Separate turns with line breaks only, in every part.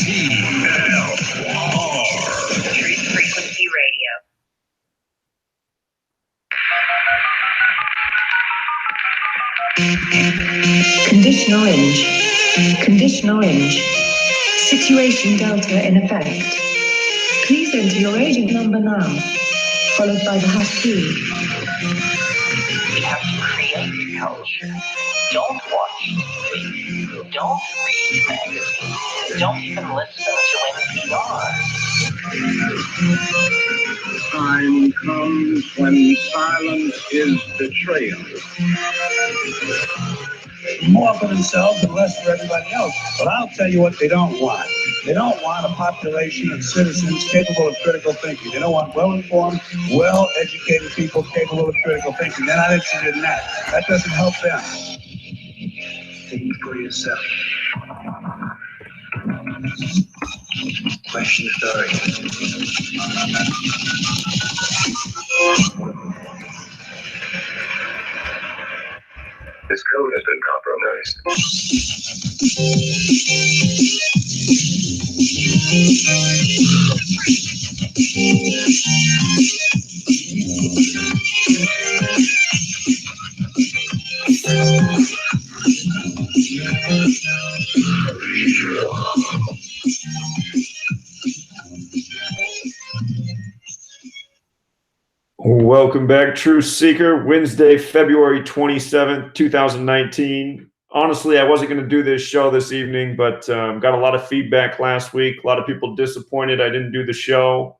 TFR. Truth Frequency Radio.
Condition orange. Condition orange. Situation delta in effect. Please enter your agent number now, followed by the hash key.
We have to create culture. Don't watch TV. Don't read magazines. Don't even listen to NPR.
Time comes when silence is betrayal.
More for themselves and less for everybody else. But I'll tell you what they don't want. They don't want a population of citizens capable of critical thinking. They don't want well-informed, well-educated people capable of critical thinking. They're not interested in that. That doesn't help them. Think for yourself. Question authority.
This code has been compromised.
Welcome back, Truth Seeker. Wednesday, February 27th, 2019. Honestly, I wasn't going to do this show this evening, but got a lot of feedback last week. A lot of people disappointed I didn't do the show.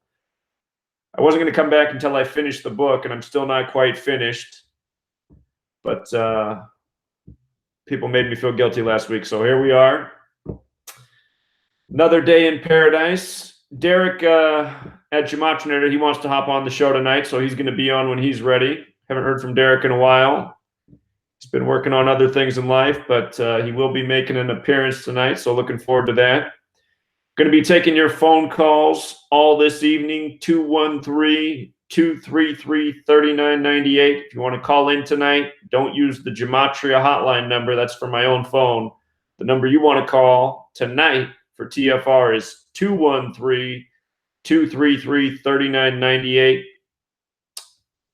I wasn't going to come back until I finished the book, and I'm still not quite finished. But people made me feel guilty last week, so here we are. Another day in paradise. Derek at Gematria, he wants to hop on the show tonight, so he's going to be on when he's ready. Haven't heard from Derek in a while. He's been working on other things in life, but he will be making an appearance tonight, so looking forward to that. Going to be taking your phone calls all this evening, 213-233-3998. If you want to call in tonight, don't use the Gematria hotline number. That's for my own phone. The number you want to call tonight for TFR is 213-233-3998.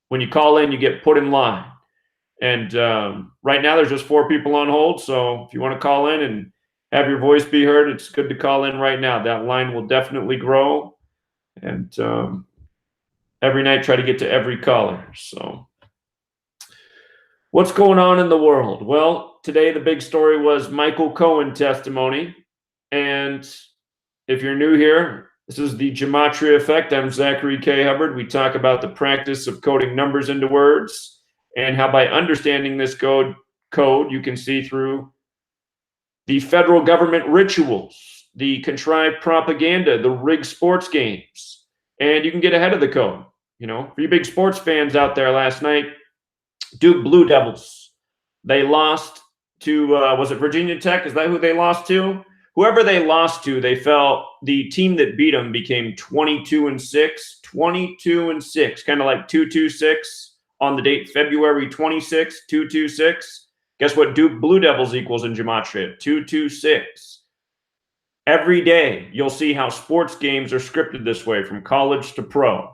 When you call in, you get put in line. And right now there's just 4 people on hold. So if you want to call in and have your voice be heard, it's good to call in right now. That line will definitely grow. And every night try to get to every caller. So what's going on in the world? Well, today the big story was Michael Cohen testimony. And if you're new here, this is the Gematria Effect. I'm Zachary K. Hubbard. We talk about the practice of coding numbers into words and how by understanding this code you can see through the federal government rituals, the contrived propaganda, the rigged sports games, and you can get ahead of the code. You know, for you big sports fans out there last night, Duke Blue Devils, they lost to, was it Virginia Tech? Is that who they lost to? Whoever they lost to, they felt the team that beat them became 22-6, 22-6, kind of like 226 on the date February 26, 226. Guess what Duke Blue Devils equals in Gematria? 226. Every day, you'll see how sports games are scripted this way, from college to pro.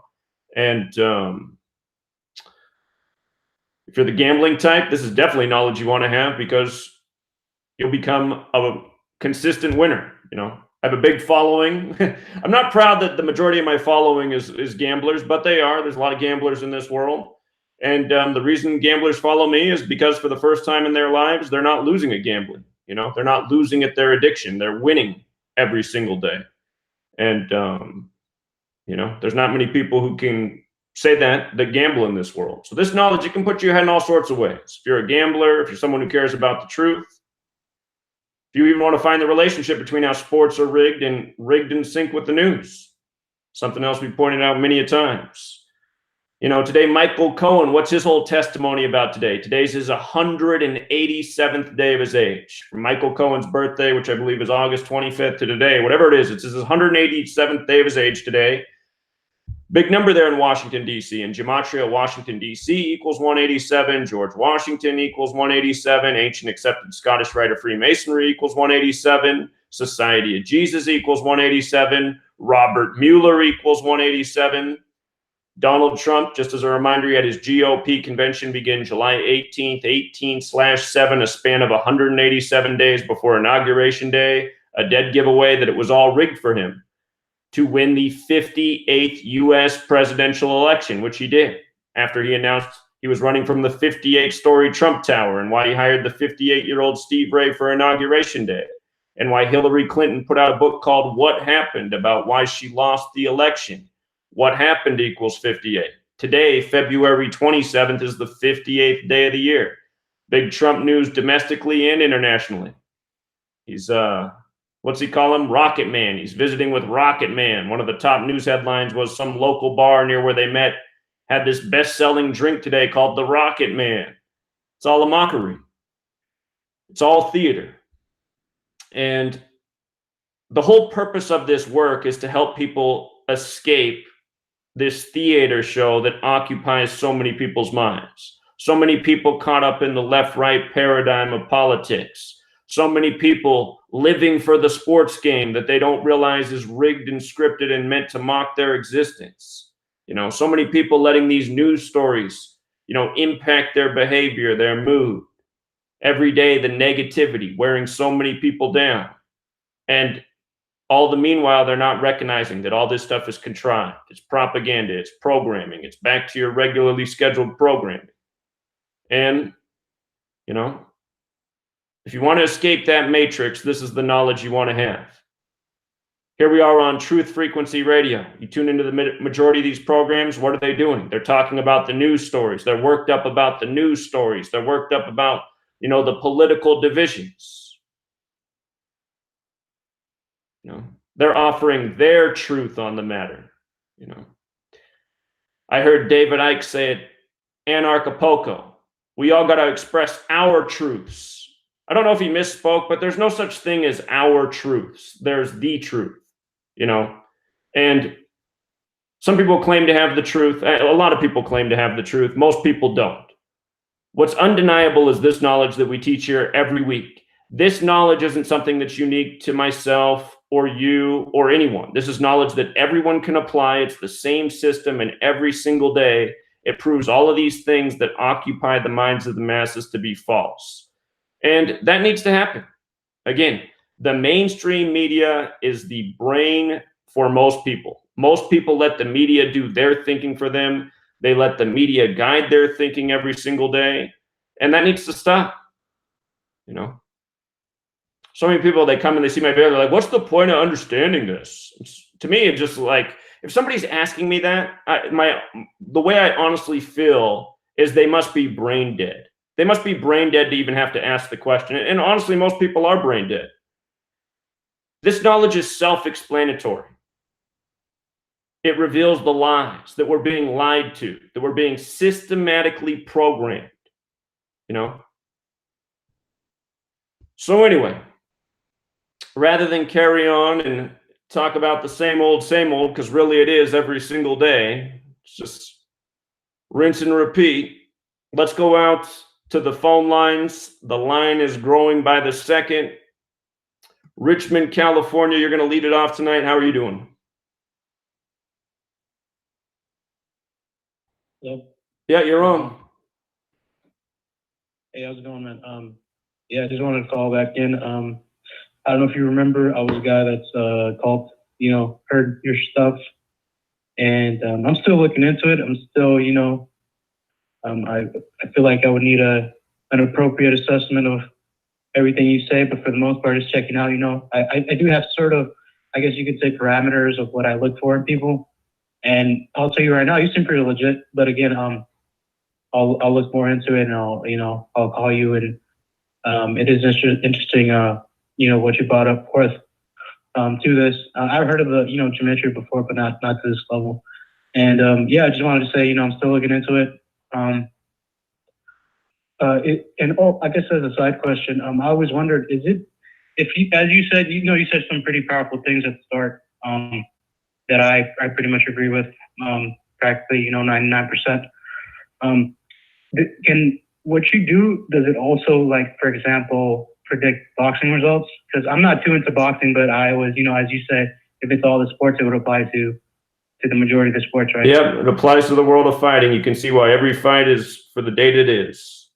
And if you're the gambling type, this is definitely knowledge you want to have, because you'll become a consistent winner. You know, I have a big following. I'm not proud that the majority of my following is gamblers, but they are. There's a lot of gamblers in this world. And the reason gamblers follow me is because for the first time in their lives, they're not losing at gambling. You know, they're not losing at their addiction. They're winning every single day. And, you know, there's not many people who can say that gamble in this world. So this knowledge, it can put your head in all sorts of ways. If you're a gambler, if you're someone who cares about the truth, if you even want to find the relationship between how sports are rigged in sync with the news, something else we pointed out many a times. You know, today, Michael Cohen, what's his whole testimony about today? Today's his 187th day of his age. From Michael Cohen's birthday, which I believe is August 25th, to today, whatever it is, it's his 187th day of his age today. Big number there in Washington, D.C. In Gematria, Washington, D.C. equals 187. George Washington equals 187. Ancient accepted Scottish Rite of Freemasonry equals 187. Society of Jesus equals 187. Robert Mueller equals 187. Donald Trump, just as a reminder, he had his GOP convention begin July 18th, 18/7, a span of 187 days before Inauguration Day, a dead giveaway that it was all rigged for him to win the 58th U.S. presidential election, which he did after he announced he was running from the 58-story Trump Tower, and why he hired the 58-year-old Steve Ray for Inauguration Day, and why Hillary Clinton put out a book called What Happened, about why she lost the election. What happened equals 58. Today, February 27th, is the 58th day of the year. Big Trump news domestically and internationally. He's, what's he call him? Rocket Man. He's visiting with Rocket Man. One of the top news headlines was some local bar near where they met had this best-selling drink today called the Rocket Man. It's all a mockery. It's all theater. And the whole purpose of this work is to help people escape this theater show that occupies so many people's minds. So many people caught up in the left-right paradigm of politics. So many people living for the sports game that they don't realize is rigged and scripted and meant to mock their existence. You know, so many people letting these news stories, you know, impact their behavior, their mood. Every day, the negativity wearing so many people down. And all the meanwhile, they're not recognizing that all this stuff is contrived. It's propaganda. It's programming. It's back to your regularly scheduled programming. And, you know, if you want to escape that matrix, this is the knowledge you want to have. Here we are on Truth Frequency Radio. You tune into the majority of these programs. What are they doing? They're talking about the news stories. They're worked up about the news stories. They're worked up about, you know, the political divisions. You know, they're offering their truth on the matter. You know, I heard David Icke say it, Anarchapulco. We all got to express our truths. I don't know if he misspoke, but there's no such thing as our truths. There's the truth, you know, and some people claim to have the truth. A lot of people claim to have the truth. Most people don't. What's undeniable is this knowledge that we teach here every week. This knowledge isn't something that's unique to myself or you or anyone. This is knowledge that everyone can apply. It's the same system, and every single day it proves all of these things that occupy the minds of the masses to be false. And that needs to happen. Again, the mainstream media is the brain for most people. Most people let the media do their thinking for them. They let the media guide their thinking every single day. And that needs to stop. You know, so many people, they come and they see my video, they're like, what's the point of understanding this? To me, it's just like, if somebody's asking me that, the way I honestly feel is they must be brain dead. They must be brain dead to even have to ask the question. And honestly, most people are brain dead. This knowledge is self-explanatory. It reveals the lies that we're being lied to, that we're being systematically programmed, you know? So anyway, rather than carry on and talk about the same old, because really it is every single day, it's just rinse and repeat, let's go out to the phone lines. The line is growing by the second. Richmond, California, you're going to lead it off tonight. How are you doing?
Hello?
Yeah, you're on.
Hey, how's it going, man? Yeah, I just wanted to call back in. I don't know if you remember, I was a guy that's called, you know, heard your stuff, and I'm still looking into it. I'm still, you know, I feel like I would need an appropriate assessment of everything you say, but for the most part, it's checking out. You know, I do have sort of, I guess you could say, parameters of what I look for in people, and I'll tell you right now, you seem pretty legit. But again, I'll look more into it, and I'll call you, and it is interesting, you know, what you brought up forth to this. I've heard of the, you know, Gematria before, but not to this level. And yeah, I just wanted to say, you know, I'm still looking into it. I guess as a side question, I always wondered, is it, if you, as you said, you know, you said some pretty powerful things at the start that I pretty much agree with, practically, you know, 99%. Can what you do, does it also, like, for example, predict boxing results because I'm not too into boxing, but I was, as you said, if it's all the sports, it would apply to the majority of the sports, right?
Yep, it applies to the world of fighting. You can see why every fight is for the date it is.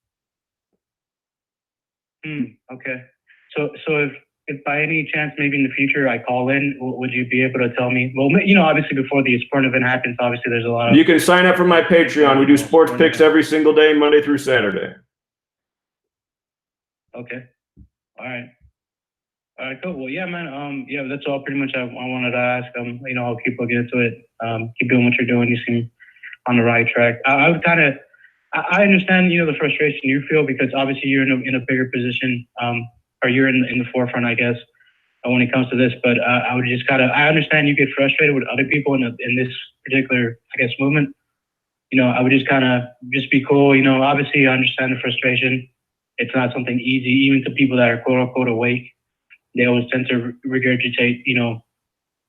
Okay. So if by any chance, maybe in the future, I call in, would you be able to tell me? Well, obviously before the sport event happens, obviously there's a lot of.
You can sign up for my Patreon. We do sports picks every single day, Monday through Saturday.
Okay. All right. All right, cool. Well, yeah, man. Yeah, that's all pretty much I wanted to ask. I'll keep looking into it. Keep doing what you're doing. You seem on the right track. I would kind of, I understand, the frustration you feel because obviously you're in a bigger position, or you're in the forefront, I guess, when it comes to this. But I would just I understand you get frustrated with other people in this particular, I guess, movement. I would just be cool. Obviously I understand the frustration. It's not something easy, even to people that are quote unquote awake. They always tend to regurgitate,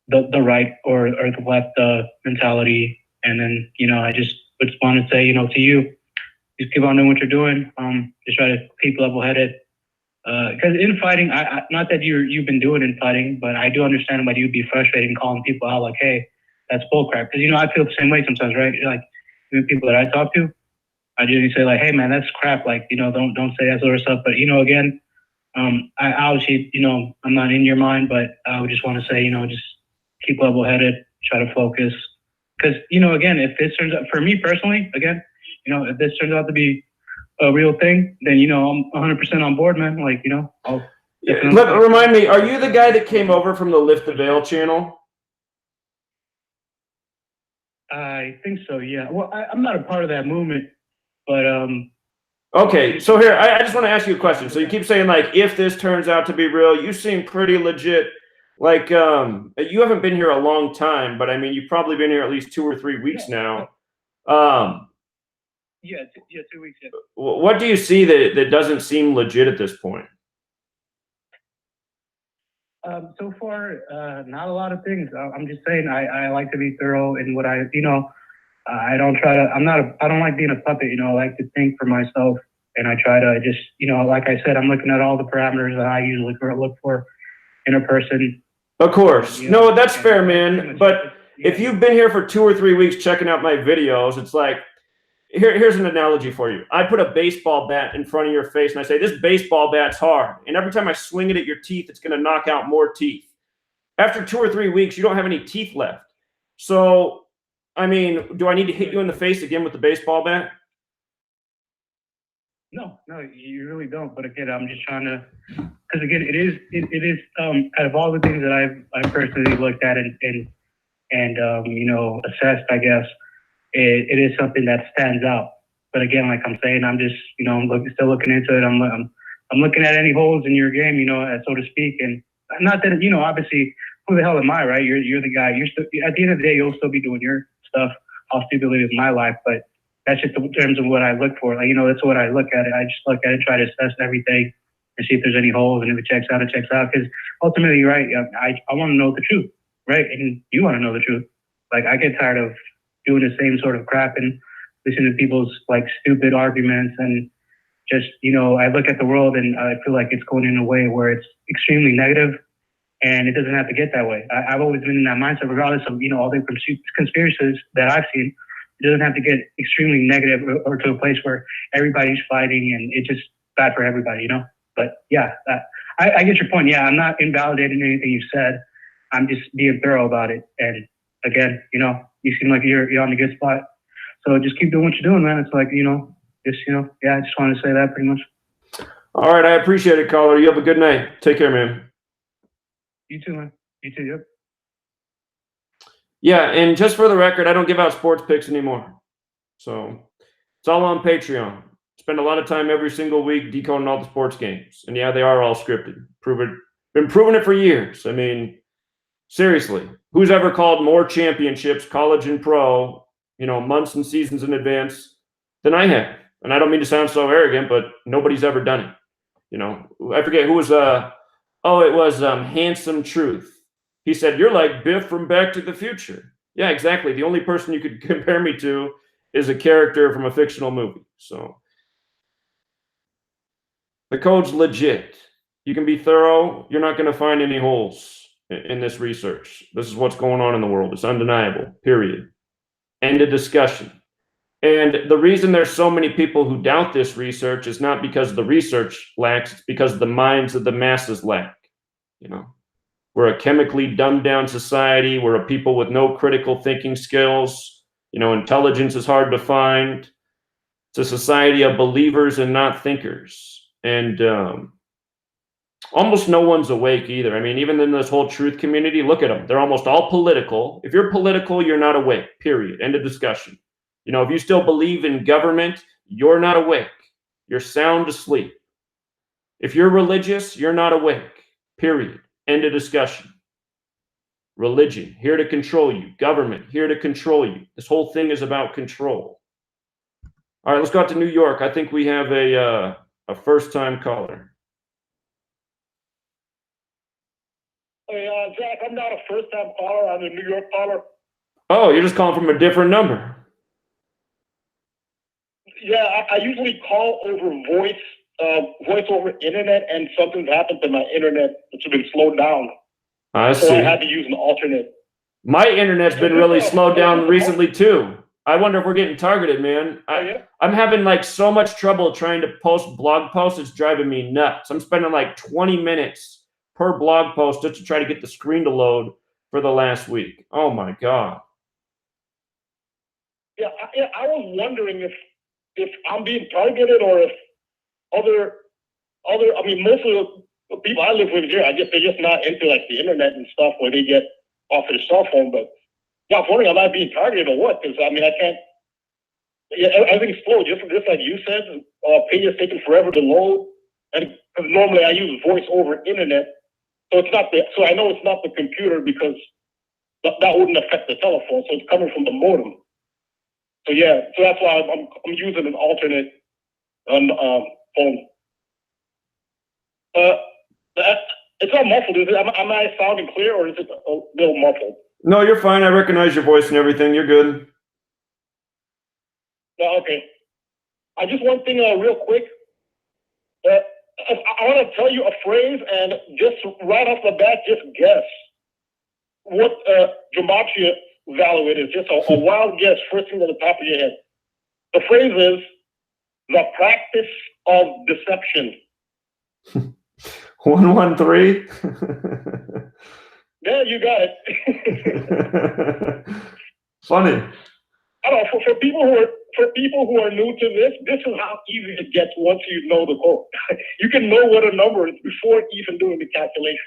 the right or the left mentality. And then, I just would want to say, to you, just keep on doing what you're doing. Just try to keep level-headed. Because in fighting, not that you've been doing in fighting, but I do understand why you'd be frustrated and calling people out like, hey, that's bullcrap. Because, I feel the same way sometimes, right? Like, even people that I talk to, I usually say like, hey, man, that's crap. Like, don't say that sort of stuff. But, again, I obviously, I'm not in your mind, but I would just want to say, just keep level-headed, try to focus. Because, again, if this turns out, for me personally, again, if this turns out to be a real thing, then, I'm 100% on board, man. Like, I'll...
Remind me, are you the guy that came over from the Lift the Veil channel?
I think so, yeah. Well, I'm not a part of that movement, but...
Okay, so here, I just want to ask you a question. So you keep saying, like, if this turns out to be real, you seem pretty legit. Like, you haven't been here a long time, but I mean, you've probably been here at least 2 or 3 weeks now.
Yeah, 2 weeks. Yeah.
What do you see that doesn't seem legit at this point?
So far, not a lot of things. I'm just saying, I like to be thorough in what I don't like being a puppet, I like to think for myself and I try to just, like I said, I'm looking at all the parameters that I usually look for in a person.
Of course. No, that's fair, man. But if you've been here for 2 or 3 weeks checking out my videos, it's like, here's an analogy for you. I put a baseball bat in front of your face and I say, this baseball bat's hard. And every time I swing it at your teeth, it's going to knock out more teeth. After 2 or 3 weeks, you don't have any teeth left. So, I mean, do I need to hit you in the face again with the baseball bat?
No, you really don't. But again, I'm just trying to, because again, it is out of all the things that I've personally looked at and assessed, I guess, it is something that stands out. But again, like I'm saying, I'm just, I'm still looking into it. I'm looking at any holes in your game, so to speak. And not that, obviously, who the hell am I, right? You're the guy. You're still, at the end of the day, you'll still be doing your stuff. I'll still be living my life, but that's just in terms of what I look for. Like, that's what I look at it. I just look at it, try to assess everything and see if there's any holes, and if it checks out, it checks out. Because ultimately, right, I want to know the truth, right? And you want to know the truth. Like, I get tired of doing the same sort of crap and listening to people's like stupid arguments and just, I look at the world and I feel like it's going in a way where it's extremely negative, and it doesn't have to get that way. I've always been in that mindset, regardless of, all the conspiracies that I've seen. It doesn't have to get extremely negative or to a place where everybody's fighting and it's just bad for everybody, But yeah, I get your point. Yeah, I'm not invalidating anything you said. I'm just being thorough about it. And again, you seem like you're on the good spot. So just keep doing what you're doing, man. It's like, yeah, I just want to say that pretty much.
All right. I appreciate it, caller. You have a good night. Take care, man.
You too, man. You too, yep.
Yeah, and just for the record, I don't give out sports picks anymore. So it's all on Patreon. Spend a lot of time every single week decoding all the sports games. And yeah, they are all scripted. Been proving it for years. I mean, seriously, who's ever called more championships, college and pro, months and seasons in advance than I have? And I don't mean to sound so arrogant, but nobody's ever done it. I forget who was, it was Handsome Truth. He said, you're like Biff from Back to the Future. Yeah, exactly. The only person you could compare me to is a character from a fictional movie. So the code's legit. You can be thorough. You're not going to find any holes in this research. This is what's going on in the world. It's undeniable, period. End of discussion. And the reason there's so many people who doubt this research is not because the research lacks, it's because the minds of the masses lack. You know, we're a chemically dumbed down society. We're a people with no critical thinking skills. You know, intelligence is hard to find. It's a society of believers and not thinkers. And almost no one's awake either. I mean, even in this whole truth community, look at them. They're almost all political. If you're political, you're not awake, period. End of discussion. You know, if you still believe in government, you're not awake. You're sound asleep. If you're religious, you're not awake, period. End of discussion. Religion, here to control you. Government, here to control you. This whole thing is about control. All right, let's go out to New York. I think we have a first-time caller.
Hey, Jack, I'm not a first-time caller. I'm a New York caller.
Oh, you're just calling from a different number.
Yeah, I usually call over voice over internet, and something's happened to my internet. It's been slowed down.
I see.
So I had to use an alternate.
My internet's been really slowed down recently too. I wonder if we're getting targeted, man. I'm having like so much trouble trying to post blog posts. It's driving me nuts. I'm spending like 20 minutes per blog post just to try to get the screen to load for the last week. Oh my God.
Yeah, I was wondering if I'm being targeted or if other. I mean, most of the people I live with here, I guess they're just not into like the internet and stuff where they get off of the cell phone. But yeah, I'm wondering, am I being targeted or what? Because I mean, I can't. Yeah, everything's slow, just like you said. Page is taking forever to load, and because normally I use voice over internet, so it's not the. So I know it's not the computer because that wouldn't affect the telephone. So it's coming from the modem. So yeah, so that's why I'm using an alternate phone. It's not muffled, is it? Am I sounding clear or is it a little muffled?
No, you're fine. I recognize your voice and everything. You're good.
Okay. I just one thing real quick. I want to tell you a phrase and just right off the bat, just guess what Gematria value it is. Just a wild guess, first thing on the top of your head. The phrase is the practice of deception.
113.
Yeah, you got it.
Funny.
I don't know, for people who are new to this is how easy it gets once you know the code. You can know what a number is before even doing the calculation.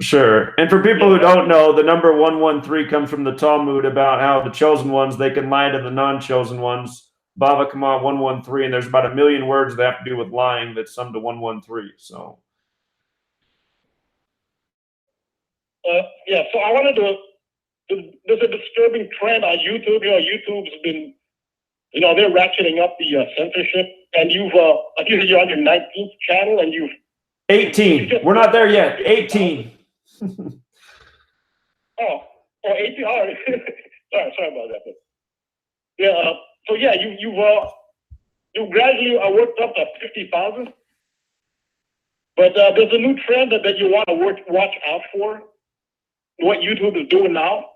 Sure.
And for people who don't know, the number 113 comes from the Talmud about how the chosen ones, they can lie to the non-chosen ones. Bava Kama 113, and there's about 1 million words that have to do with lying that sum to 113. So.
Yeah, so I wanted to. There's a disturbing trend on YouTube. You know, YouTube's been, you know, they're ratcheting up the censorship, and you're on your 19th channel, and you've
18. We're not there yet. 18.
18. All right. sorry about that. But yeah. So yeah, you gradually worked up to 50,000. But there's a new trend that you want to watch out for. What YouTube is doing now.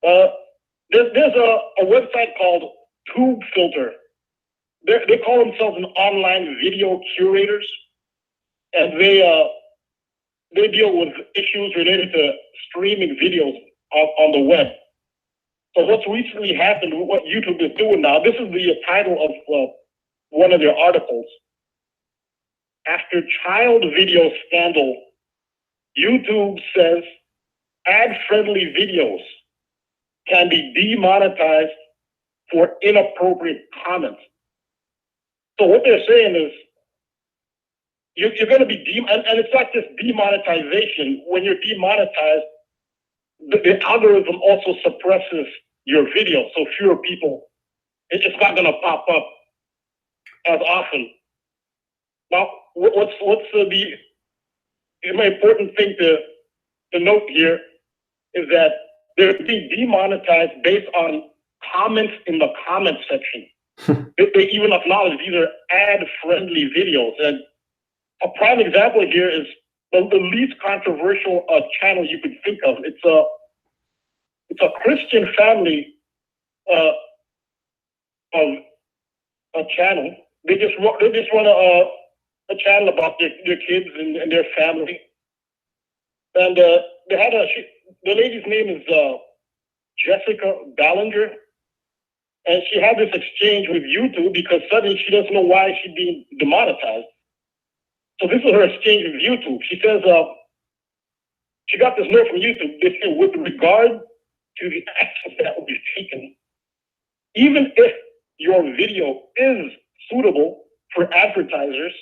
There's a website called Tube Filter. They call themselves an online video curators, and they deal with issues related to streaming videos on the web. So what's recently happened, what YouTube is doing now, this is the title of one of their articles. After child video scandal, YouTube says ad-friendly videos can be demonetized for inappropriate comments. So what they're saying is you're going to be and it's not just demonetization. When you're demonetized, the algorithm also suppresses your video, so fewer people. It's not going to pop up as often. Now, what's the important thing to note here is that they're being demonetized based on comments in the comment section. They even acknowledge these are ad-friendly videos, and a prime example here is the least controversial channel you could think of. It's a Christian family of a channel. They just run a channel about their kids and their family. And they had the lady's name is Jessica Ballinger, and she had this exchange with YouTube because suddenly she doesn't know why she's being demonetized. So this is her exchange with YouTube. She says she got this note from YouTube. They say, with regard to the actions that will be taken, even if your video is suitable for advertisers,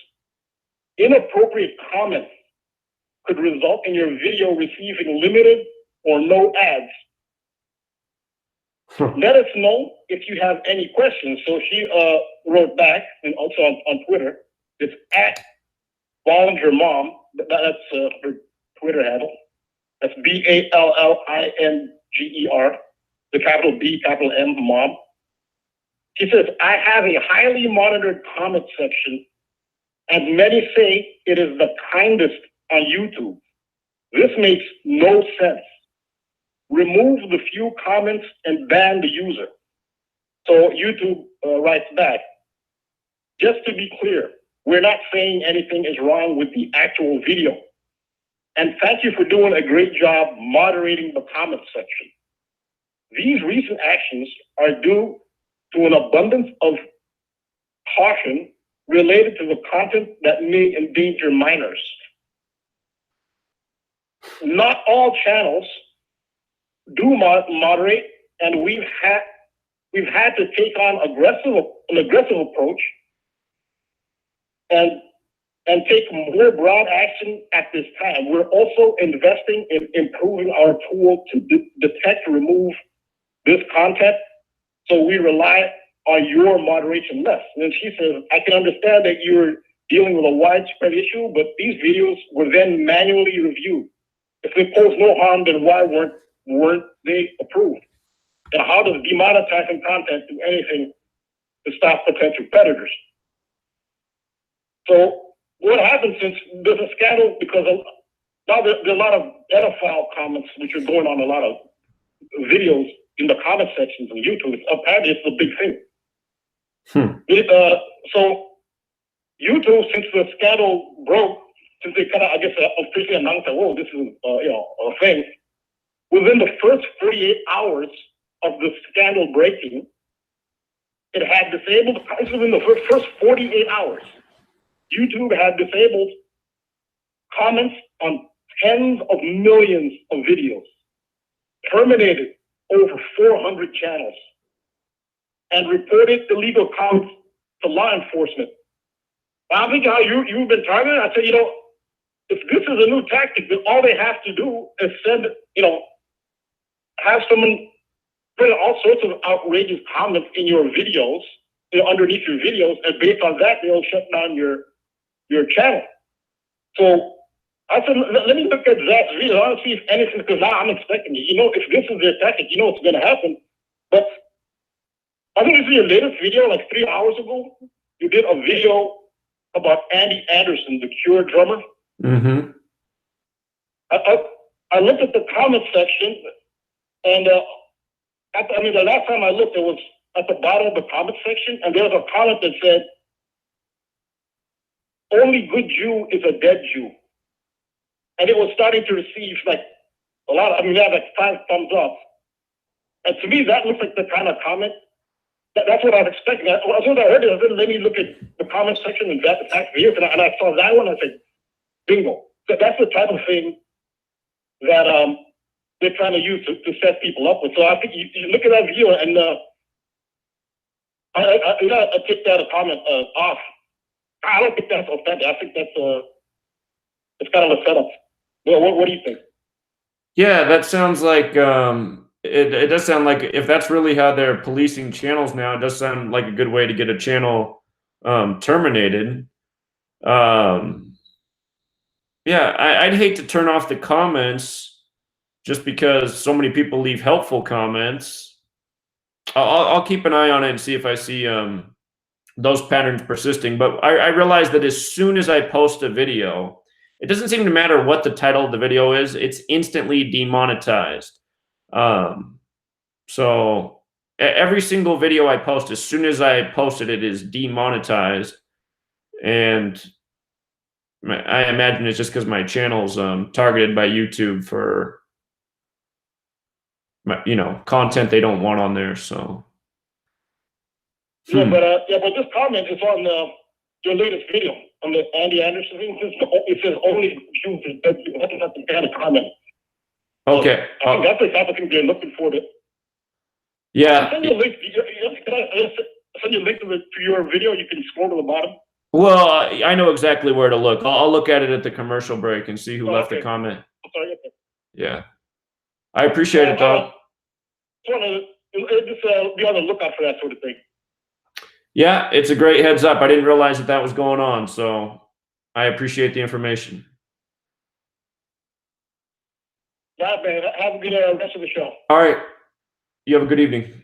inappropriate comments could result in your video receiving limited or no ads. Let us know if you have any questions. So she wrote back, and also on Twitter. It's at Ballinger Mom. That's her Twitter handle. That's BALLINGER, the capital B, capital M, Mom. She says, I have a highly monitored comment section, and many say it is the kindest on YouTube. This makes no sense. Remove the few comments and ban the user. So YouTube writes back, just to be clear, we're not saying anything is wrong with the actual video. And thank you for doing a great job moderating the comment section. These recent actions are due to an abundance of caution related to the content that may endanger minors. Not all channels do moderate, and we've had to take on an aggressive approach and take more broad action at this time. We're also investing in improving our tool to detect and remove this content, so we rely on your moderation less. And then she says, I can understand that you're dealing with a widespread issue, but these videos were then manually reviewed. If they pose no harm, then why weren't they approved? And how does demonetizing content do anything to stop potential predators? So what happens since there's a scandal, because now there's a lot of pedophile comments which are going on a lot of videos in the comment sections on YouTube. Apparently it's a big thing. So YouTube, since the scandal broke, since they kind of, I guess, officially announced that, whoa, this is a thing, within the first 48 hours of the scandal breaking, it had disabled, within the first 48 hours, YouTube had disabled comments on tens of millions of videos, terminated over 400 channels, and reported illegal comments to law enforcement. I think how you've been targeted. I said, if this is a new tactic, then all they have to do is send, have someone put all sorts of outrageous comments in your videos, underneath your videos, and based on that, they'll shut down your channel. So I said, let me look at Zach's video. I want to see if anything, because now I'm expecting it. If this is their tactic, what's going to happen. But I think this is your latest video, like 3 hours ago. You did a video about Andy Anderson, the Cure drummer.
Mm-hmm.
I looked at the comment section, and the last time I looked, it was at the bottom of the comment section, and there was a comment that said, only good Jew is a dead Jew. And it was starting to receive like a lot of, they had like 5 thumbs up. And to me, that looks like the kind of comment, that's what I was expecting. As soon as I heard it, I said, let me look at the comment section and that video, and I saw that one, I said, bingo. So that's the type of thing that they're trying to use to set people up with. So I think you look at that video, and I take that comment off. I don't think that's authentic. I think that's it's kind of a setup. What do you think?
Yeah, that sounds like it does sound like, if that's really how they're policing channels now, it does sound like a good way to get a channel terminated. Yeah, I'd hate to turn off the comments just because so many people leave helpful comments. I'll keep an eye on it and see if I see those patterns persisting. But I realized that as soon as I post a video, it doesn't seem to matter what the title of the video is, it's instantly demonetized. So every single video I post, as soon as I post it, it is demonetized. And I imagine it's just because my channel's targeted by YouTube for, you know, content they don't want on there. So
yeah, but this comment is on your latest video on the Andy Anderson thing. It says only views. That's not the bad comment.
Okay.
I think that's the type of thing they're looking for.
Yeah.
Send you a link. Can I send you a link to your video? You can scroll to the bottom.
Well, I know exactly where to look. I'll look at it at the commercial break and see who left the comment.
Sorry, okay.
Yeah. I appreciate it, though.
Just be on the lookout for that sort of thing.
Yeah, it's a great heads up. I didn't realize that was going on, so I appreciate the information.
Yeah, man. Have a good rest of the show.
All right. You have a good evening.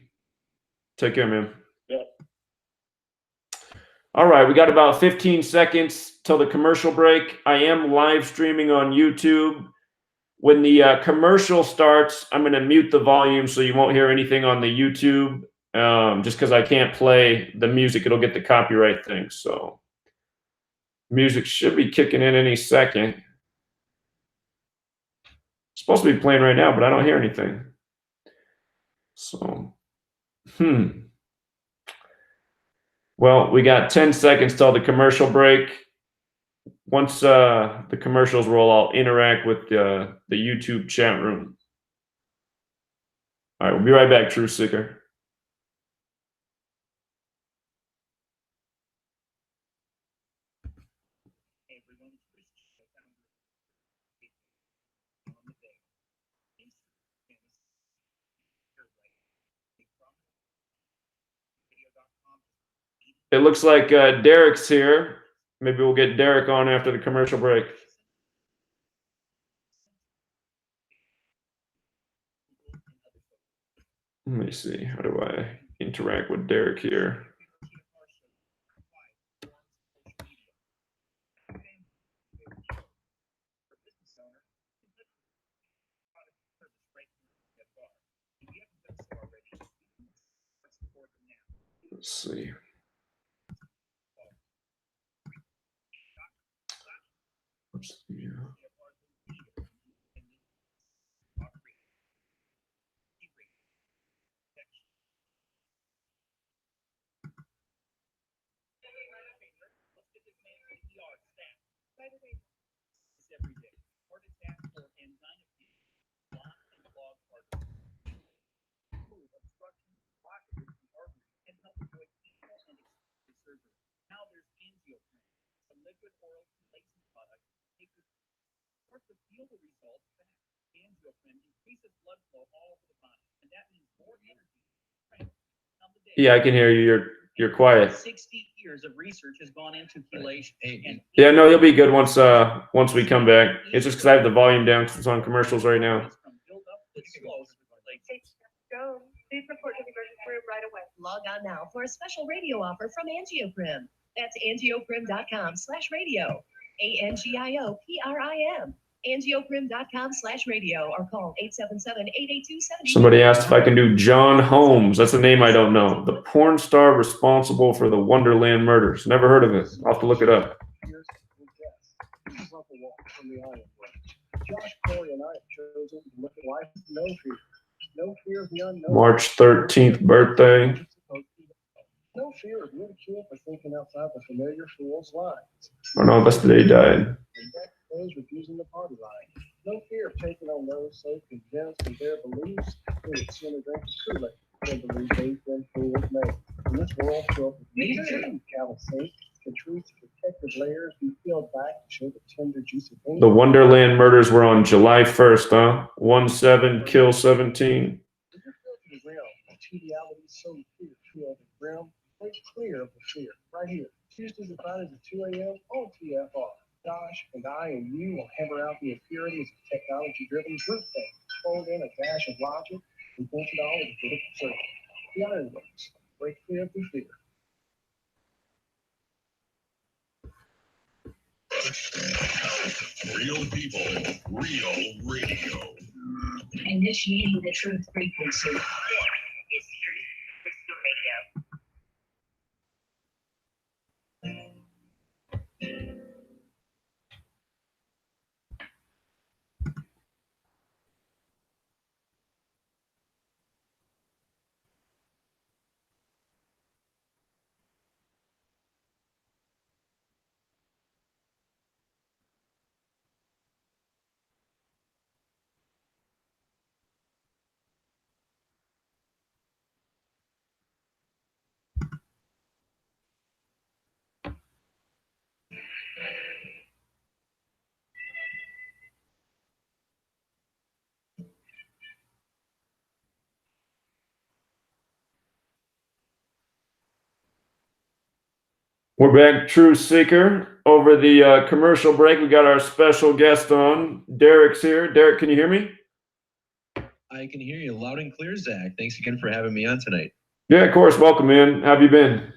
Take care, man.
Yeah.
All right, we got about 15 seconds till the commercial break. I am live streaming on YouTube. When the commercial starts, I'm going to mute the volume so you won't hear anything on the YouTube, just because I can't play the music. It'll get the copyright thing. So music should be kicking in any second. It's supposed to be playing right now, but I don't hear anything. So, Well, we got 10 seconds till the commercial break. Once the commercials roll, I'll interact with the YouTube chat room. All right, we'll be right back, Truth Seeker. It looks like Derek's here. Maybe we'll get Derek on after the commercial break. Let me see. How do I interact with Derek here? Let's see. Yeah, I can hear you. You're quiet.
60 years of research has gone into chelation.
Yeah, no, he'll be good once we come back. It's just because I have the volume down because it's on commercials right now.
Please report to the emergency room right away. Log on now for a special radio offer from Angioprim. That's angioprim.com/radio. ANGIOPRIM. Angioprim.com/radio or call 877-882-70.
Somebody asked if I can do John Holmes. That's a name I don't know. The porn star responsible for the Wonderland murders. Never heard of it. I'll have to look it up. March 13th birthday.
No fear of ridicule for thinking outside the familiar fool's lines.
Oh no, that's the day he died.
Those refusing the party line. No fear of taking on those so convinced in their beliefs who would sooner drink the Kool-Aid than believe they've been fools made. In this world filled with nature, callous-sake, the truth's protective layers be peeled back to show the tender, juicy veins.
The Wonderland murders were on July 1st, huh? 1/7, kill 17.
Triviality so clear, feel the realm, break clear of the fear. Right here, Tuesdays and Fridays at 2 a.m. on TFR. Josh and I and you will hammer out the impurities of technology-driven group things, fold in a dash of logic, and pinch it all with a bit of absurdity. The Iron Works, break clear of the fear.
Real people, real radio.
Initiating the truth frequency.
This is Truth. Restore Radio.
We're back, Truth Seeker. Over the commercial break, we got our special guest on. Derek's here. Derek, can you hear me?
I can hear you loud and clear, Zach. Thanks again for having me on tonight.
Yeah, of course. Welcome, man. How have you been?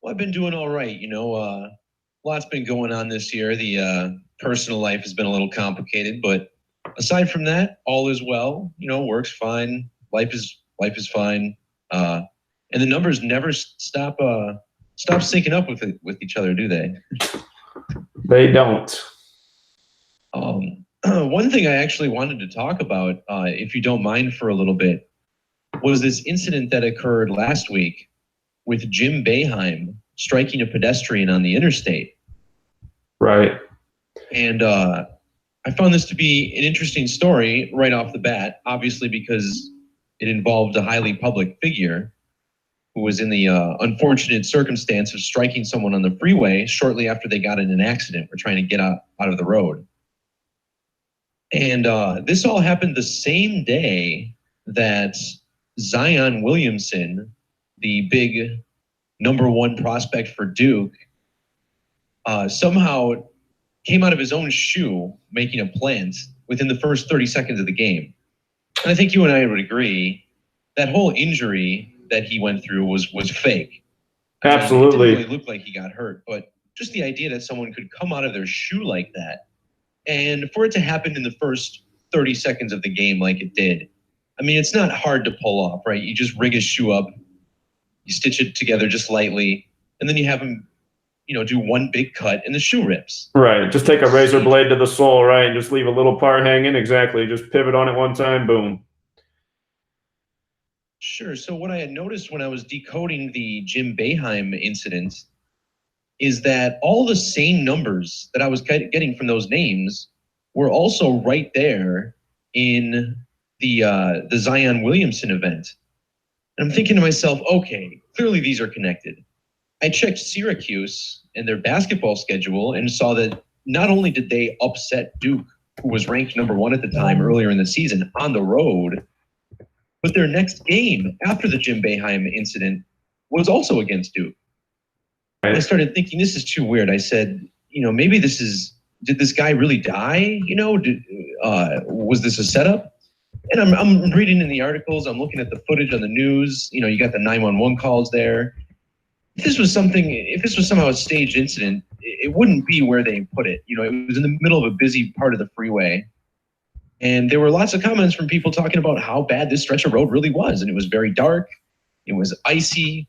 Well, I've been doing all right. You know, lots been going on this year. The personal life has been a little complicated, but aside from that, all is well. You know, work's fine. Life is fine. And the numbers never stop syncing up with each other, do they?
They don't.
One thing I actually wanted to talk about, if you don't mind for a little bit, was this incident that occurred last week with Jim Boeheim striking a pedestrian on the interstate.
Right.
And I found this to be an interesting story right off the bat, obviously because it involved a highly public figure who was in the unfortunate circumstance of striking someone on the freeway shortly after they got in an accident or trying to get out of the road. And this all happened the same day that Zion Williamson, the big #1 prospect for Duke, somehow came out of his own shoe making a plant within the first 30 seconds of the game. And I think you and I would agree that whole injury that he went through was fake.
Absolutely.
It didn't really look like he got hurt, but just the idea that someone could come out of their shoe like that, and for it to happen in the first 30 seconds of the game like it did, I mean, it's not hard to pull off, right? You just rig his shoe up, you stitch it together just lightly, and then you have him, do one big cut and the shoe rips.
Right. Just take a razor blade to the sole, right? And just leave a little part hanging. Exactly. Just pivot on it one time, boom.
Sure. So what I had noticed when I was decoding the Jim Boeheim incident is that all the same numbers that I was getting from those names were also right there in the Zion Williamson event. And I'm thinking to myself, okay, clearly these are connected. I checked Syracuse and their basketball schedule and saw that not only did they upset Duke, who was ranked #1 at the time earlier in the season, on the road, but their next game after the Jim Boeheim incident was also against Duke. I started thinking, this is too weird. I said, maybe did this guy really die? Was this a setup? And I'm reading in the articles, I'm looking at the footage on the news, you got the 911 calls there. If this was somehow a staged incident, it wouldn't be where they put it. It was in the middle of a busy part of the freeway. And there were lots of comments from people talking about how bad this stretch of road really was. And it was very dark. It was icy.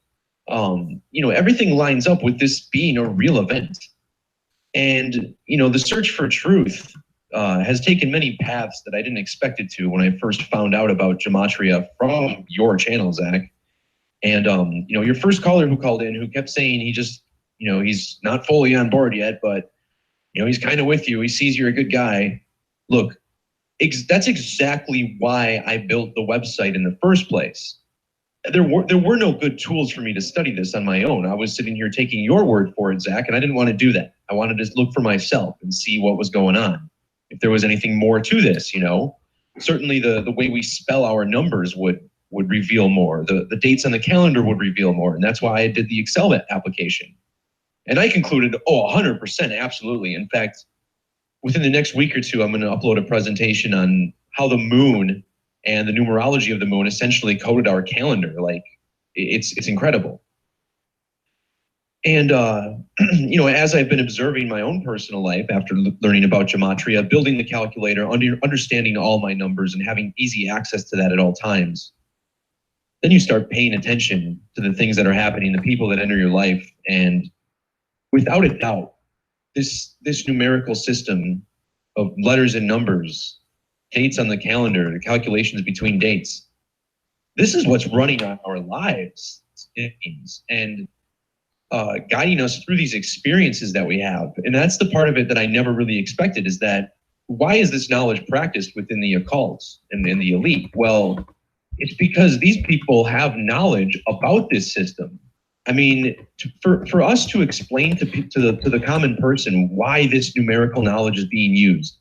Everything lines up with this being a real event. And, the search for truth has taken many paths that I didn't expect it to when I first found out about Gematria from your channel, Zach. And, your first caller who called in, who kept saying he just, he's not fully on board yet, but, he's kind of with you. He sees you're a good guy. Look, that's exactly why I built the website in the first place. There were no good tools for me to study this on my own. I was sitting here taking your word for it, Zach, and I didn't want to do that. I wanted to look for myself and see what was going on. If there was anything more to this, certainly the way we spell our numbers would reveal more. The dates on the calendar would reveal more. And that's why I did the Excel application. And I concluded, 100%, absolutely. In fact, within the next week or two, I'm going to upload a presentation on how the moon and the numerology of the moon essentially coded our calendar. Like, it's incredible. And, as I've been observing my own personal life after learning about Gematria, building the calculator, understanding all my numbers and having easy access to that at all times, then you start paying attention to the things that are happening, the people that enter your life. And without a doubt, this numerical system of letters and numbers, dates on the calendar, the calculations between dates, this is what's running our lives and guiding us through these experiences that we have. And that's the part of it that I never really expected, is that why is this knowledge practiced within the occult and in the elite? Well, it's because these people have knowledge about this system. I mean, for us to explain to the common person why this numerical knowledge is being used,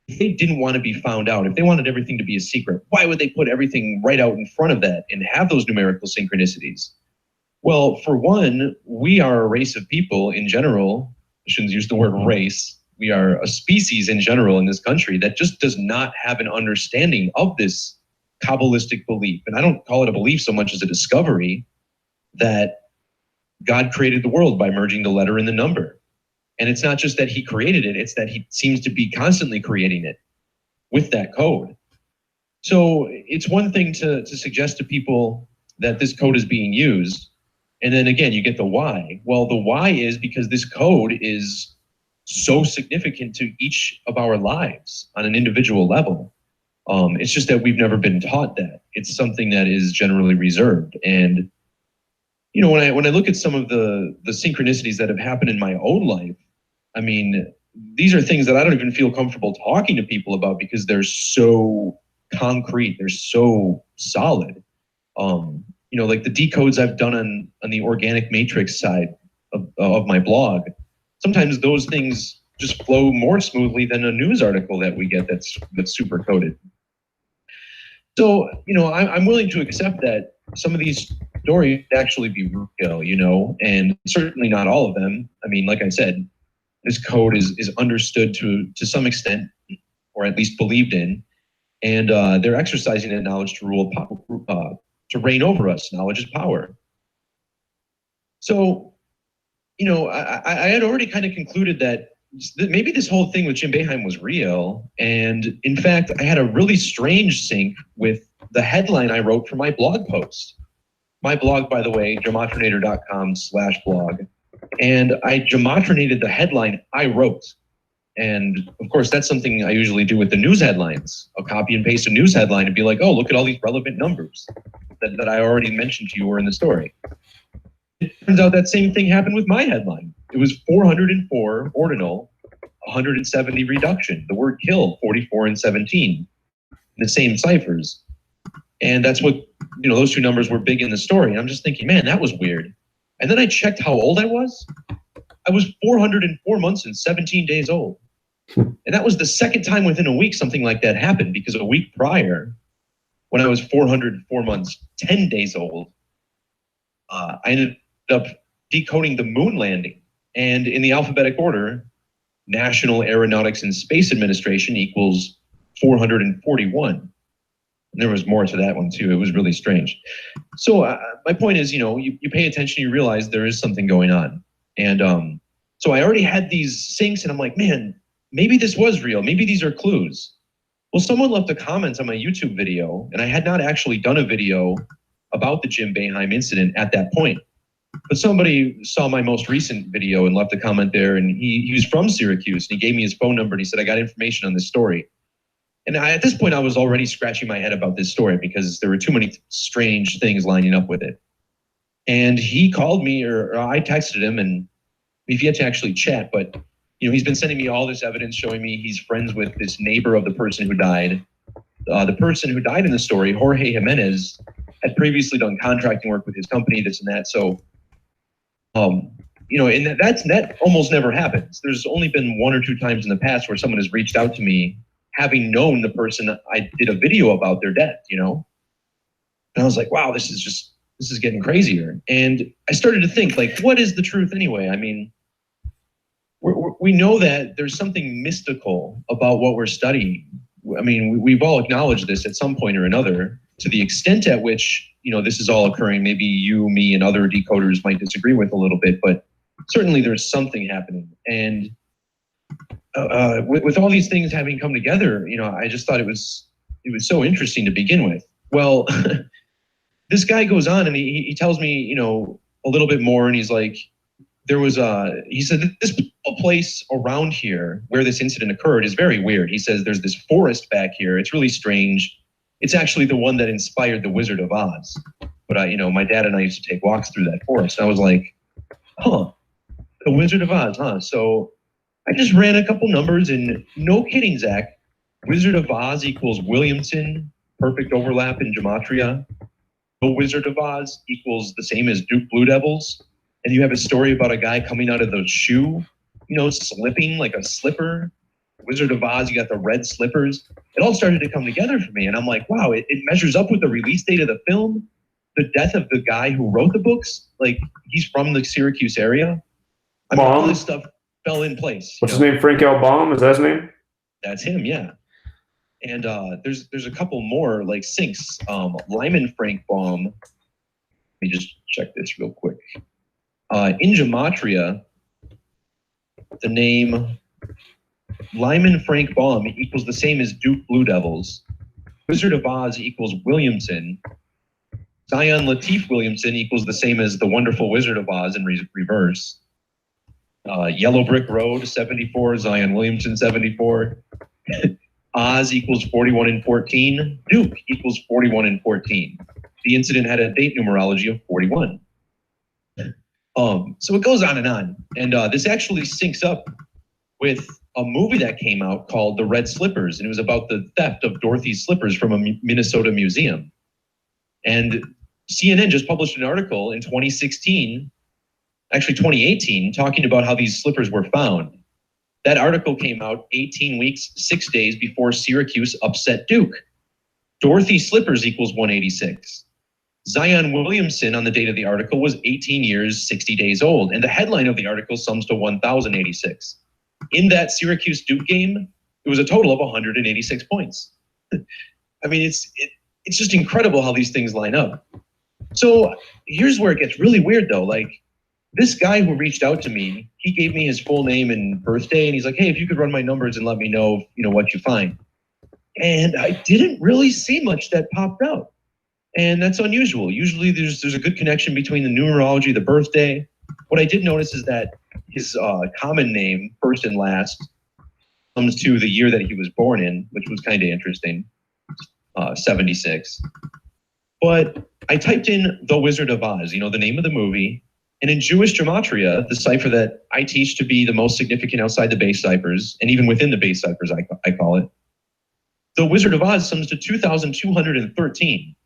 if they didn't want to be found out, if they wanted everything to be a secret, why would they put everything right out in front of that and have those numerical synchronicities? Well, for one, we are a race of people in general. I shouldn't use the word race. We are a species in general in this country that just does not have an understanding of this Kabbalistic belief. And I don't call it a belief so much as a discovery that God created the world by merging the letter and the number. And it's not just that he created it, it's that he seems to be constantly creating it with that code. So it's one thing to suggest to people that this code is being used. And then again, you get the why. Well, the why is because this code is so significant to each of our lives on an individual level. It's just that we've never been taught that. It's something that is generally reserved. And when I look at some of the synchronicities that have happened in my own life, I mean, these are things that I don't even feel comfortable talking to people about because they're so concrete, they're so solid. Like the decodes I've done on the organic matrix side of my blog, sometimes those things just flow more smoothly than a news article that we get that's super coded. So, I'm willing to accept that some of these stories actually be real, and certainly not all of them. I mean, like I said, this code is understood to some extent, or at least believed in, and they're exercising that knowledge to rule to reign over us. Knowledge is power. So, I had already kind of concluded that maybe this whole thing with Jim Boeheim was real. And in fact, I had a really strange sync with the headline I wrote for my blog post. My blog, by the way, gematrinator.com/blog. And I gematrinated the headline I wrote. And of course, that's something I usually do with the news headlines. I'll copy and paste a news headline and be like, oh, look at all these relevant numbers that I already mentioned to you or in the story. It turns out that same thing happened with my headline. It was 404 ordinal, 170 reduction. The word kill, 44 and 17, the same ciphers. And that's what, those two numbers were big in the story. And I'm just thinking, man, that was weird. And then I checked how old I was. I was 404 months and 17 days old. And that was the second time within a week something like that happened, because a week prior, when I was 404 months, 10 days old, I ended up decoding the moon landing. And in the alphabetic order, National Aeronautics and Space Administration equals 441. And there was more to that one too. It was really strange. So my point is, you pay attention, you realize there is something going on. And so I already had these syncs and I'm like, man, maybe this was real. Maybe these are clues. Well, someone left a comment on my YouTube video, and I had not actually done a video about the Jim Boeheim incident at that point. But somebody saw my most recent video and left a comment there, and he was from Syracuse, and he gave me his phone number, and he said, I got information on this story. And at this point, I was already scratching my head about this story because there were too many strange things lining up with it. And he called me, or I texted him, and we've yet to actually chat, but he's been sending me all this evidence showing me he's friends with this neighbor of the person who died. The person who died in the story, Jorge Jimenez, had previously done contracting work with his company, this and that. So, and that almost never happens. There's only been one or two times in the past where someone has reached out to me, having known the person I did a video about their death, And I was like, wow, this is getting crazier. And I started to think, like, what is the truth anyway? I mean, we know that there's something mystical about what we're studying. I mean, we've all acknowledged this at some point or another, to the extent at which this is all occurring. Maybe you, me, and other decoders might disagree with a little bit, but certainly there's something happening. And with all these things having come together, I just thought it was so interesting to begin with. Well, this guy goes on and he tells me, a little bit more, and he's like, he said this place around here where this incident occurred is very weird. He says there's this forest back here. It's really strange. It's actually the one that inspired the Wizard of Oz. But my dad and I used to take walks through that forest. And I was like, huh, the Wizard of Oz, huh? So I just ran a couple numbers, and no kidding, Zach, Wizard of Oz equals Williamson, perfect overlap in Gematria. The Wizard of Oz equals the same as Duke Blue Devils. And you have a story about a guy coming out of the shoe, slipping like a slipper. Wizard of Oz, you got the red slippers. It all started to come together for me. And I'm like, wow, it measures up with the release date of the film, the death of the guy who wrote the books. Like, he's from the Syracuse area. I mean, all this stuff fell in place.
What's his name? Frank L. Baum? Is that his name?
That's him, yeah. And there's a couple more like syncs. Lyman Frank Baum. Let me just check this real quick. In Gematria, the name Lyman Frank Baum equals the same as Duke Blue Devils. Wizard of Oz equals Williamson. Zion Lateef Williamson equals the same as the Wonderful Wizard of Oz in reverse. Yellow Brick Road, 74. Zion Williamson, 74. Oz equals 41 and 14. Duke equals 41 and 14. The incident had a date numerology of 41. So it goes on. And this actually syncs up with a movie that came out called The Red Slippers. And it was about the theft of Dorothy's slippers from a Minnesota museum. And CNN just published an article in 2016, actually 2018, talking about how these slippers were found. That article came out 18 weeks, 6 days before Syracuse upset Duke. Dorothy's slippers equals 186. Zion Williamson on the date of the article was 18 years, 60 days old. And the headline of the article sums to 1,086. In that Syracuse Duke game, it was a total of 186 points. I mean, it's just incredible how these things line up. So here's where it gets really weird though. Like, this guy who reached out to me, he gave me his full name and birthday, and he's like, hey, if you could run my numbers and let me know, what you find. And I didn't really see much that popped out. And that's unusual. Usually there's a good connection between the numerology, the birthday. What I did notice is that his common name, first and last, comes to the year that he was born in, which was kind of interesting, 76. But I typed in The Wizard of Oz, the name of the movie. And in Jewish Gematria, the cipher that I teach to be the most significant outside the base ciphers, and even within the base ciphers, I call it, The Wizard of Oz sums to 2,213.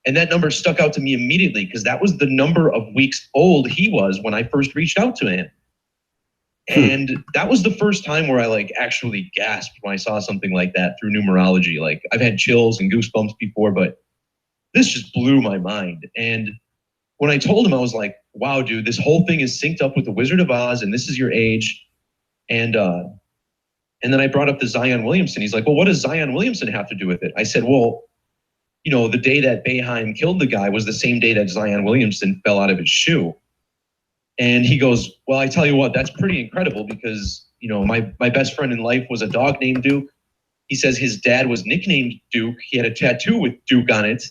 And that number stuck out to me immediately because that was the number of weeks old he was when I first reached out to him. And that was the first time where I actually gasped when I saw something like that through numerology. Like, I've had chills and goosebumps before, but this just blew my mind. And when I told him, I was like, wow, dude, this whole thing is synced up with the Wizard of Oz, and this is your age. And then I brought up the Zion Williamson. He's like, well, what does Zion Williamson have to do with it? I said, well, the day that Behrendt killed the guy was the same day that Zion Williamson fell out of his shoe. And he goes, well, I tell you what, that's pretty incredible because, my best friend in life was a dog named Duke. He says his dad was nicknamed Duke. He had a tattoo with Duke on it.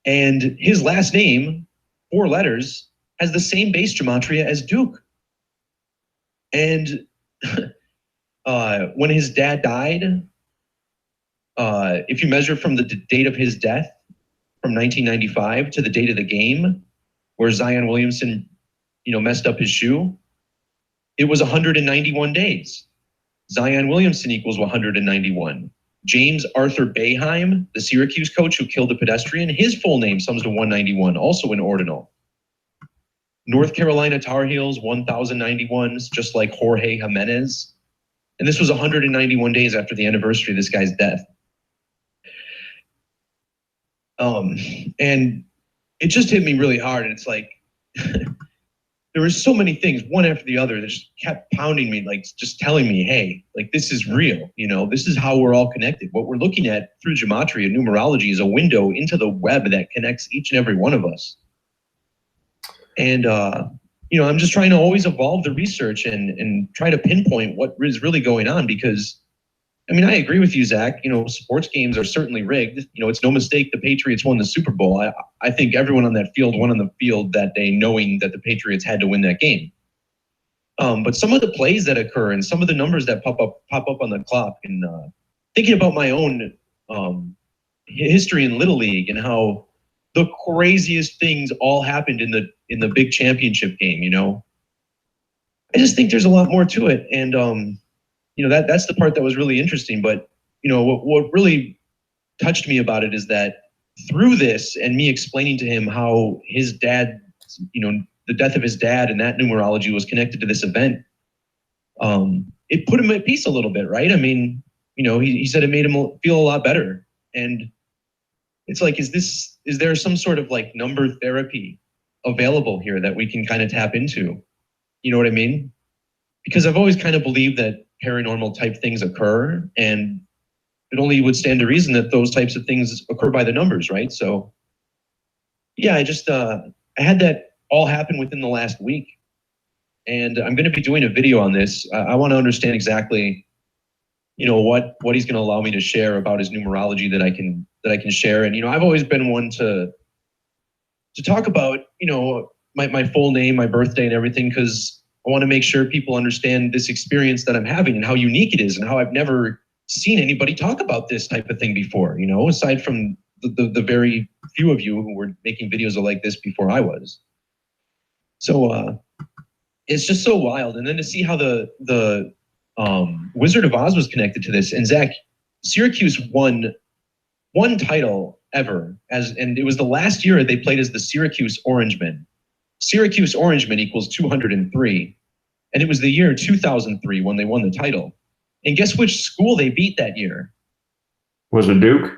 And his last name, 4 letters, has the same base gematria as Duke. And when his dad died, if you measure from the date of his death, from 1995 to the date of the game, where Zion Williamson, messed up his shoe, it was 191 days. Zion Williamson equals 191. James Arthur Boeheim, the Syracuse coach who killed the pedestrian, his full name sums to 191, also in ordinal. North Carolina Tar Heels, 1,091, just like Jorge Jimenez. And this was 191 days after the anniversary of this guy's death. And it just hit me really hard. And it's like, there were so many things, one after the other, that just kept pounding me, like just telling me, hey, like this is real, this is how we're all connected. What we're looking at through gematria, numerology, is a window into the web that connects each and every one of us. And, I'm just trying to always evolve the research and try to pinpoint what is really going on, because I agree with you, Zach. Sports games are certainly rigged. It's no mistake the Patriots won the Super Bowl. I think everyone on that field won on the field that day knowing that the Patriots had to win that game. But some of the plays that occur and some of the numbers that pop up on the clock, and thinking about my own history in Little League and how the craziest things all happened in the big championship game, I just think there's a lot more to it. And that's the part that was really interesting. But, what really touched me about it is that through this and me explaining to him how his dad, the death of his dad and that numerology was connected to this event, it put him at peace a little bit, right? He said it made him feel a lot better. And it's like, is there some sort of like number therapy available here that we can kind of tap into? You know what I mean? Because I've always kind of believed that paranormal type things occur, and it only would stand to reason that those types of things occur by the numbers, right? So yeah, I had that all happen within the last week, and I'm going to be doing a video on this. I want to understand exactly, what he's going to allow me to share about his numerology that I can share. And I've always been one to talk about my full name, my birthday, and everything, because I want to make sure people understand this experience that I'm having and how unique it is, and how I've never seen anybody talk about this type of thing before, aside from the very few of you who were making videos like this before I was. So it's just so wild. And then to see how the Wizard of Oz was connected to this. And Zach, Syracuse won one title ever, and it was the last year they played as the Syracuse Orangemen. Syracuse Orangemen equals 203. And it was the year 2003 when they won the title. And guess which school they beat that year?
Was it Duke?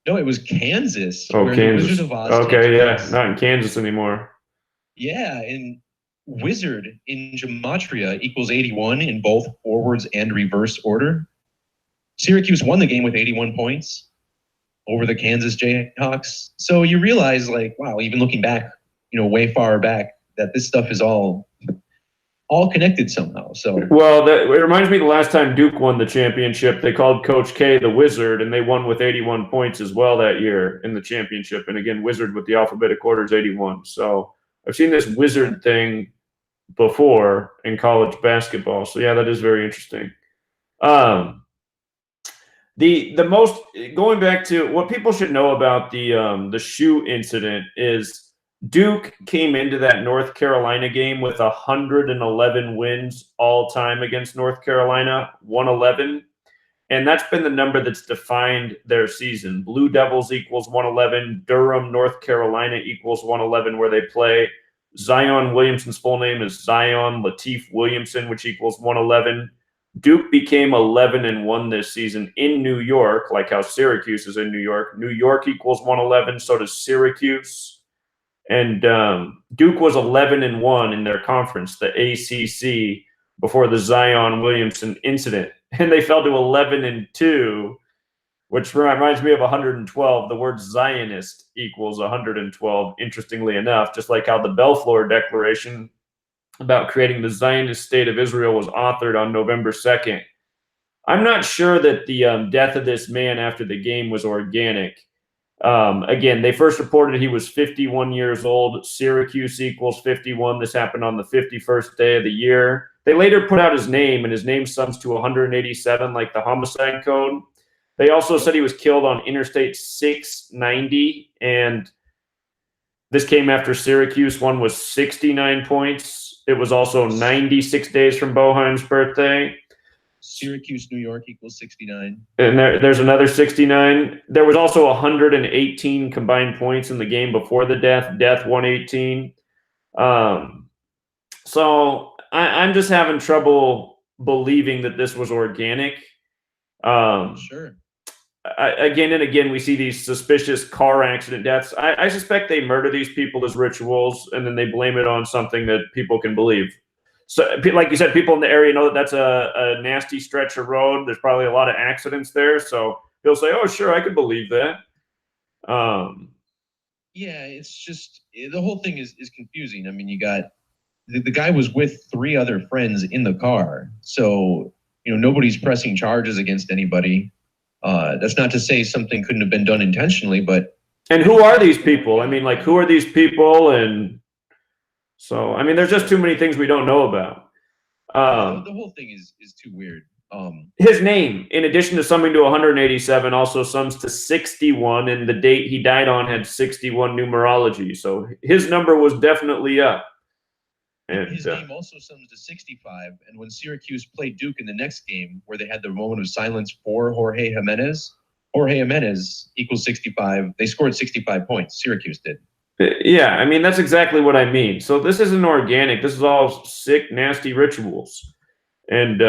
No, it was Kansas.
Oh,
where
Kansas.
The Wizard of Oz
okay, yeah,
place.
not in Kansas anymore.
Yeah, and Wizard in Gematria equals 81 in both forwards and reverse order. Syracuse won the game with 81 points over the Kansas Jayhawks. So you realize, like, wow, even looking back, way far back, that this stuff is all connected somehow. So
well, it reminds me the last time Duke won the championship, they called Coach K the Wizard, and they won with 81 points as well that year in the championship. And again, Wizard with the alphabetic order is 81. So I've seen this Wizard thing before in college basketball. So yeah, that is very interesting. The most, going back to what people should know about the shoe incident is Duke came into that North Carolina game with 111 wins all time against North Carolina, 111. And that's been the number that's defined their season. Blue Devils equals 111. Durham, North Carolina equals 111 where they play. Zion Williamson's full name is Zion Lateef Williamson, which equals 111. Duke became 11-1 this season in New York, like how Syracuse is in New York. New York equals 111, so does Syracuse. And Duke was 11-1 in their conference, the ACC, before the Zion Williamson incident. And they fell to 11-2, which reminds me of 112. The word Zionist equals 112, interestingly enough, just like how the Balfour Declaration about creating the Zionist state of Israel was authored on November 2nd. I'm not sure that the death of this man after the game was organic. Again, they first reported he was 51 years old. Syracuse equals 51. This happened on the 51st day of the year. They later put out his name, and his name sums to 187, like the homicide code. They also said he was killed on Interstate 690, and this came after Syracuse won with 69 points. It was also 96 days from Boheim's birthday.
Syracuse, New York equals 69.
And there's another 69. There was also 118 combined points in the game before the death. Death 118. So I'm just having trouble believing that this was organic.
Sure.
again and again, we see these suspicious car accident deaths. I suspect they murder these people as rituals, and then they blame it on something that people can believe. So, like you said, people in the area know that that's a nasty stretch of road. There's probably a lot of accidents there, so they'll say, "Oh, sure, I could believe that."
Yeah, it's just the whole thing is confusing. I mean, you got the guy was with 3 other friends in the car, so nobody's pressing charges against anybody. That's not to say something couldn't have been done intentionally, but
and who are these people? I mean, like, who are these people? And so, I mean, there's just too many things we don't know about.
The whole thing is too weird.
His name, in addition to summing to 187, also sums to 61, and the date he died on had 61 numerology. So his number was definitely up. And
his name also sums to 65. And when Syracuse played Duke in the next game, where they had the moment of silence for Jorge Jimenez equals 65. They scored 65 points. Syracuse did.
Yeah, I mean, that's exactly what I mean. So this isn't organic. This is all sick, nasty rituals. And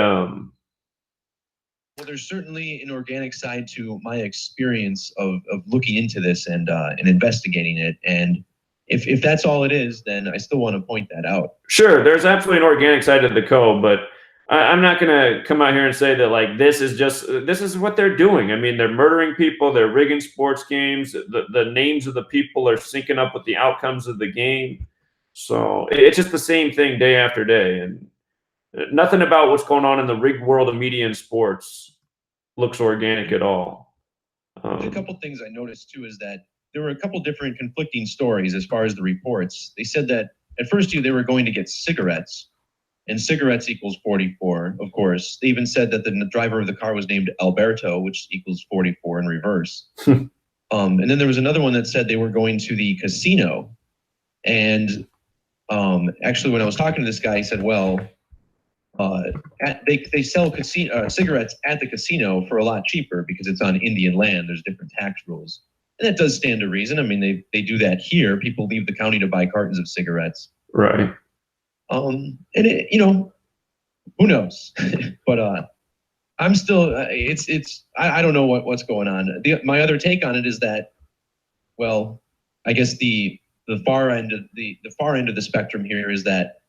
well, there's certainly an organic side to my experience of looking into this and investigating it. And if that's all it is, then I still want to point that out.
Sure, there's absolutely an organic side to the code, but I'm not going to come out here and say that, like, this is what they're doing. I mean, they're murdering people, they're rigging sports games, the names of the people are syncing up with the outcomes of the game. So it's just the same thing day after day. And nothing about what's going on in the rigged world of media and sports looks organic at all.
A couple things I noticed, too, is that there were a couple different conflicting stories as far as the reports. They said that at first they were going to get cigarettes, and cigarettes equals 44, of course. They even said that the driver of the car was named Alberto, which equals 44 in reverse. And then there was another one that said they were going to the casino. And actually, when I was talking to this guy, he said, well, they sell cigarettes at the casino for a lot cheaper because it's on Indian land. There's different tax rules. And that does stand to reason. I mean, they do that here. People leave the county to buy cartons of cigarettes.
Right.
And it, who knows? But I'm still, I don't know what's going on. My other take on it is that, well, I guess the far end of the spectrum here is that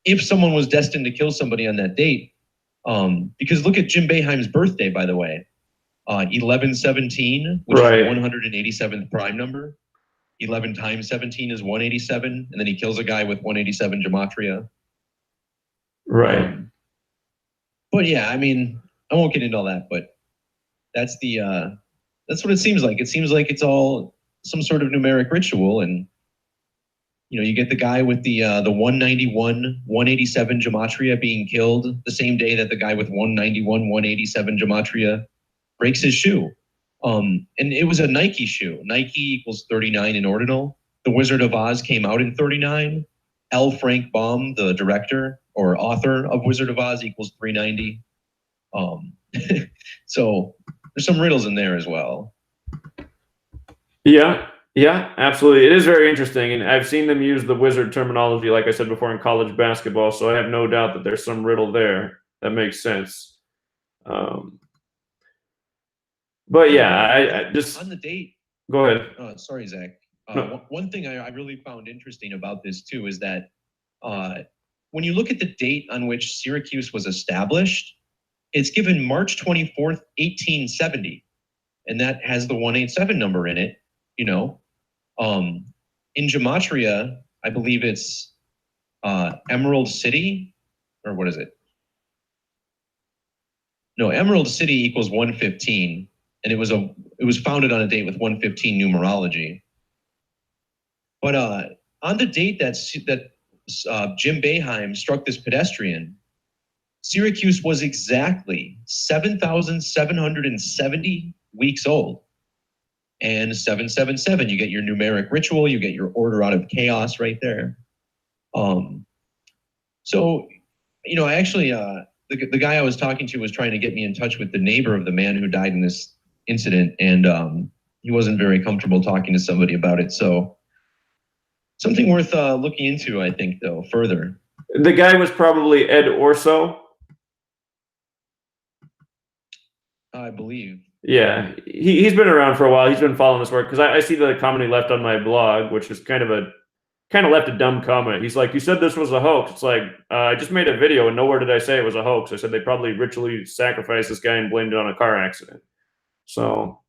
if someone was destined to kill somebody on that date, because look at Jim Boeheim's birthday, by the way, 11/17, which
right.
is the 187th prime number. 11 times 17 is 187, and then he kills a guy with 187 gematria.
Right.
But yeah, I mean, I won't get into all that, but that's what it seems like. It seems like it's all some sort of numeric ritual, and you get the guy with the 191, 187 gematria being killed the same day that the guy with 191, 187 gematria breaks his shoe. And it was a Nike shoe. Nike equals 39 in ordinal. The Wizard of Oz came out in 39. L. Frank Baum, the director or author of Wizard of Oz, equals 390. So there's some riddles in there as well.
Yeah, absolutely. It is very interesting. And I've seen them use the wizard terminology, like I said before, in college basketball. So I have no doubt that there's some riddle there. That makes sense. But yeah, I just
on the date.
Go ahead.
Sorry, Zach.
No.
One thing I really found interesting about this too is that when you look at the date on which Syracuse was established, it's given March 24th, 1870, and that has the 187 number in it. In gematria, I believe it's Emerald City, or what is it? No, Emerald City equals 115. And it was founded on a date with 115 numerology. But on the date that Jim Boeheim struck this pedestrian, Syracuse was exactly 7,770 weeks old. And 777, you get your numeric ritual, you get your order out of chaos right there. So, I actually, the guy I was talking to was trying to get me in touch with the neighbor of the man who died in this incident, and he wasn't very comfortable talking to somebody about it. So something worth looking into, I think, though, further.
The guy was probably Ed Orso.
I believe.
Yeah, he's been around for a while. He's been following this work because I see the comment he left on my blog, which is kind of left a dumb comment. He's like, "You said this was a hoax." It's like, I just made a video and nowhere did I say it was a hoax. I said they probably ritually sacrificed this guy and blamed it on a car accident. So,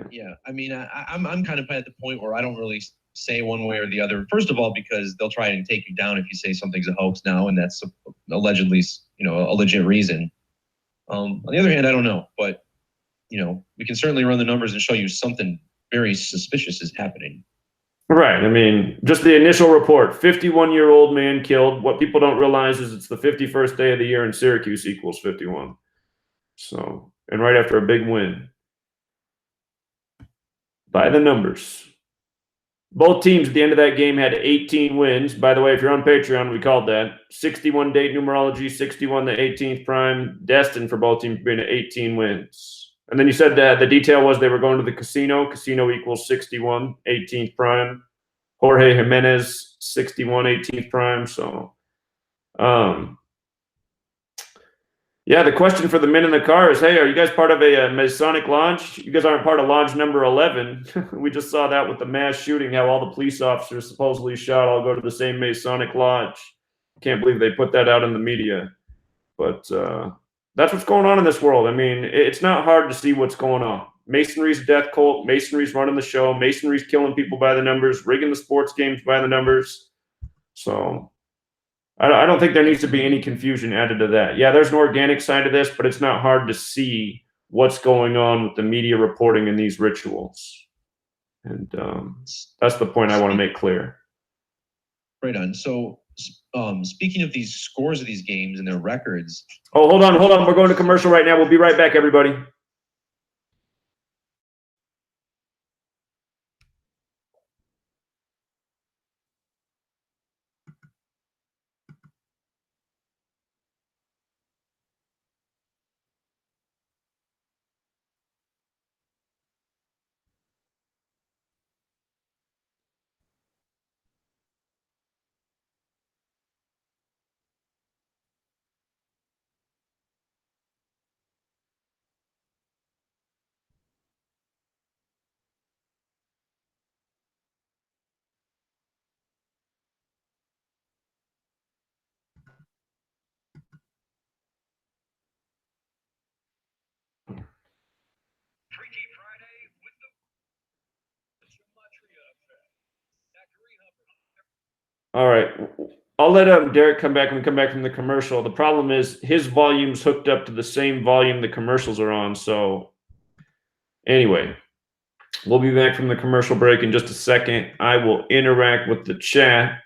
yeah. I mean, I'm kind of at the point where I don't really say one way or the other. First of all, because they'll try and take you down if you say something's a hoax now, and that's allegedly, a legit reason. On the other hand, I don't know, but we can certainly run the numbers and show you something very suspicious is happening.
Right. I mean, just the initial report, 51-year-old man killed. What people don't realize is it's the 51st day of the year and Syracuse equals 51. So, and right after a big win. By the numbers. Both teams at the end of that game had 18 wins. By the way, if you're on Patreon, we called that 61 date numerology, 61 the 18th prime, destined for both teams being at 18 wins. And then you said that the detail was they were going to the casino. Casino equals 61, 18th prime. Jorge Jimenez, 61, 18th prime. So, yeah, the question for the men in the car is, hey, are you guys part of a Masonic lodge? You guys aren't part of lodge number 11. We just saw that with the mass shooting, how all the police officers supposedly shot all go to the same Masonic lodge. Can't believe they put that out in the media. But that's what's going on in this world. I mean, it's not hard to see what's going on. Masonry's death cult, Masonry's running the show, Masonry's killing people by the numbers, rigging the sports games by the numbers. So I don't think there needs to be any confusion added to that. Yeah, there's an organic side to this, but it's not hard to see what's going on with the media reporting in these rituals. And that's the point I want to make clear.
Right on. So speaking of these scores of these games and their records.
Oh, hold on. We're going to commercial right now. We'll be right back, everybody.
Freaky Friday with the Gematria Database.
All right. I'll let Derek come back when we come back from the commercial. The problem is his volume's hooked up to the same volume the commercials are on. So anyway, we'll be back from the commercial break in just a second. I will interact with the chat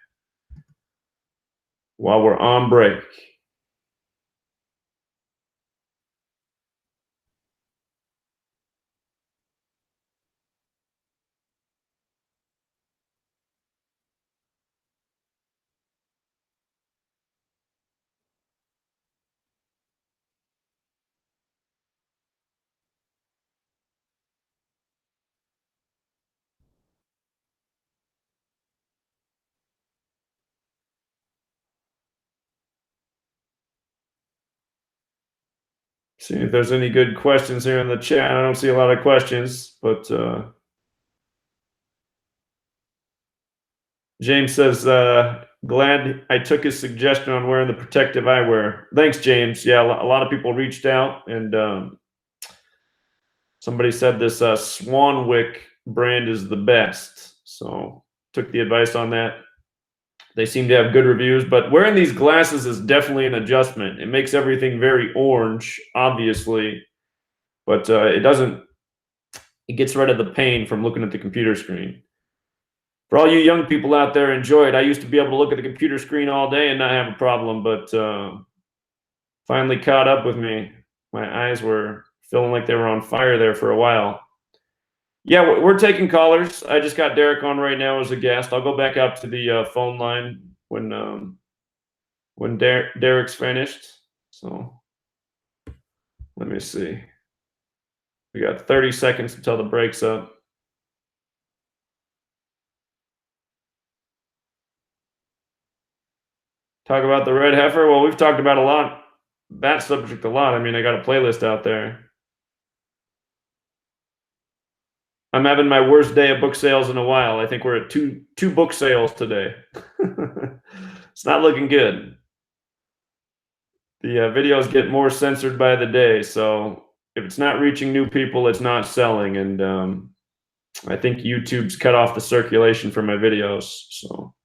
while we're on break. See if there's any good questions here in the chat. I don't see a lot of questions, but James says, glad I took his suggestion on wearing the protective eyewear. Thanks, James. Yeah, a lot of people reached out, and somebody said this Swanwick brand is the best. So took the advice on that. They seem to have good reviews, but wearing these glasses is definitely an adjustment. It makes everything very orange, obviously, but it gets rid of the pain from looking at the computer screen. For all you young people out there, enjoy it. I used to be able to look at the computer screen all day and not have a problem, but finally caught up with me. My eyes were feeling like they were on fire there for a while. Yeah, we're taking callers. I just got Derek on right now as a guest. I'll go back up to the phone line when Derek's finished. So let me see. We got 30 seconds until the break's up. Talk about the red heifer. Well, we've talked about that subject a lot. I mean, I got a playlist out there. I'm having my worst day of book sales in a while. I think we're at two book sales today. It's not looking good. The videos get more censored by the day, so if it's not reaching new people, it's not selling. And I think YouTube's cut off the circulation for my videos. So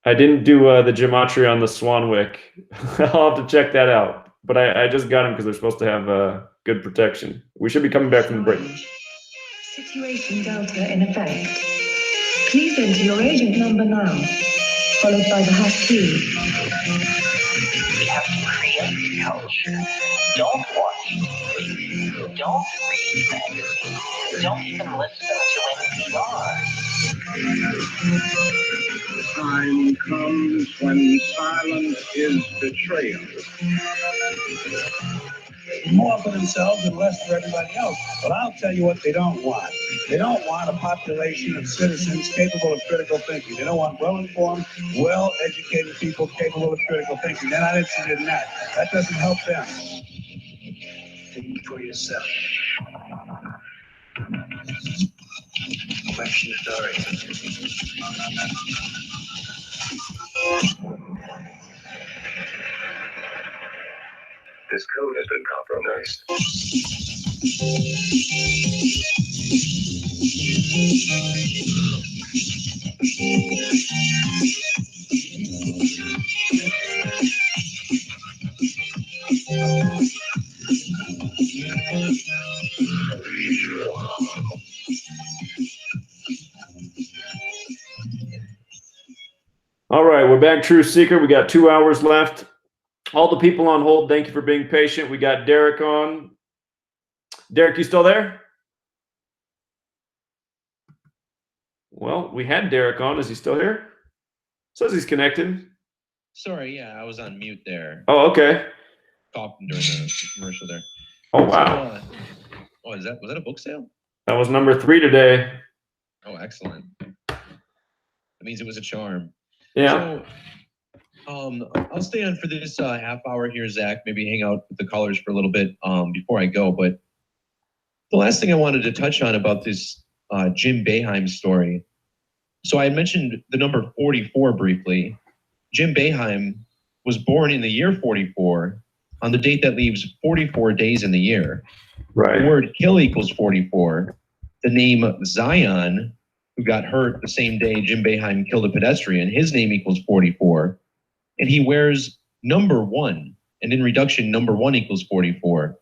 I didn't do the Gematria on the Swanwick. I'll have to check that out. But I just got them because they're supposed to have good protection. We should be coming back from the break.
Situation Delta in effect. Please enter your agent number now, followed by the hash key.
We have to create culture. Don't watch TV. Don't read magazines. Don't even listen to NPR.
The time comes when silence is betrayal. More for themselves and less for everybody else. But I'll tell you what they don't want. They don't want a population of citizens capable of critical thinking. They don't want well-informed, well-educated people capable of critical thinking. They're not interested in that. That doesn't help them. Think for yourself. Question authority.
This code has been compromised.
All right, we're back, True Seeker. We got 2 hours left. All the people on hold, thank you for being patient. We got Derek on. Derek, you still there? Well, we had Derek on. Is he still here? Says he's connected.
Sorry, yeah, I was on mute there.
Oh, okay.
Talking during the commercial there.
Oh, wow.
So, was that a book sale?
That was number 3 today.
Oh, excellent. That means it was a charm.
Yeah.
So, I'll stay on for this half hour here, Zach. Maybe hang out with the callers for a little bit before I go. But the last thing I wanted to touch on about this Jim Boeheim story. So I had mentioned the number 44 briefly. Jim Boeheim was born in the year 44 on the date that leaves 44 days in the year.
Right.
The word kill equals 44. The name Zion, who got hurt the same day Jim Boeheim killed a pedestrian, his name equals 44. And he wears number 1. And in reduction, number 1 equals 44.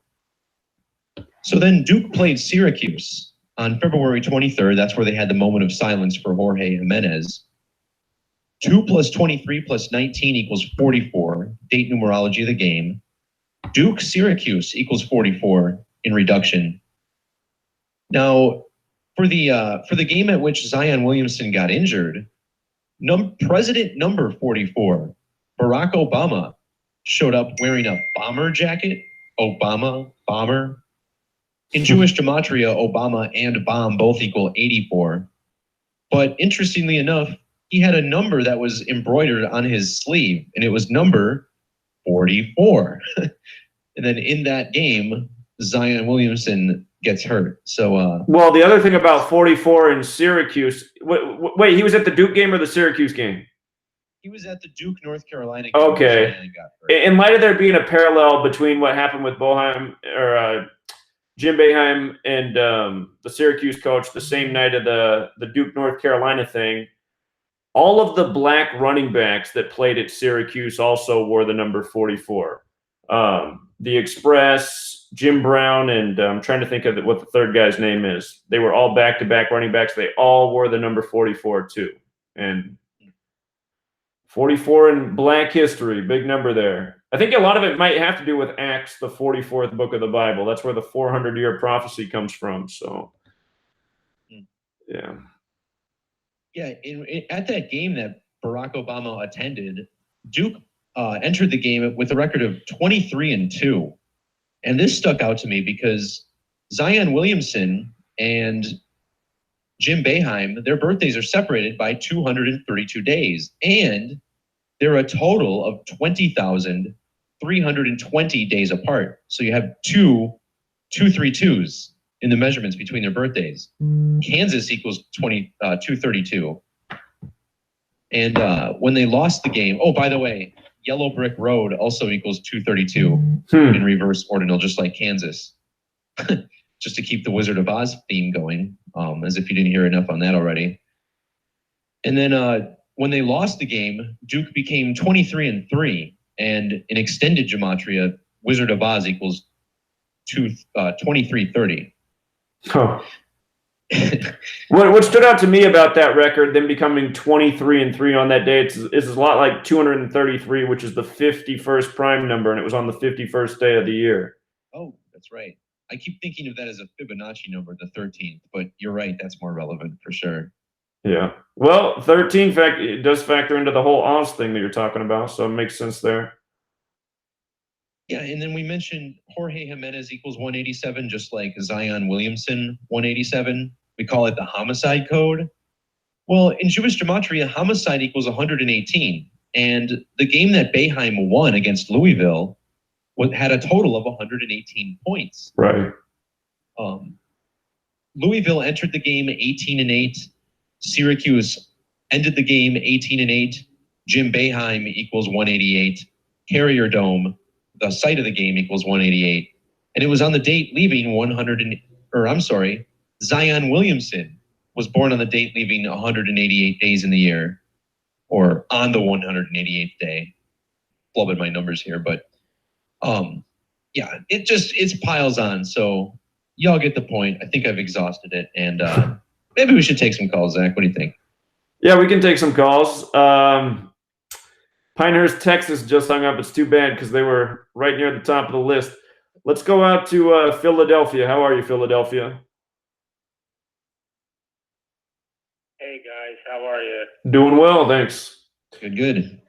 So then Duke played Syracuse on February 23rd. That's where they had the moment of silence for Jorge Jimenez. 2 plus 23 plus 19 equals 44, date numerology of the game. Duke Syracuse equals 44 in reduction. Now, for the game at which Zion Williamson got injured, President number 44, Barack Obama, showed up wearing a bomber jacket. Obama, bomber. In Jewish gematria, Obama and bomb both equal 84. But interestingly enough, he had a number that was embroidered on his sleeve, and it was number 44. And then in that game, Zion Williamson gets hurt. So,
well, the other thing about 44 in Syracuse, wait, he was at the Duke game or the Syracuse game?
He was at the Duke, North Carolina game.
Okay. In light of there being a parallel between what happened with Boeheim or Jim Boeheim and the Syracuse coach the same night of the Duke, North Carolina thing, all of the black running backs that played at Syracuse also wore the number 44. The Express, Jim Brown, and I'm trying to think of what the third guy's name is. They were all back-to-back running backs. They all wore the number 44 too. And 44 in black history, big number there. I think a lot of it might have to do with Acts, the 44th book of the Bible. That's where the 400-year prophecy comes from. So, yeah.
Yeah, at that game that Barack Obama attended, Duke entered the game with a record of 23-2. And this stuck out to me because Zion Williamson and Jim Boeheim, their birthdays are separated by 232 days, and they're a total of 20,320 days apart. So you have two 232s in the measurements between their birthdays. Kansas equals 232. And when they lost the game, oh, by the way, Yellow Brick Road also equals 232 in reverse ordinal, just like Kansas. Just to keep the Wizard of Oz theme going, as if you didn't hear enough on that already. And then when they lost the game, Duke became 23-3, and in extended gematria, Wizard of Oz equals 2330.
Huh. What stood out to me about that record, them becoming 23-3 on that day, is a lot like 233, which is the 51st prime number, and it was on the 51st day of the year.
Oh, that's right. I keep thinking of that as a Fibonacci number, the 13th, but you're right, that's more relevant for sure.
Yeah. Well, 13 it does factor into the whole Oz thing that you're talking about, so it makes sense there.
Yeah, and then we mentioned Jorge Jimenez equals 187, just like Zion Williamson 187. We call it the homicide code. Well, in Jewish gematria, homicide equals 118. And the game that Boeheim won against Louisville had a total of 118 points.
Right.
Louisville entered the game 18-8. Syracuse ended the game 18-8. Jim Boeheim equals 188. Carrier Dome, the site of the game, equals 188. And it was on the date leaving Zion Williamson was born on the date leaving 188 days in the year, or on the 188th day. Flubbing my numbers here, but yeah, it piles on. So y'all get the point. I think I've exhausted it, and maybe we should take some calls, Zach. What do you think?
Yeah, we can take some calls. Pinehurst, Texas just hung up. It's too bad because they were right near the top of the list. Let's go out to Philadelphia. How are you, Philadelphia?
Hey guys, how are you?
Doing well, thanks.
Good.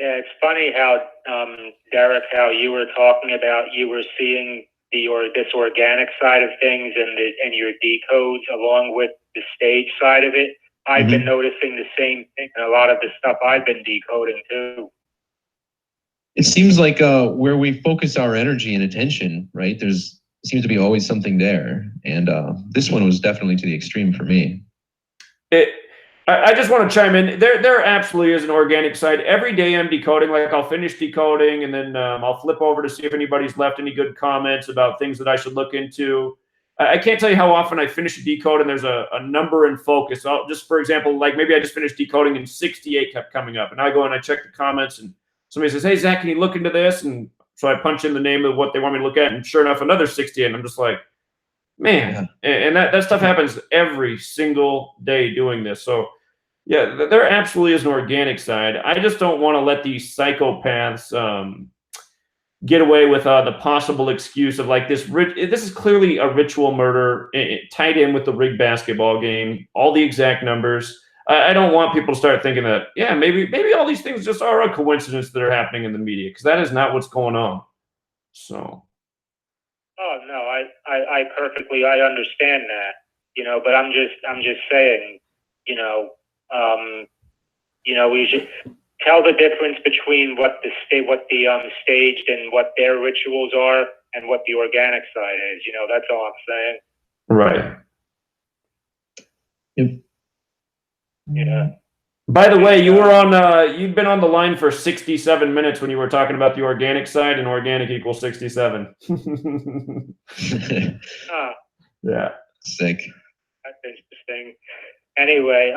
Yeah, it's funny how Derek, how you were talking about you were seeing this organic side of things and your decodes along with the stage side of it. I've been noticing the same thing, and a lot of the stuff I've been decoding too.
It seems like where we focus our energy and attention, right? Seems to be always something there, and this one was definitely to the extreme for me.
I just want to chime in. There absolutely is an organic side. Every day I'm decoding. Like I'll finish decoding, and then I'll flip over to see if anybody's left any good comments about things that I should look into. I can't tell you how often I finish a decode and there's a number in focus. So just for example, like maybe I just finished decoding and 68 kept coming up, and I go and I check the comments, and somebody says, "Hey Zach, can you look into this?" And so I punch in the name of what they want me to look at, and sure enough, another 68. And I'm just like, man, and that stuff happens every single day doing this. So yeah, there absolutely is an organic side. I just don't want to let these psychopaths get away with the possible excuse of like this. This is clearly a ritual murder tied in with the rigged basketball game, all the exact numbers. I don't want people to start thinking that, yeah, maybe all these things just are a coincidence that are happening in the media, because that is not what's going on. So.
Oh no, I perfectly understand that, but I'm just saying, we should tell the difference between what the staged and what their rituals are and what the organic side is. That's all I'm saying.
Right.
Yep.
Yeah.
By the way, you were on. You've been on the line for 67 minutes when you were talking about the organic side, and organic equals 67. Yeah.
Sick.
That's interesting. Anyway,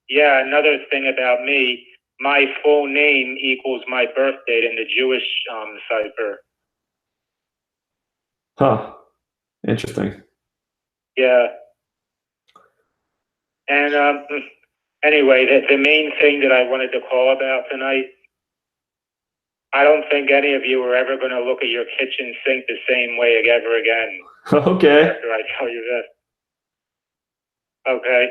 yeah, another thing about me, my full name equals my birth date in the Jewish cipher.
Huh. Interesting.
Yeah. And anyway, the main thing that I wanted to call about tonight, I don't think any of you are ever going to look at your kitchen sink the same way ever again.
Okay.
After I tell you this. Okay.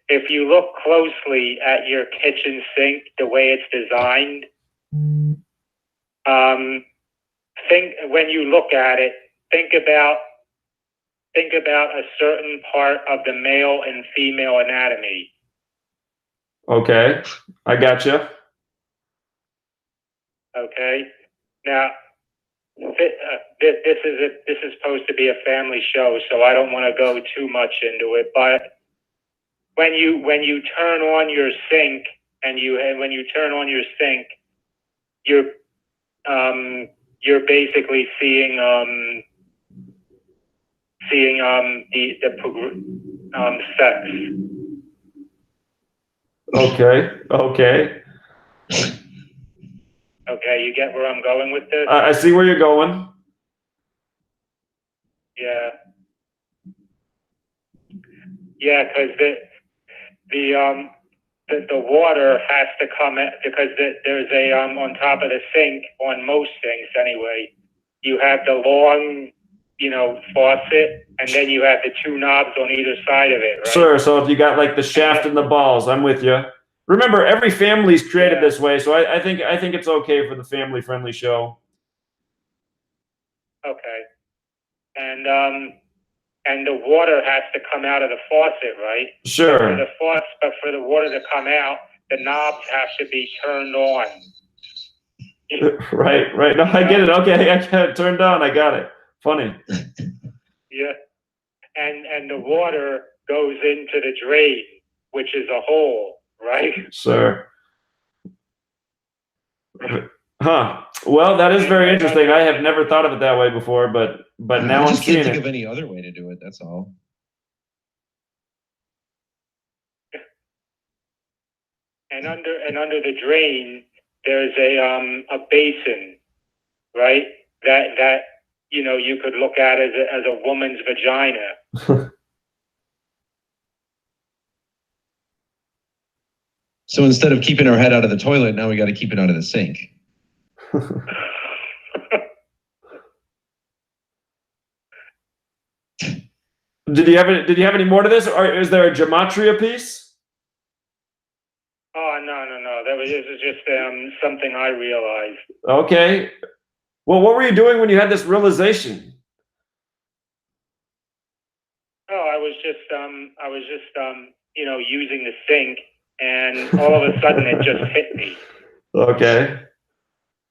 If you look closely at your kitchen sink, the way it's designed, think when you look at it, think about think about a certain part of the male and female anatomy.
Okay, I gotcha.
Okay. Now, this is supposed to be a family show, so I don't want to go too much into it. But when you turn on your sink you're basically seeing sex.
Okay.
Okay, you get where I'm going with this?
I see where you're going.
Yeah. Yeah, because the water has to come in, because there's a on top of the sink, on most things anyway, you have the long, faucet, and then you have the two knobs on either side of it, right?
Sure. So if you got like the shaft and the balls, I'm with you. Remember, every family's created this way, so I think it's okay for the family-friendly show.
Okay. And the water has to come out of the faucet, right?
Sure.
But for the water to come out, the knobs have to be turned on.
Right. No, I get it. Okay, I got it turned on. I got it. Funny.
Yeah. And the water goes into the drain, which is a hole, right?
Sure. Huh. Well, that is very interesting. I have never thought of it that way before, but now I'm seeing it.
I just can't think of any other way to do it. That's all.
And under the drain, there's a basin, right? That you could look at as a woman's vagina.
So instead of keeping our head out of the toilet, now we got to keep it out of the sink.
Did you have any more to this, or is there a gematria piece?
Oh no! This is just something I realized.
Okay. Well, what were you doing when you had this realization?
Oh, I was just using the sink, and all of a sudden it just hit me.
Okay.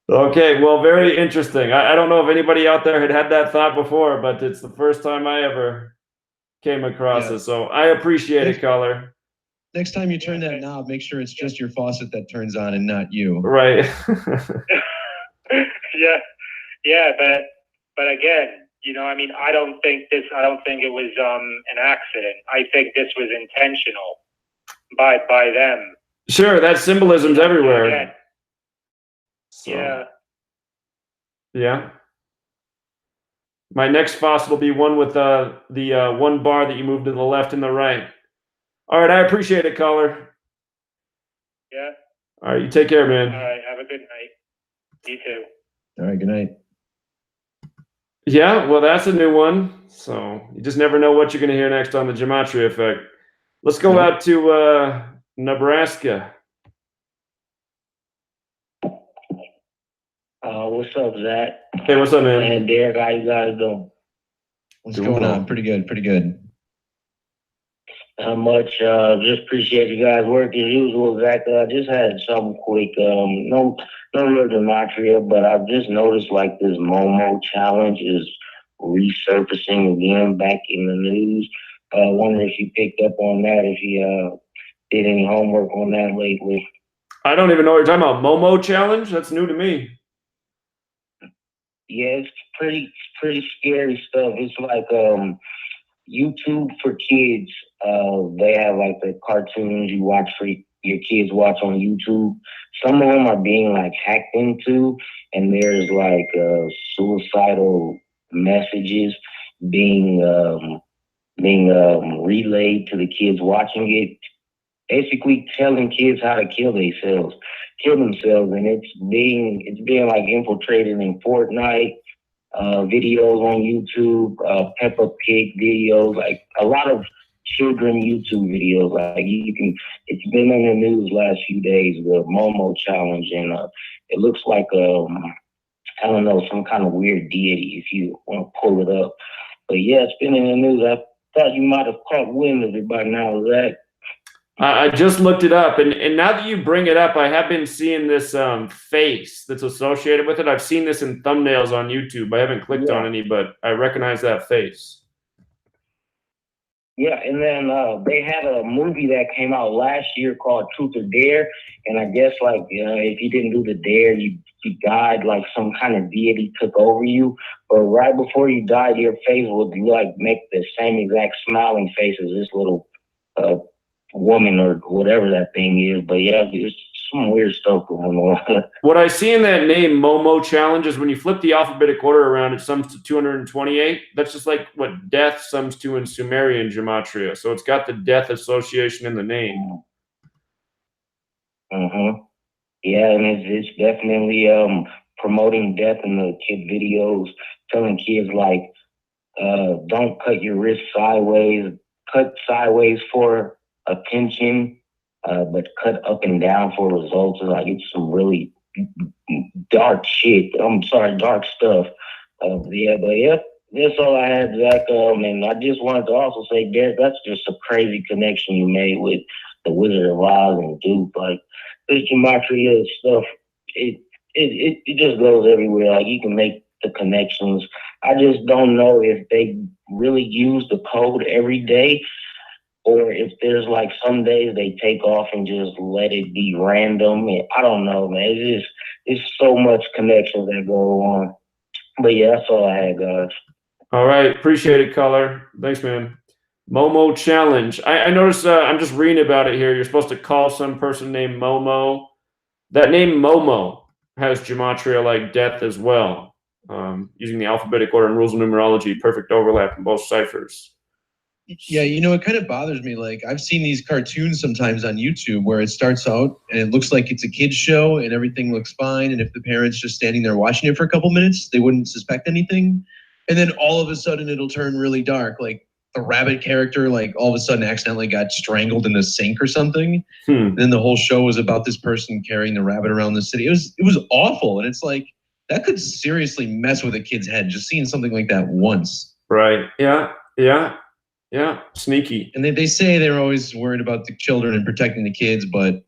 Well, very interesting. I don't know if anybody out there had that thought before, but it's the first time I ever came across it. So I appreciate it, caller.
Next time you turn that knob, make sure it's just your faucet that turns on and not you.
Right.
Yeah, but again, I don't think it was an accident. I think this was intentional by them.
Sure, that symbolism's everywhere.
Yeah.
So, yeah. My next faucet will be one with the one bar that you move to the left and the right. All right, I appreciate it, caller.
Yeah.
All right, you take care, man.
All right, have a good night. You too.
All right, good night.
Yeah, well, that's a new one. So you just never know what you're going to hear next on the Gematria Effect. Let's go out to Nebraska.
What's up, Zach?
Hey, what's up, man?
And Derek, how you guys doing?
What's going on? Pretty good.
Not much. Just appreciate you guys' work as usual, Zach. I just had something quick. No real gematria, but I've just noticed like this Momo challenge is resurfacing again back in the news. I wonder if you picked up on that, if you did any homework on that lately.
I don't even know what you're talking about. Momo challenge? That's new to me.
Yeah, it's pretty scary stuff. It's like YouTube for kids. They have like the cartoons you watch for your kids watch on YouTube. Some of them are being like hacked into, and there's like suicidal messages being relayed to the kids watching it, basically telling kids how to kill themselves, and it's being like infiltrated in Fortnite videos on YouTube, Peppa Pig videos, like a lot of children YouTube videos. Like it's been in the news last few days, the Momo challenge, and it looks like I don't know, some kind of weird deity if you want to pull it up. But yeah, it's been in the news. I thought you might have caught wind of it by now, Zach.
I just looked it up, and now that you bring it up, I have been seeing this face that's associated with it. I've seen this in thumbnails on YouTube. I haven't clicked on any, but I recognize that face.
Yeah, and then they had a movie that came out last year called Truth or Dare, and I guess like if you didn't do the dare, you died, like some kind of deity took over you. But right before you died, your face would like make the same exact smiling face as this little woman or whatever that thing is. But yeah, there's some weird stuff going on.
What I see in that name, Momo Challenge, is when you flip the alphabetic order around, it sums to 228. That's just like what death sums to in Sumerian gematria. So it's got the death association in the name.
Yeah, and it's definitely promoting death in the kid videos, telling kids like, don't cut your wrist sideways, cut sideways for attention, but cut up and down for results. Like it's some really dark shit. I'm sorry, dark stuff. Yeah, but yep, that's all I had, Zach. And I just wanted to also say, Derek, that's just a crazy connection you made with the Wizard of Oz and Duke. Like this gematria stuff, it just goes everywhere. Like you can make the connections. I just don't know if they really use the code every day, or if there's like some days they take off and just let it be random. I don't know, man. It's so much connections that go on. But yeah, that's all I had, guys.
All right. Appreciate it, caller. Thanks, man. Momo Challenge. I noticed, I'm just reading about it here. You're supposed to call some person named Momo. That name Momo has gematria like death as well. Using the alphabetic order and rules of numerology, perfect overlap in both ciphers.
Yeah, you know, it kind of bothers me. Like I've seen these cartoons sometimes on YouTube where it starts out and it looks like it's a kid's show and everything looks fine. And if the parent's just standing there watching it for a couple minutes, they wouldn't suspect anything. And then all of a sudden it'll turn really dark. Like the rabbit character, like all of a sudden accidentally got strangled in the sink or something. And then the whole show was about this person carrying the rabbit around the city. It was awful. And it's like, that could seriously mess with a kid's head, just seeing something like that once.
Right. Yeah. Yeah. Yeah. Sneaky.
And they say they're always worried about the children and protecting the kids, but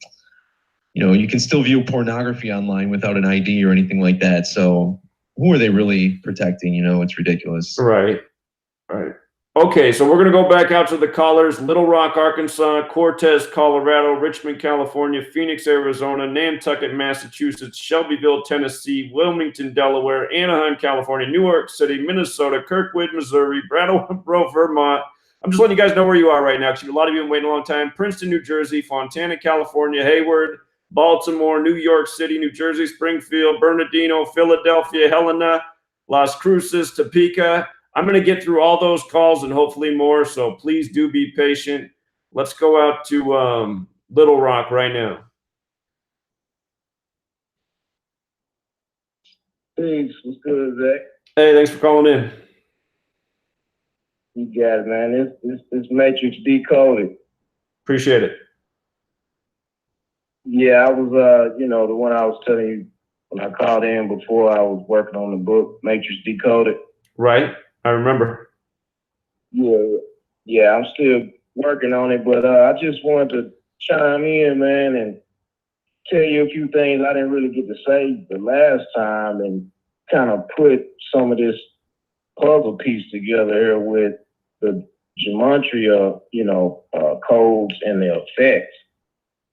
you know, you can still view pornography online without an ID or anything like that. So who are they really protecting? You know, it's ridiculous.
Right. Right. Okay, so we're going to go back out to the callers. Little Rock, Arkansas, Cortez, Colorado, Richmond, California, Phoenix, Arizona, Nantucket, Massachusetts, Shelbyville, Tennessee, Wilmington, Delaware, Anaheim, California, Newark City, Minnesota, Kirkwood, Missouri, Brattleboro, Vermont. I'm just letting you guys know where you are right now because a lot of you have been waiting a long time. Princeton, New Jersey, Fontana, California, Hayward, Baltimore, New York City, New Jersey, Springfield, Bernardino, Philadelphia, Helena, Las Cruces, Topeka. I'm going to get through all those calls and hopefully more, so please do be patient. Let's go out to Little Rock right now.
Thanks. What's good, Zach?
Hey, thanks for calling in.
You got it, man. This Matrix decoded.
Appreciate it.
Yeah, I was, the one I was telling you when I called in before, I was working on the book, Matrix Decoded.
Right. I remember.
Yeah, I'm still working on it, but I just wanted to chime in, man, and tell you a few things I didn't really get to say the last time and kind of put some of this puzzle piece together here with the gematria, codes and the effects.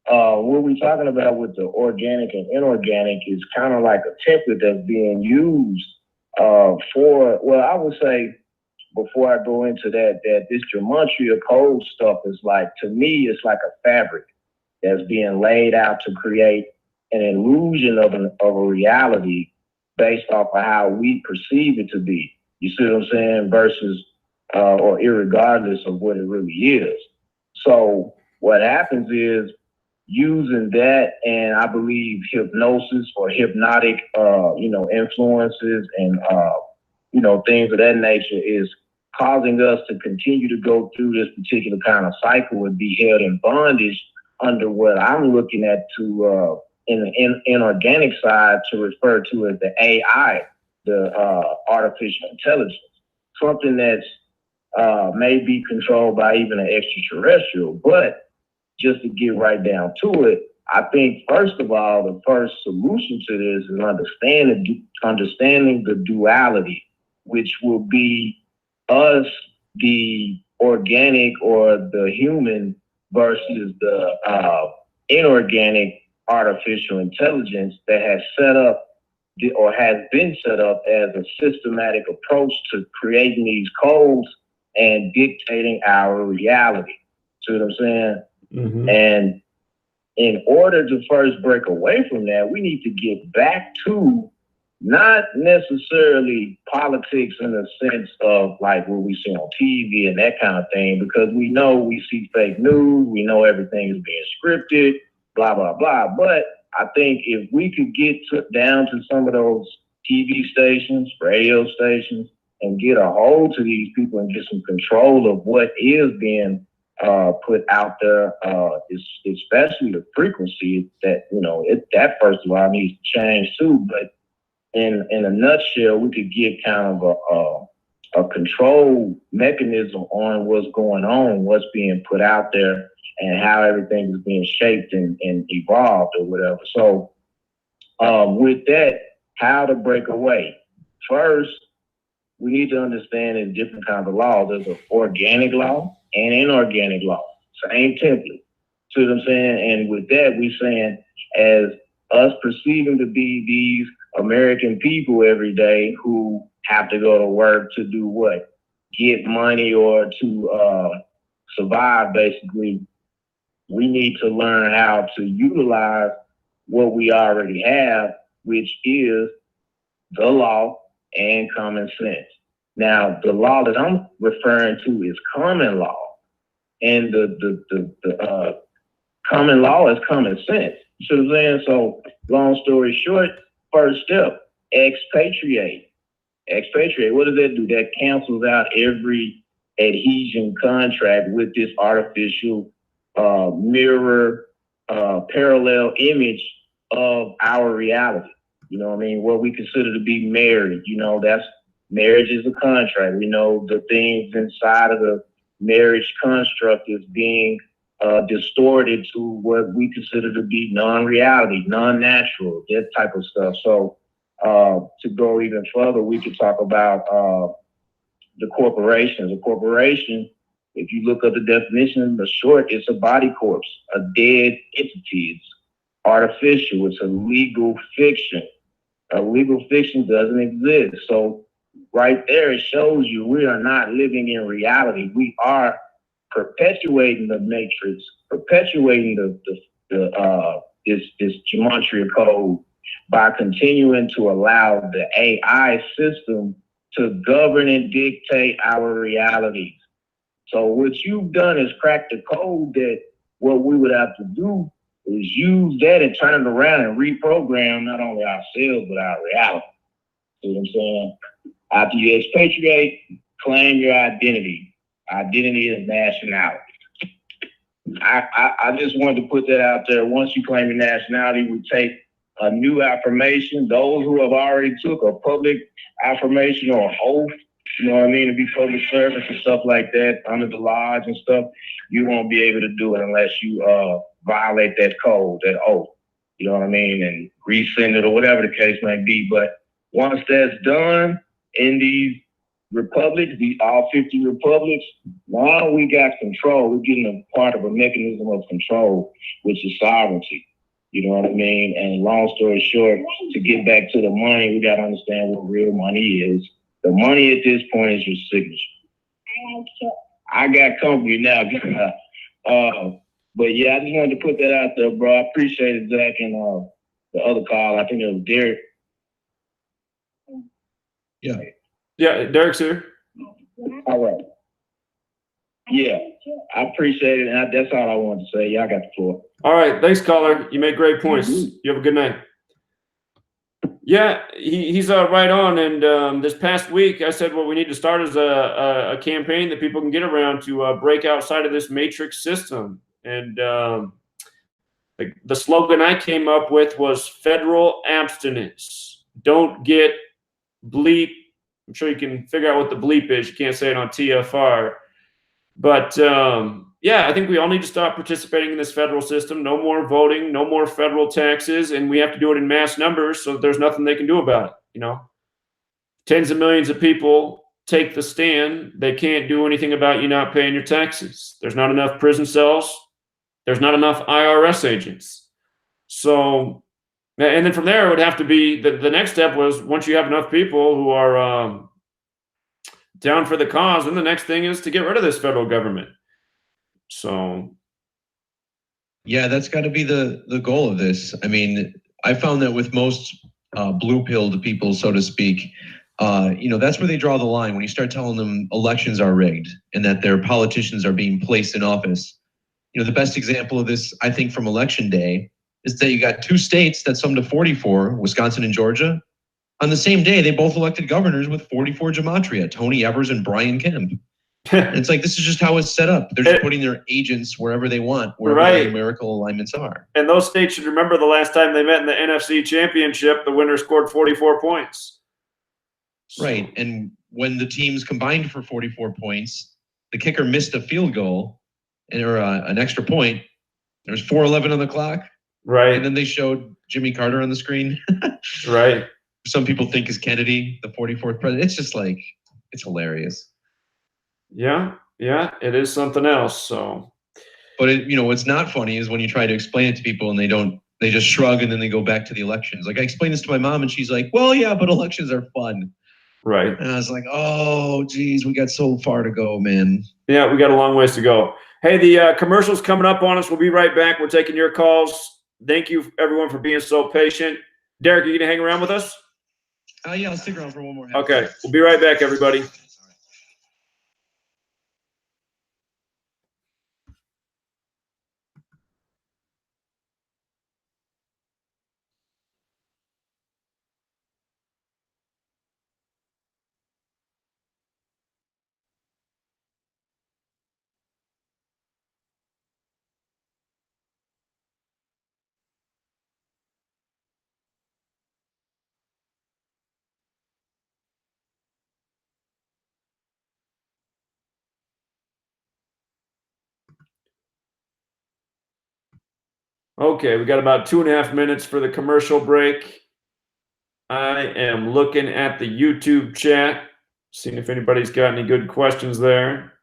What we're talking about with the organic and inorganic is kind of like a template that's being used I would say before I go into that this gematria code stuff is like, to me, it's like a fabric that's being laid out to create an illusion of a reality based off of how we perceive it to be. You see what I'm saying? Versus, or irregardless of what it really is. So what happens is, using that, and I believe hypnosis or hypnotic, influences and, things of that nature is causing us to continue to go through this particular kind of cycle and be held in bondage under what I'm looking at to, in the inorganic side, to refer to as the AI, the artificial intelligence. something that's may be controlled by even an extraterrestrial. But just to get right down to it, I think first of all, the first solution to this is understanding the duality, which will be us, the organic or the human, versus the inorganic artificial intelligence that has set up or has been set up as a systematic approach to creating these codes and dictating our reality. See what I'm saying?
Mm-hmm.
And in order to first break away from that, we need to get back to not necessarily politics in the sense of like what we see on TV and that kind of thing, because we know we see fake news, we know everything is being scripted, blah, blah, blah. But I think if we could get down to some of those TV stations, radio stations, and get a hold to these people and get some control of what is being put out there, especially the frequency that, that first of all needs to change too. But in a nutshell, we could get kind of a control mechanism on what's going on, what's being put out there, and how everything is being shaped and evolved or whatever. So with that, how to break away. First, we need to understand there's different kinds of laws. There's an organic law and inorganic law. Same template. See what I'm saying? And with that, we're saying as us perceiving to be these American people every day who have to go to work to do what? Get money or to survive, basically. We need to learn how to utilize what we already have, which is the law and common sense. Now, the law that I'm referring to is common law, and the common law is common sense. You see what I'm saying? So, long story short, first step, expatriate. Expatriate, what does that do? That cancels out every adhesion contract with this artificial mirror, parallel image of our reality. You know what I mean? What we consider to be marriage, that's marriage is a contract. We know the things inside of the marriage construct is being distorted to what we consider to be non-reality, non-natural, that type of stuff. So to go even further, we could talk about the corporations. A corporation, if you look up the definition, the short, it's a body corpse, a dead entity. It's artificial. It's a legal fiction. A legal fiction doesn't exist. So right there, it shows you we are not living in reality. We are perpetuating the matrix, perpetuating this Gematria code by continuing to allow the AI system to govern and dictate our realities. So what you've done is crack the code that what we would have to do is use that and turn it around and reprogram not only ourselves, but our reality. See what I'm saying? After you expatriate, claim your identity. Identity is nationality. I just wanted to put that out there. Once you claim your nationality, we take a new affirmation. Those who have already took a public affirmation or oath, you know what I mean, to be public servants and stuff like that under the lodge and stuff, you won't be able to do it unless you violate that code, that oath, you know what I mean, and rescind it or whatever the case may be. But once that's done in these republics, all 50 republics, now we got control. We're getting a part of a mechanism of control, which is sovereignty. You know what I mean? And long story short, to get back to the money, we got to understand what real money is. The money at this point is your signature. I got company now. But yeah, I just wanted to put that out there, bro. I appreciate it, Zach, and the other call. I think it was Derek.
Yeah. Yeah, Derek's here.
All right. Yeah, I appreciate it. And that's all I wanted to say. Y'all got the floor.
All right. Thanks, caller. You make great points. You have a good night. Yeah, he's right on. And this past week, I said what we need to start is a campaign that people can get around to break outside of this matrix system. And the slogan I came up with was federal abstinence. Don't get bleep, I'm sure you can figure out what the bleep is. You can't say it on TFR. But yeah, I think we all need to stop participating in this federal system. No more voting, no more federal taxes, and we have to do it in mass numbers, so there's nothing they can do about it. You know, tens of millions of people take the stand. They can't do anything about you not paying your taxes. There's not enough prison cells. There's not enough IRS agents. So, and then from there, it would have to be the next step was once you have enough people who are down for the cause, then the next thing is to get rid of this federal government. So,
yeah, that's got to be the goal of this. I mean, I found that with most blue-pilled people, so to speak, you know, that's where they draw the line. When you start telling them elections are rigged and that their politicians are being placed in office. You know, the best example of this, I think, from election day is that you got two states that summed to 44, Wisconsin and Georgia. On the same day, they both elected governors with 44 Gematria, Tony Evers and Brian Kemp. And it's like, this is just how it's set up. They're just putting their agents wherever they want, wherever the numerical alignments are.
And those states should remember the last time they met in the NFC Championship, the winner scored 44 points.
Right. And when the teams combined for 44 points, the kicker missed a field goal or an extra point. There was 4:11 on the clock.
Right.
And then they showed Jimmy Carter on the screen.
Right.
Some people think is Kennedy, the 44th president. It's just like, it's hilarious.
Yeah, yeah, it is something else. So,
but it, you know, what's not funny is when you try to explain it to people and they just shrug and then they go back to the elections. Like I explained this to my mom and she's like, well, yeah, but elections are fun.
Right.
And I was like, oh, geez, we got so far to go, man.
Yeah, we got a long ways to go. Hey, the commercial's coming up on us. We'll be right back. We're taking your calls. Thank you, everyone, for being so patient. Derek, are you going to hang around with us?
Yeah, I'll stick around for one more half.
Okay, we'll be right back, everybody. Okay, we got about 2.5 minutes for the commercial break. I am looking at the YouTube chat, seeing if anybody's got any good questions there.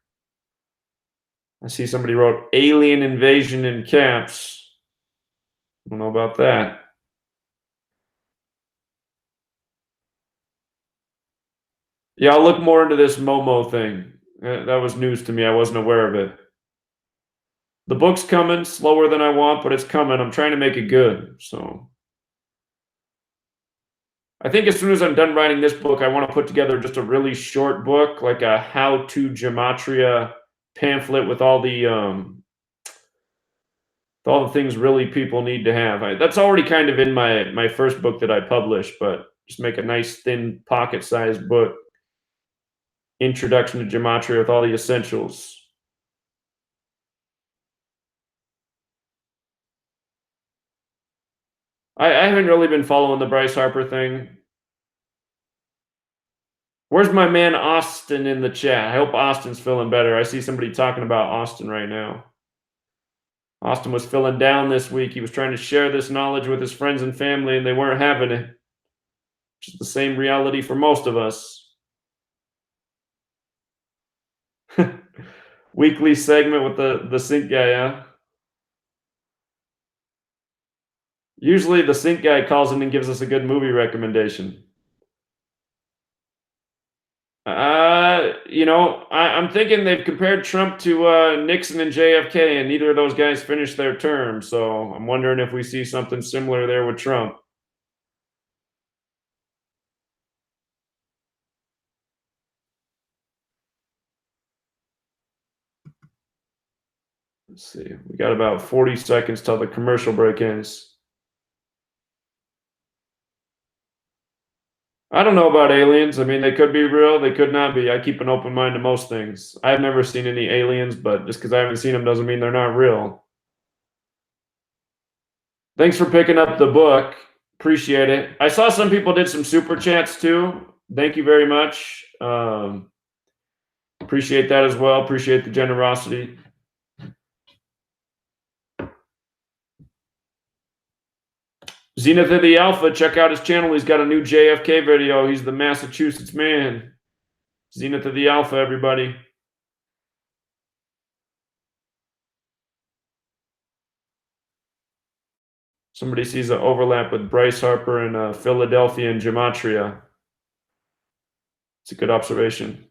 I see somebody wrote alien invasion in caps. I don't know about that. Yeah, I'll look more into this Momo thing. That was news to me. I wasn't aware of it. The book's coming, slower than I want, but it's coming. I'm trying to make it good. So I think as soon as I'm done writing this book, I want to put together just a really short book, like a how-to Gematria pamphlet with all the things really people need to have. That's already kind of in my first book that I published, but just make a nice thin pocket-sized book. Introduction to Gematria with all the essentials. I haven't really been following the Bryce Harper thing. Where's my man Austin in the chat? I hope Austin's feeling better. I see somebody talking about Austin right now. Austin was feeling down this week. He was trying to share this knowledge with his friends and family, and they weren't having it. Which is the same reality for most of us. Weekly segment with the sync guy, huh? Usually the sync guy calls in and gives us a good movie recommendation. You know, I'm thinking they've compared Trump to Nixon and JFK, and neither of those guys finished their term. So I'm wondering if we see something similar there with Trump. Let's see. We got about 40 seconds till the commercial break ends. I don't know about aliens. I mean, they could be real. They could not be. I keep an open mind to most things. I've never seen any aliens, but just because I haven't seen them doesn't mean they're not real. Thanks for picking up the book. Appreciate it. I saw some people did some super chats too. thank you very much. Appreciate that as well. Appreciate the generosity. Zenith of the Alpha, check out his channel. He's got a new JFK video. He's the Massachusetts man. Zenith of the Alpha, everybody. Somebody sees an overlap with Bryce Harper and Philadelphia and Gematria. It's a good observation.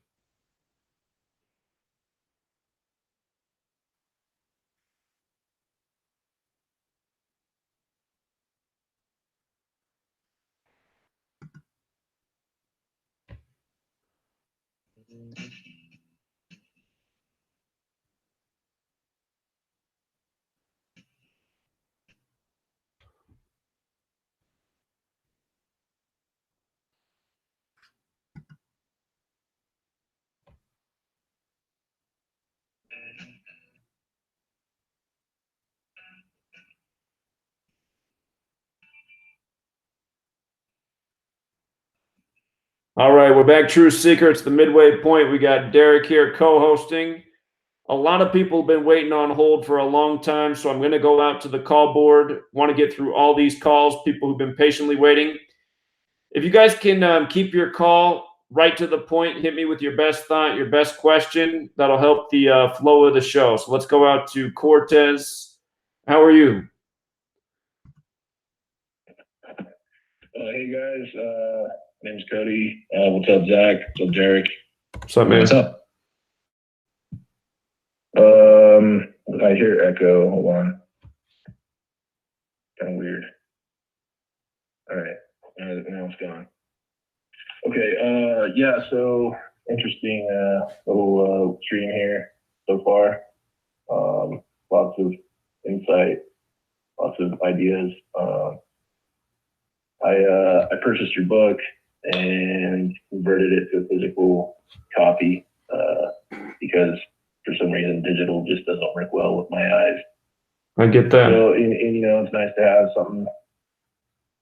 All right, we're back. True Secrets, the midway point. We got Derek here co-hosting. A lot of people have been waiting on hold for a long time, so I'm going to go out to the call board. Want to get through all these calls, people who've been patiently waiting. If you guys can keep your call right to the point, hit me with your best thought, your best question. That'll help the flow of the show. So let's go out to Cortez. How are you?
Hey guys, name's Cody. What's up, Zach? What's up, Derek?
What's up, man?
What's up?
I hear echo. Hold on. Kind of weird. All right, now it's gone. Okay. Yeah. So interesting little stream here so far. Lots of insight, lots of ideas. I purchased your book and converted it to a physical copy because for some reason digital just doesn't work well with my eyes.
I get that.
So, and you know, it's nice to have something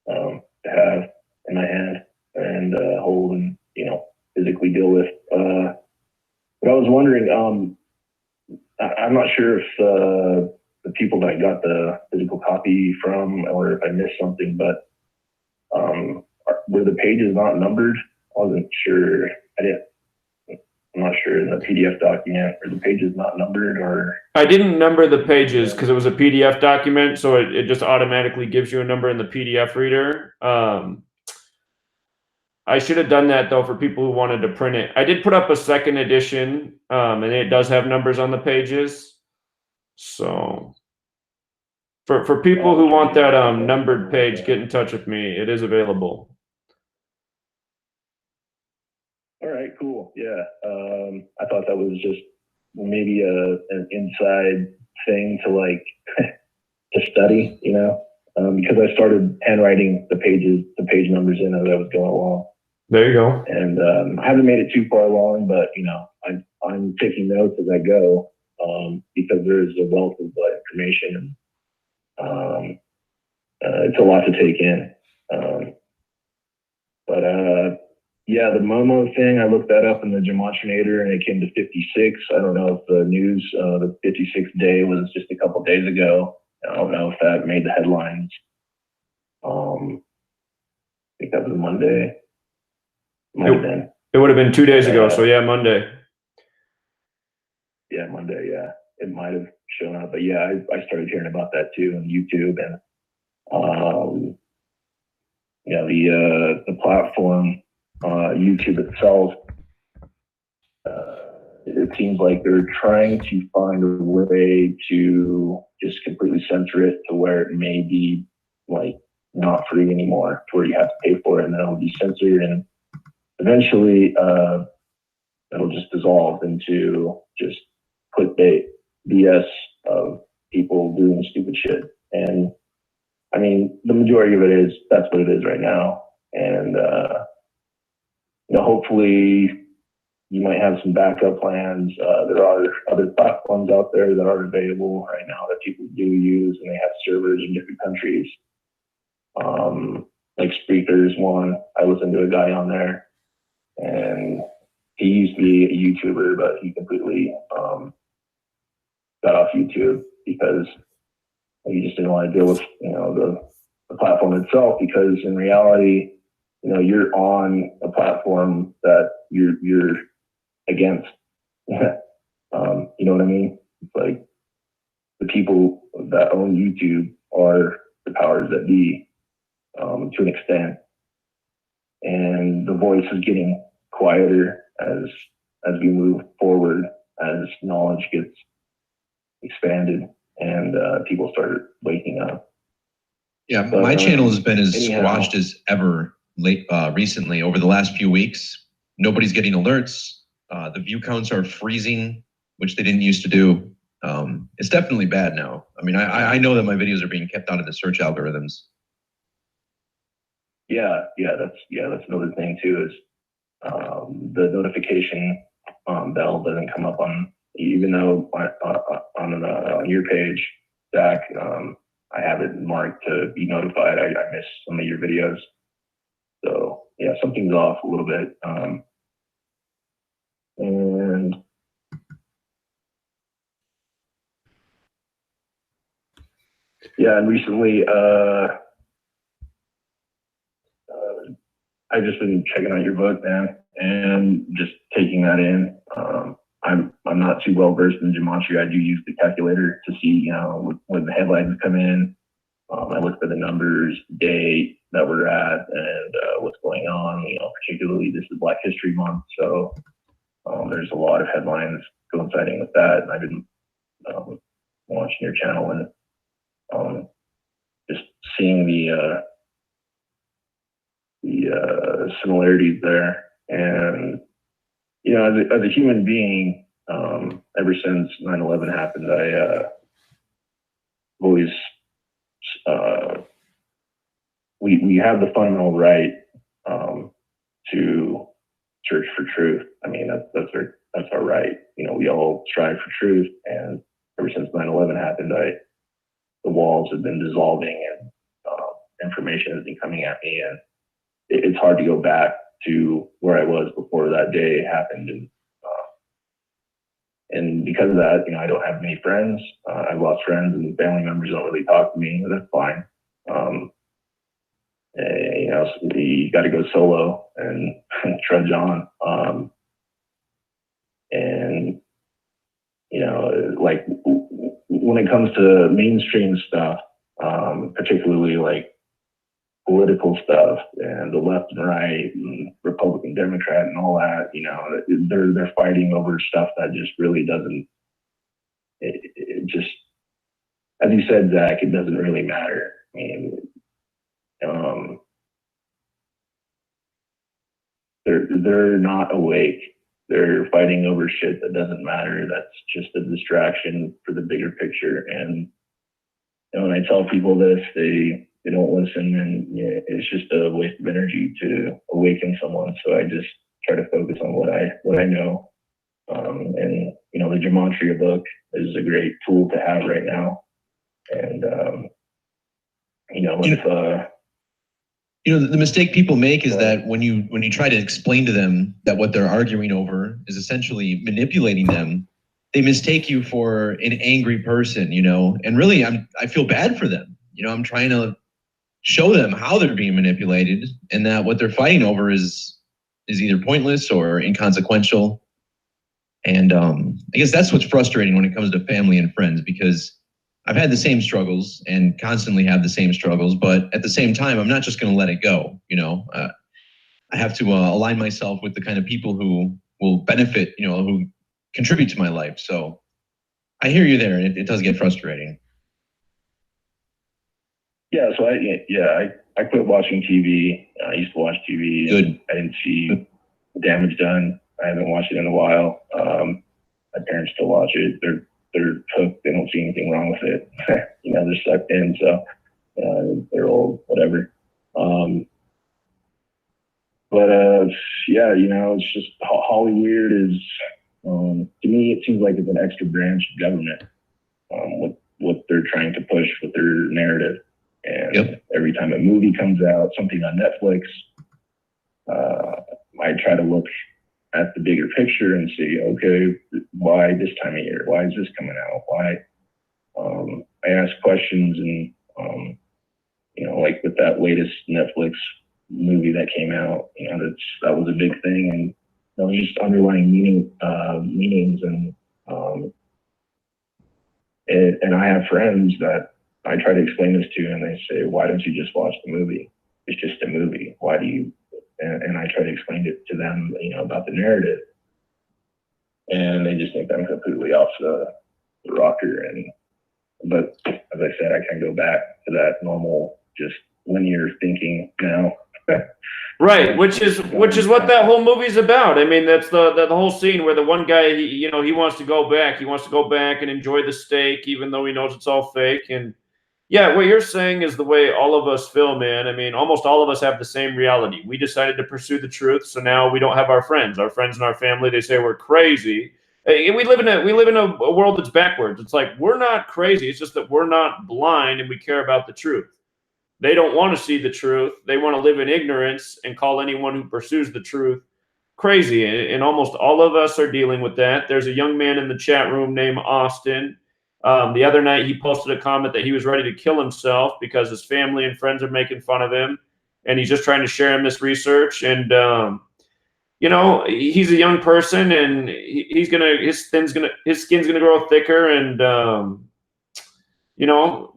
to have in my hand and hold and, you know, physically deal with. But I was wondering, I'm not sure if the people that I got the physical copy from or if I missed something, but were the pages not numbered? I wasn't sure. I'm not sure in the PDF document. Were the pages not numbered or?
I didn't number the pages because it was a PDF document, so it just automatically gives you a number in the PDF reader. I should have done that though for people who wanted to print it. I did put up a second edition, and it does have numbers on the pages. So for people who want that numbered page, get in touch with me. It is available.
All right, cool. Yeah. I thought that was just maybe an inside thing to like to study, you know, because I started handwriting the page numbers in as I was going along.
There you go.
And I haven't made it too far along, but you know, I'm taking notes as I go because there's a wealth of information. It's a lot to take in. Yeah, the Momo thing, I looked that up in the Gematrinator and it came to 56. I don't know if the news, the 56th day was just a couple days ago. I don't know if that made the headlines. I think that was Monday. Might have been.
It would have been 2 days ago, so yeah, Monday.
Yeah, Monday, yeah. It might have shown up. But yeah, I started hearing about that too on YouTube. And, you know, the platform, YouTube itself, it seems like they're trying to find a way to just completely censor it to where it may be like not free anymore, to where you have to pay for it and then it'll be censored and eventually it'll just dissolve into just clickbait BS of people doing stupid shit. And I mean, the majority of it is, that's what it is right now. And you know, hopefully you might have some backup plans. There are other platforms out there that are available right now that people do use, and they have servers in different countries. Like Spreaker is one. I listened to a guy on there. and he used to be a YouTuber, but he completely got off YouTube because he just didn't want to deal with, you know, the platform itself, because in reality, you know, you're on a platform that you're against. You know what I mean? It's like the people that own YouTube are the powers that be, to an extent, and the voice is getting quieter as we move forward, as knowledge gets expanded and people start waking up.
Yeah, my channel has been as squashed as ever recently over the last few weeks. Nobody's getting alerts. The view counts are freezing, which they didn't used to do. It's definitely bad now. I mean, I know that my videos are being kept out of the search algorithms.
Yeah, that's another thing too, is the notification bell doesn't come up on, even though on your page, Zach, I have it marked to be notified. I missed some of your videos. So yeah, something's off a little bit. And yeah, and recently, I've just been checking out your book, man, and just taking that in. I'm not too well versed in Gematria. I do use the calculator to see, you know, when the headlines come in. I look for the numbers, date that we're at, and what's going on. You know, particularly this is Black History Month, so there's a lot of headlines coinciding with that. And I've been watching your channel and just seeing the similarities there. And you know, as a human being, ever since 9/11 happened, I always we have the fundamental right to search for truth. I mean, that's our right. You know, we all strive for truth, and ever since 9/11 happened, the walls have been dissolving, and information has been coming at me, and it's hard to go back to where I was before that day happened. And because of that, you know, I don't have many friends. I've lost friends, and family members don't really talk to me. That's fine. You know, so you got to go solo and trudge on. And you know, like when it comes to mainstream stuff, particularly like political stuff and the left and right and Republican, Democrat and all that, you know, they're fighting over stuff that just really doesn't, it just, as you said, Zach, it doesn't really matter. I mean, they're not awake. They're fighting over shit that doesn't matter. That's just a distraction for the bigger picture. And you know, when I tell people this, they don't listen, and it's just a waste of energy to awaken someone. So I just try to focus on what I know. And you know, the Gematria book is a great tool to have right now. And you know, if
you know, the mistake people make is that when you try to explain to them that what they're arguing over is essentially manipulating them, they mistake you for an angry person, you know. And really, I feel bad for them. You know, I'm trying to show them how they're being manipulated, and that what they're fighting over is either pointless or inconsequential. And I guess that's what's frustrating when it comes to family and friends, because I've had the same struggles and constantly have the same struggles, but at the same time, I'm not just going to let it go. You know, I have to align myself with the kind of people who will benefit, you know, who contribute to my life. So I hear you there, and it does get frustrating.
Yeah, so I quit watching TV. I used to watch TV.
Good.
I didn't see damage done. I haven't watched it in a while. My parents still watch it. They're hooked. They don't see anything wrong with it. You know, they're sucked in. So they're old, whatever. But yeah, you know, it's just Hollywood is, to me, it seems like it's an extra branch of government. What they're trying to push with their narrative. And every time a movie comes out, something on Netflix, I try to look at the bigger picture and see, okay, why this time of year? Why is this coming out? Why? I ask questions, and like with that latest Netflix movie that came out, that was a big thing, and there was just underlying meanings, and I have friends that I try to explain this to, and they say, why don't you just watch the movie? It's just a movie. Why do you? And I try to explain it to them, about the narrative, and they just think I'm completely off the rocker. But as I said, I can go back to that normal, just linear thinking now.
Right, which is what that whole movie's about. I mean, that's the whole scene where the one guy, he wants to go back. He wants to go back and enjoy the steak, even though he knows it's all fake. And yeah, what you're saying is the way all of us feel, man. I mean, almost all of us have the same reality. We decided to pursue the truth, so now we don't have our friends. Our friends and our family, they say we're crazy. We live in a world that's backwards. It's like we're not crazy. It's just that we're not blind and we care about the truth. They don't want to see the truth. They want to live in ignorance and call anyone who pursues the truth crazy. And almost all of us are dealing with that. There's a young man in the chat room named Austin. The other night, he posted a comment that he was ready to kill himself because his family and friends are making fun of him, and he's just trying to share him this research. And he's a young person, and his skin's gonna grow thicker, and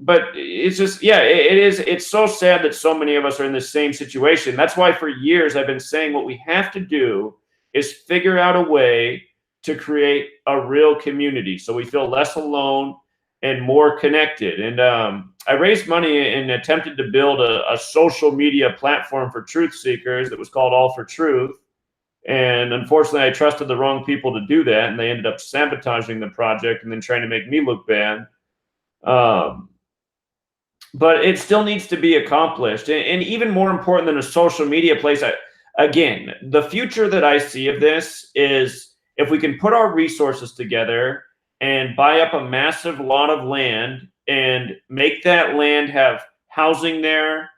but it's just, yeah, it's so sad that so many of us are in the same situation. That's why for years I've been saying what we have to do is figure out a way to create a real community so we feel less alone and more connected. And I raised money and attempted to build a social media platform for truth seekers that was called All for Truth. And unfortunately, I trusted the wrong people to do that, and they ended up sabotaging the project and then trying to make me look bad. But it still needs to be accomplished. And even more important than a social media place, again, the future that I see of this is if we can put our resources together and buy up a massive lot of land and make that land have housing there,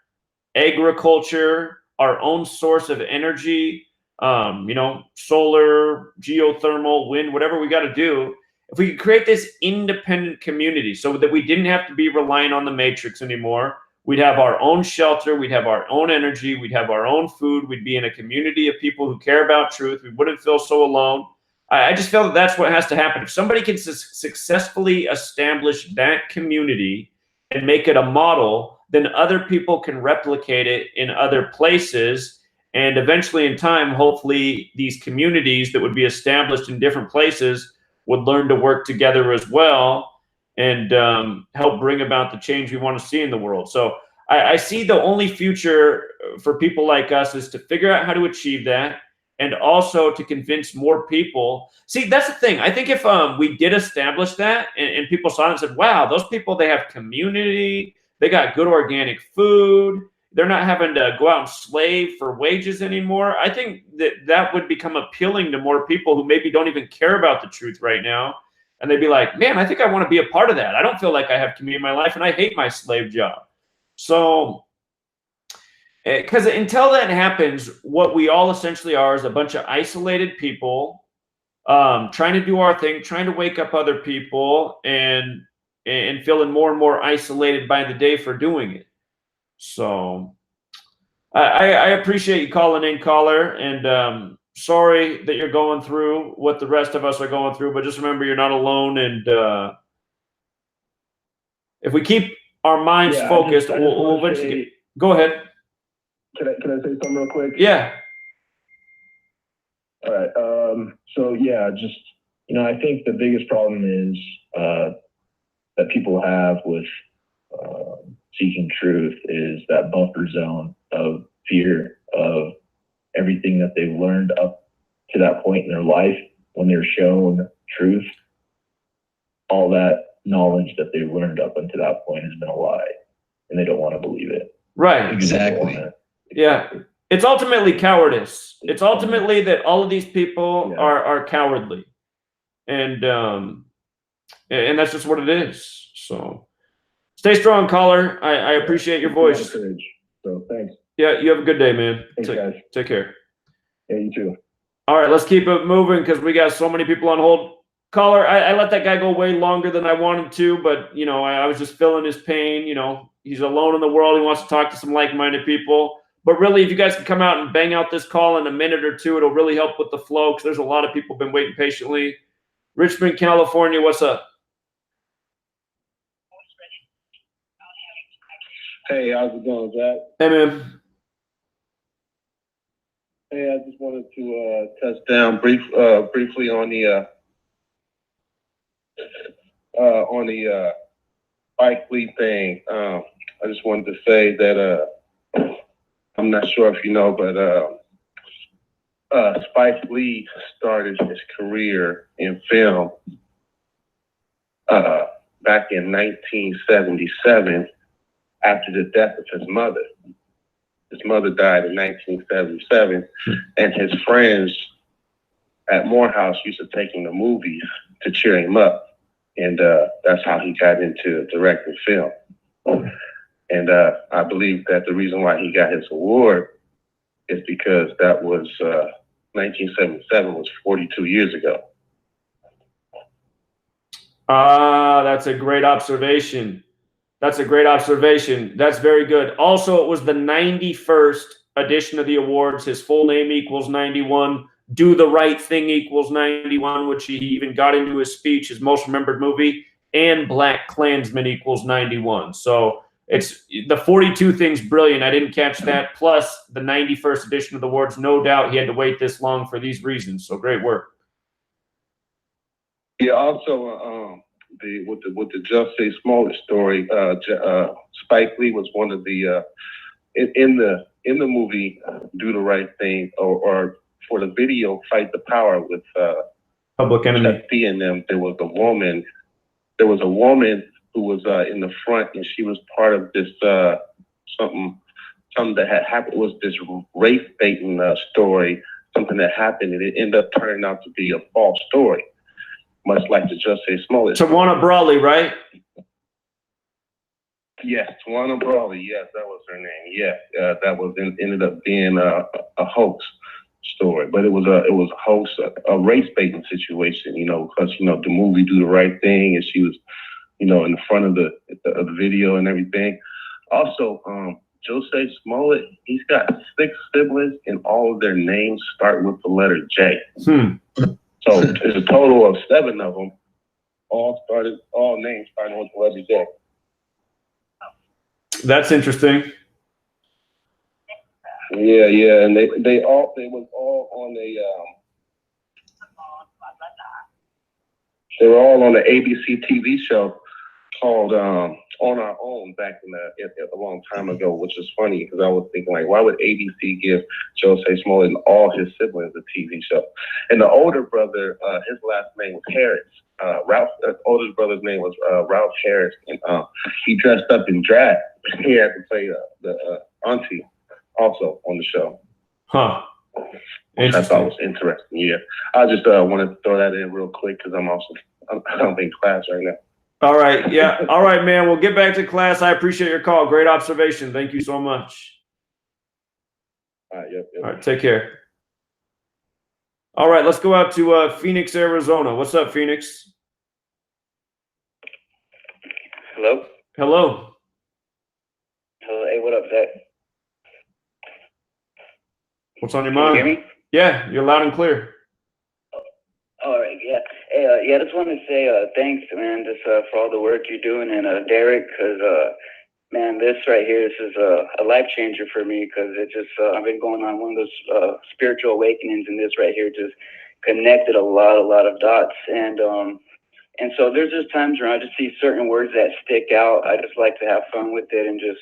agriculture, our own source of energy, solar, geothermal, wind, whatever we got to do. If we could create this independent community so that we didn't have to be relying on the matrix anymore, we'd have our own shelter, we'd have our own energy, we'd have our own food, we'd be in a community of people who care about truth, we wouldn't feel so alone. I just feel that that's what has to happen. If somebody can successfully establish that community and make it a model, then other people can replicate it in other places. And eventually in time, hopefully these communities that would be established in different places would learn to work together as well and help bring about the change we want to see in the world. So I see the only future for people like us is to figure out how to achieve that, and also to convince more people. See, that's the thing. I think if we did establish that and people saw it and said, wow, those people, they have community, they got good organic food, they're not having to go out and slave for wages anymore. I think that would become appealing to more people who maybe don't even care about the truth right now. And they'd be like, man, I think I want to be a part of that. I don't feel like I have community in my life, and I hate my slave job. So, because until that happens, what we all essentially are is a bunch of isolated people trying to do our thing, trying to wake up other people, and feeling more and more isolated by the day for doing it. So I appreciate you calling in, caller, and sorry that you're going through what the rest of us are going through, but just remember you're not alone. And if we keep our minds focused, we'll eventually go ahead.
Can I say something real quick?
Yeah.
All right. So yeah, just, I think the biggest problem is that people have with seeking truth is that buffer zone of fear of everything that they've learned up to that point in their life. When they're shown truth, all that knowledge that they've learned up until that point has been a lie, and they don't want to believe it.
Right.
Exactly.
Yeah. It's ultimately cowardice. It's ultimately that all of these people are cowardly. And that's just what it is. So stay strong, caller. I appreciate your voice.
So thanks.
Yeah, you have a good day, man.
Thanks, guys.
Take care.
Yeah, you too.
All right, let's keep it moving because we got so many people on hold. Caller, I let that guy go way longer than I wanted to, but, you know, I was just feeling his pain. You know, he's alone in the world. He wants to talk to some like-minded people. But really, if you guys can come out and bang out this call in a minute or two, it'll really help with the flow because there's a lot of people been waiting patiently. Richmond, California, what's up?
Hey, how's it going, Jack?
Hey, man.
Hey, I just wanted to touch down briefly on the Spike Lee thing. I just wanted to say that I'm not sure if you know, but Spike Lee started his career in film back in 1977 after the death of his mother. His mother died in 1977, and his friends at Morehouse used to take him to movies to cheer him up. And that's how he got into directing film. And I believe that the reason why he got his award is because that was 1977 was 42 years ago.
That's a great observation. That's a great observation. That's very good. Also, it was the 91st edition of the awards. His full name equals 91. Do the Right Thing equals 91, which he even got into his speech, his most remembered movie, and Black Klansman equals 91. So it's the 42 thing's brilliant. I didn't catch that. Plus the 91st edition of the awards, no doubt he had to wait this long for these reasons. So great work.
Yeah, also with the Justice Smollett story, Spike Lee was one of the in the movie Do the Right Thing or for the video Fight the Power with
Public Enemy.
Chuck D and them. There was a woman who was in the front, and she was part of this something that had happened. It was this race baiting story, something that happened, and it ended up turning out to be a false story, much like the Justice Smollett.
Tawana Brawley, right?
Yes, Tawana Brawley. Yes, that was her name. Yes, that was ended up being a hoax story, but it was a hoax, a race baiting situation. You know, because the movie Do the Right Thing, and she was, in the front of the video and everything. Also, Joseph Smollett, he's got 6 siblings, and all of their names start with the letter J. So there's a total of 7 of them, all names starting with the letter J.
That's interesting.
Yeah, and they was all on they were all on the ABC TV show called On Our Own back a long time ago, which is funny because I was thinking, like, why would ABC give Joseph Smollett and all his siblings a TV show? And the older brother, his last name was Harris. Ralph's oldest brother's name was Ralph Harris, and he dressed up in drag. He had to play the auntie also on the show.
Huh.
Which I thought was interesting. Yeah, I just wanted to throw that in real quick because I'm in class right now.
All right. Yeah. All right, man. We'll get back to class. I appreciate your call. Great observation. Thank you so much.
All right. Yep.
All right. Take care. All right. Let's go out to Phoenix, Arizona. What's up, Phoenix?
Hello?
Hello.
Hello. Hey, what up, Zach?
What's on your
Can
mind?
you hear me?
Yeah, you're loud and clear.
All right, yeah. Hey, I just wanted to say thanks, man, just for all the work you're doing, and Derek, because, man, this right here, this is a life changer for me, because it just, I've been going on one of those spiritual awakenings, and this right here just connected a lot of dots, and so there's just times where I just see certain words that stick out. I just like to have fun with it and just,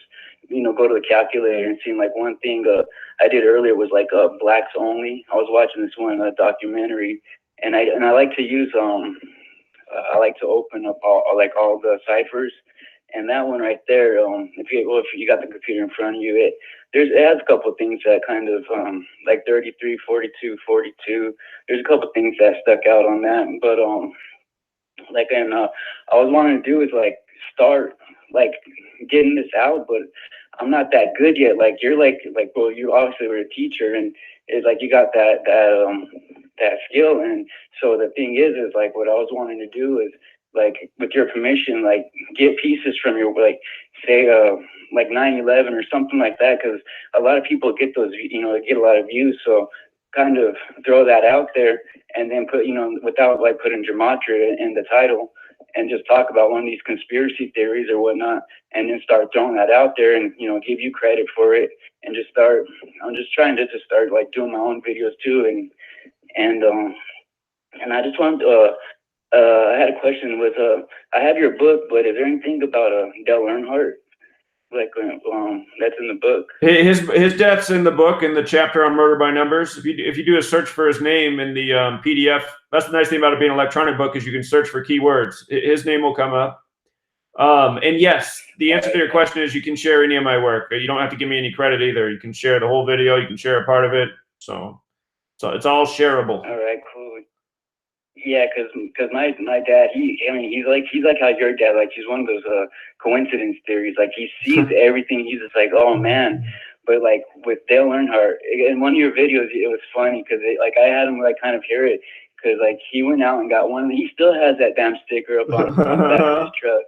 go to the calculator and see, like, one thing I did earlier was like blacks only. I was watching this one documentary, and I like to use I like to open up all the ciphers, and that one right there, if you got the computer in front of you, it has a couple of things that kind of like 33, 42, 42. There's a couple of things that stuck out on that, but I was wanting to do is like start like getting this out, but I'm not that good yet. Like you're like, well, you obviously were a teacher, and is like you got that skill. And so the thing is like what I was wanting to do is like with your permission, like get pieces from your like say like 9/11 or something like that, because a lot of people get those, you know, get a lot of views. So kind of throw that out there and then put, you know, without like putting Gematria in the title, and just talk about one of these conspiracy theories or whatnot, and then start throwing that out there and, you know, give you credit for it, and just start, I'm just trying to just start like doing my own videos too. And I just wanted to, I had a question with, I have your book, but is there anything about Dale Earnhardt? Like that's in the book.
His death's in the book in the chapter on murder by numbers. If you do a search for his name in the PDF, that's the nice thing about it being an electronic book is you can search for keywords. His name will come up. And yes, the answer to your question is you can share any of my work. You don't have to give me any credit either. You can share the whole video. You can share a part of it. So it's all shareable.
All right, cool. Yeah, cause my dad, he's like how your dad, like he's one of those coincidence theories. Like he sees everything. He's just like, oh man. But like with Dale Earnhardt, in one of your videos, it was funny because like I had him like kind of hear it, because like he went out and got one. He still has that damn sticker up on the back of his truck.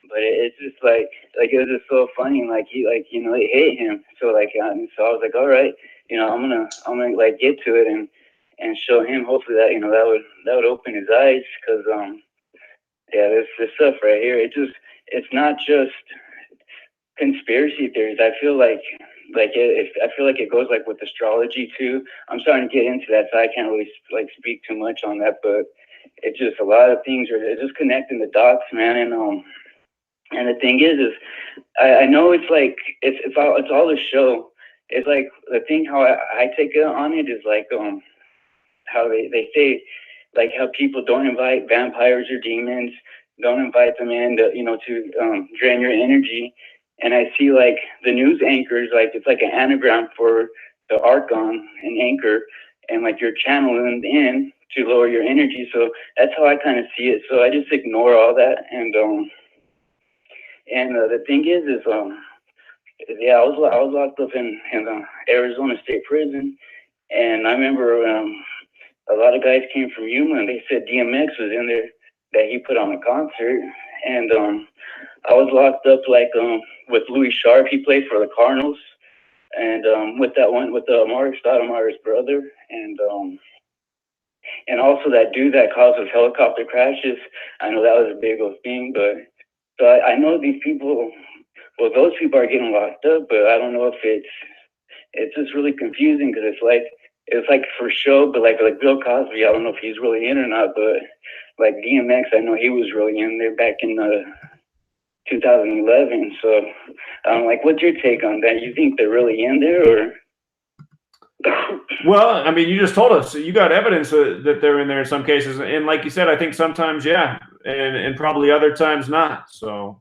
But it's just like it was just so funny. Like he, like, you know, it hit him. So like so I was like, all right, you know, I'm gonna like get to it and show him, hopefully that, you know, that would open his eyes, because yeah, this stuff right here, it's not just conspiracy theories. I feel like I feel like it goes like with astrology too. I'm starting to get into that, so I can't really like speak too much on that, but it's just a lot of things it's just connecting the dots, man. And the thing is I know it's like it's all a show. It's like the thing how I take it on it is like how they say, like how people don't invite vampires or demons, don't invite them in to, you know, to drain your energy. And I see like the news anchors, like it's like an anagram for the archon and anchor, and like you're channeling in to lower your energy. So that's how I kind of see it. So I just ignore all that. And the thing is yeah, I was locked up in Arizona State Prison, and I remember a lot of guys came from Yuma, and they said DMX was in there, that he put on a concert. And I was locked up like with Louis Sharp. He played for the Cardinals, and with the Amari Stoudemire's brother, and also that dude that causes helicopter crashes. I know that was a big old thing, but so I know these people. Well, those people are getting locked up, but I don't know if it's just really confusing, because it's like for show, but like Bill Cosby, I don't know if he's really in or not, but like DMX, I know he was really in there back in 2011. So I'm like, what's your take on that? You think they're really in there, or?
Well, I mean, you just told us you got evidence that they're in there in some cases, and like you said, I think sometimes yeah, and probably other times not. So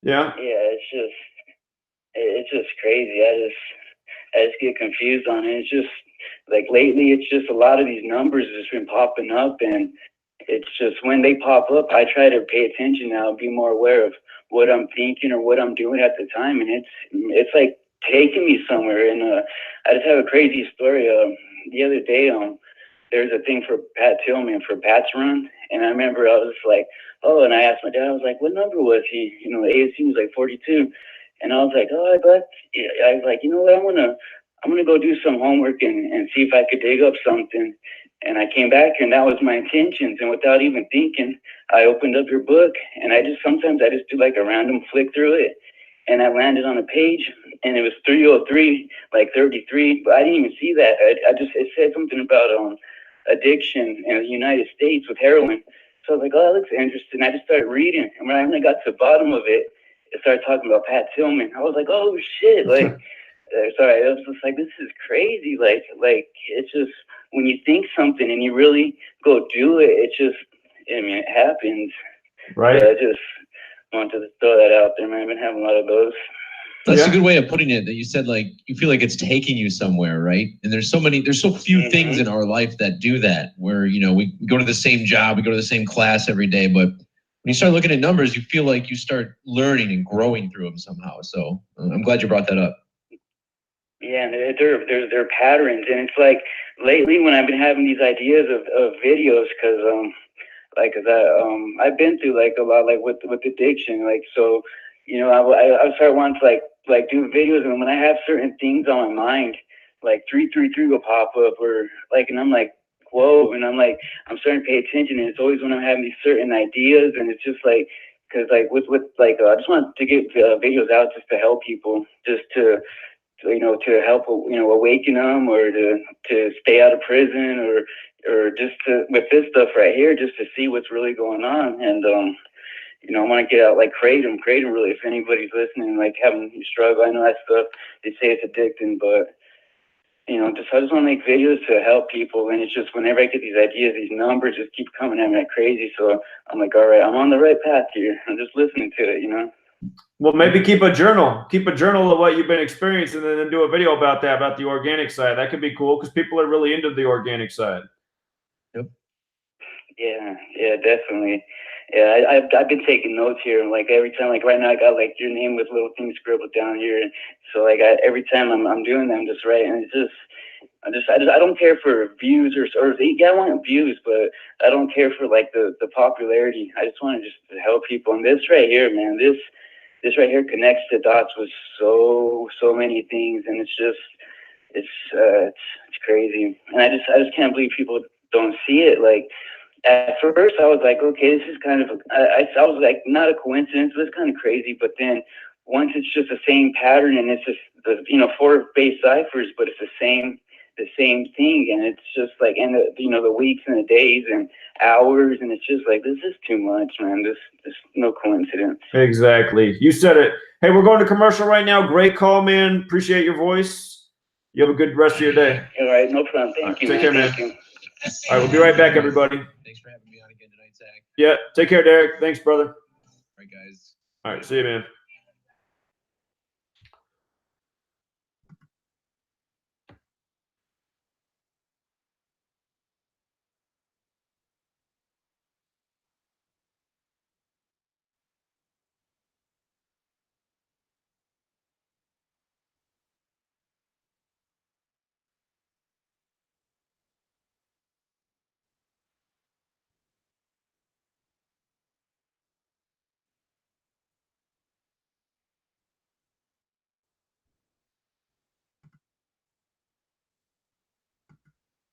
yeah.
Yeah, it's just crazy. I just get confused on it. It's just like lately, it's just a lot of these numbers has been popping up, and it's just when they pop up, I try to pay attention now, be more aware of what I'm thinking or what I'm doing at the time, and it's like taking me somewhere. And I just have a crazy story. The other day, there's a thing for Pat Tillman for Pat's Run, and I remember I was like, oh, and I asked my dad, I was like, what number was he? You know, the ASC was like 42. And I was like, oh, I was like, you know what, I'm gonna go do some homework and see if I could dig up something. And I came back, and that was my intentions. And without even thinking, I opened up your book, and sometimes I just do like a random flick through it, and I landed on a page, and it was 303, like 33, but I didn't even see that. It said something about addiction in the United States with heroin. So I was like, oh, that looks interesting. I just started reading, and when I got to the bottom of it, it started talking about Pat Tillman. I was like, oh shit, like, sorry, I was just like, this is crazy. Like it's just, when you think something and you really go do it, it happens.
Right.
So I just wanted to throw that out there, man. I've been having a lot of those.
That's a good way of putting it, that you said, like, you feel like it's taking you somewhere, right? And there's so few things in our life that do that, where, you know, we go to the same job, we go to the same class every day, but when you start looking at numbers, you feel like you start learning and growing through them somehow. So I'm glad you brought that up.
Yeah, and they're patterns, and it's like lately when I've been having these ideas of videos, because I've been through like a lot, like with addiction, like, so, you know, I started wanting to like do videos, and when I have certain things on my mind, like 333 will pop up, or like, and I'm like, whoa, and I'm like, I'm starting to pay attention, and it's always when I'm having these certain ideas, and it's just like, because like with like I just want to get videos out just to help people, just to you know, to help, you know, awaken them, or to stay out of prison, or just to, with this stuff right here, just to see what's really going on. And you know, I want to get out, like, kratom really, if anybody's listening, like having struggle. I know that stuff, they say it's addicting, but you know, I just want to make videos to help people. And it's just whenever I get these ideas, these numbers just keep coming at me like crazy. So I'm like, all right, I'm on the right path here. I'm just listening to it, you know.
Well, maybe keep a journal. Keep a journal of what you've been experiencing, and then do a video about that, about the organic side. That could be cool because people are really into the organic side.
Yep.
Yeah, definitely. Yeah, I've been taking notes here. Like every time, like right now, I got like your name with little things scribbled down here. So like every time I'm doing them, I'm just writing. And it's just I don't care for views or yeah, I want views, but I don't care for like the popularity. I just want to just help people. And this right here, man, this right here connects the dots with so many things, and it's just it's crazy. And I just can't believe people don't see it. Like at first I was like, okay, this is kind of I was like, not a coincidence, but it's kind of crazy. But then once it's just the same pattern, and it's just the, you know, 4 base ciphers, but it's the same thing, and it's just like, and you know, the weeks and the days and hours, and it's just like, this is too much, man. This no coincidence.
Exactly. You said it. Hey, we're going to commercial right now. Great call, man. Appreciate your voice. You have a good rest of your day.
All right, no problem. Thank you,
Take
man.
care, man.
Thank you.
All right, we'll be right back, everybody.
Thanks for having me on again tonight, Zach.
Yeah, take care, Derek. Thanks, brother.
All right, guys.
All right, see you, man.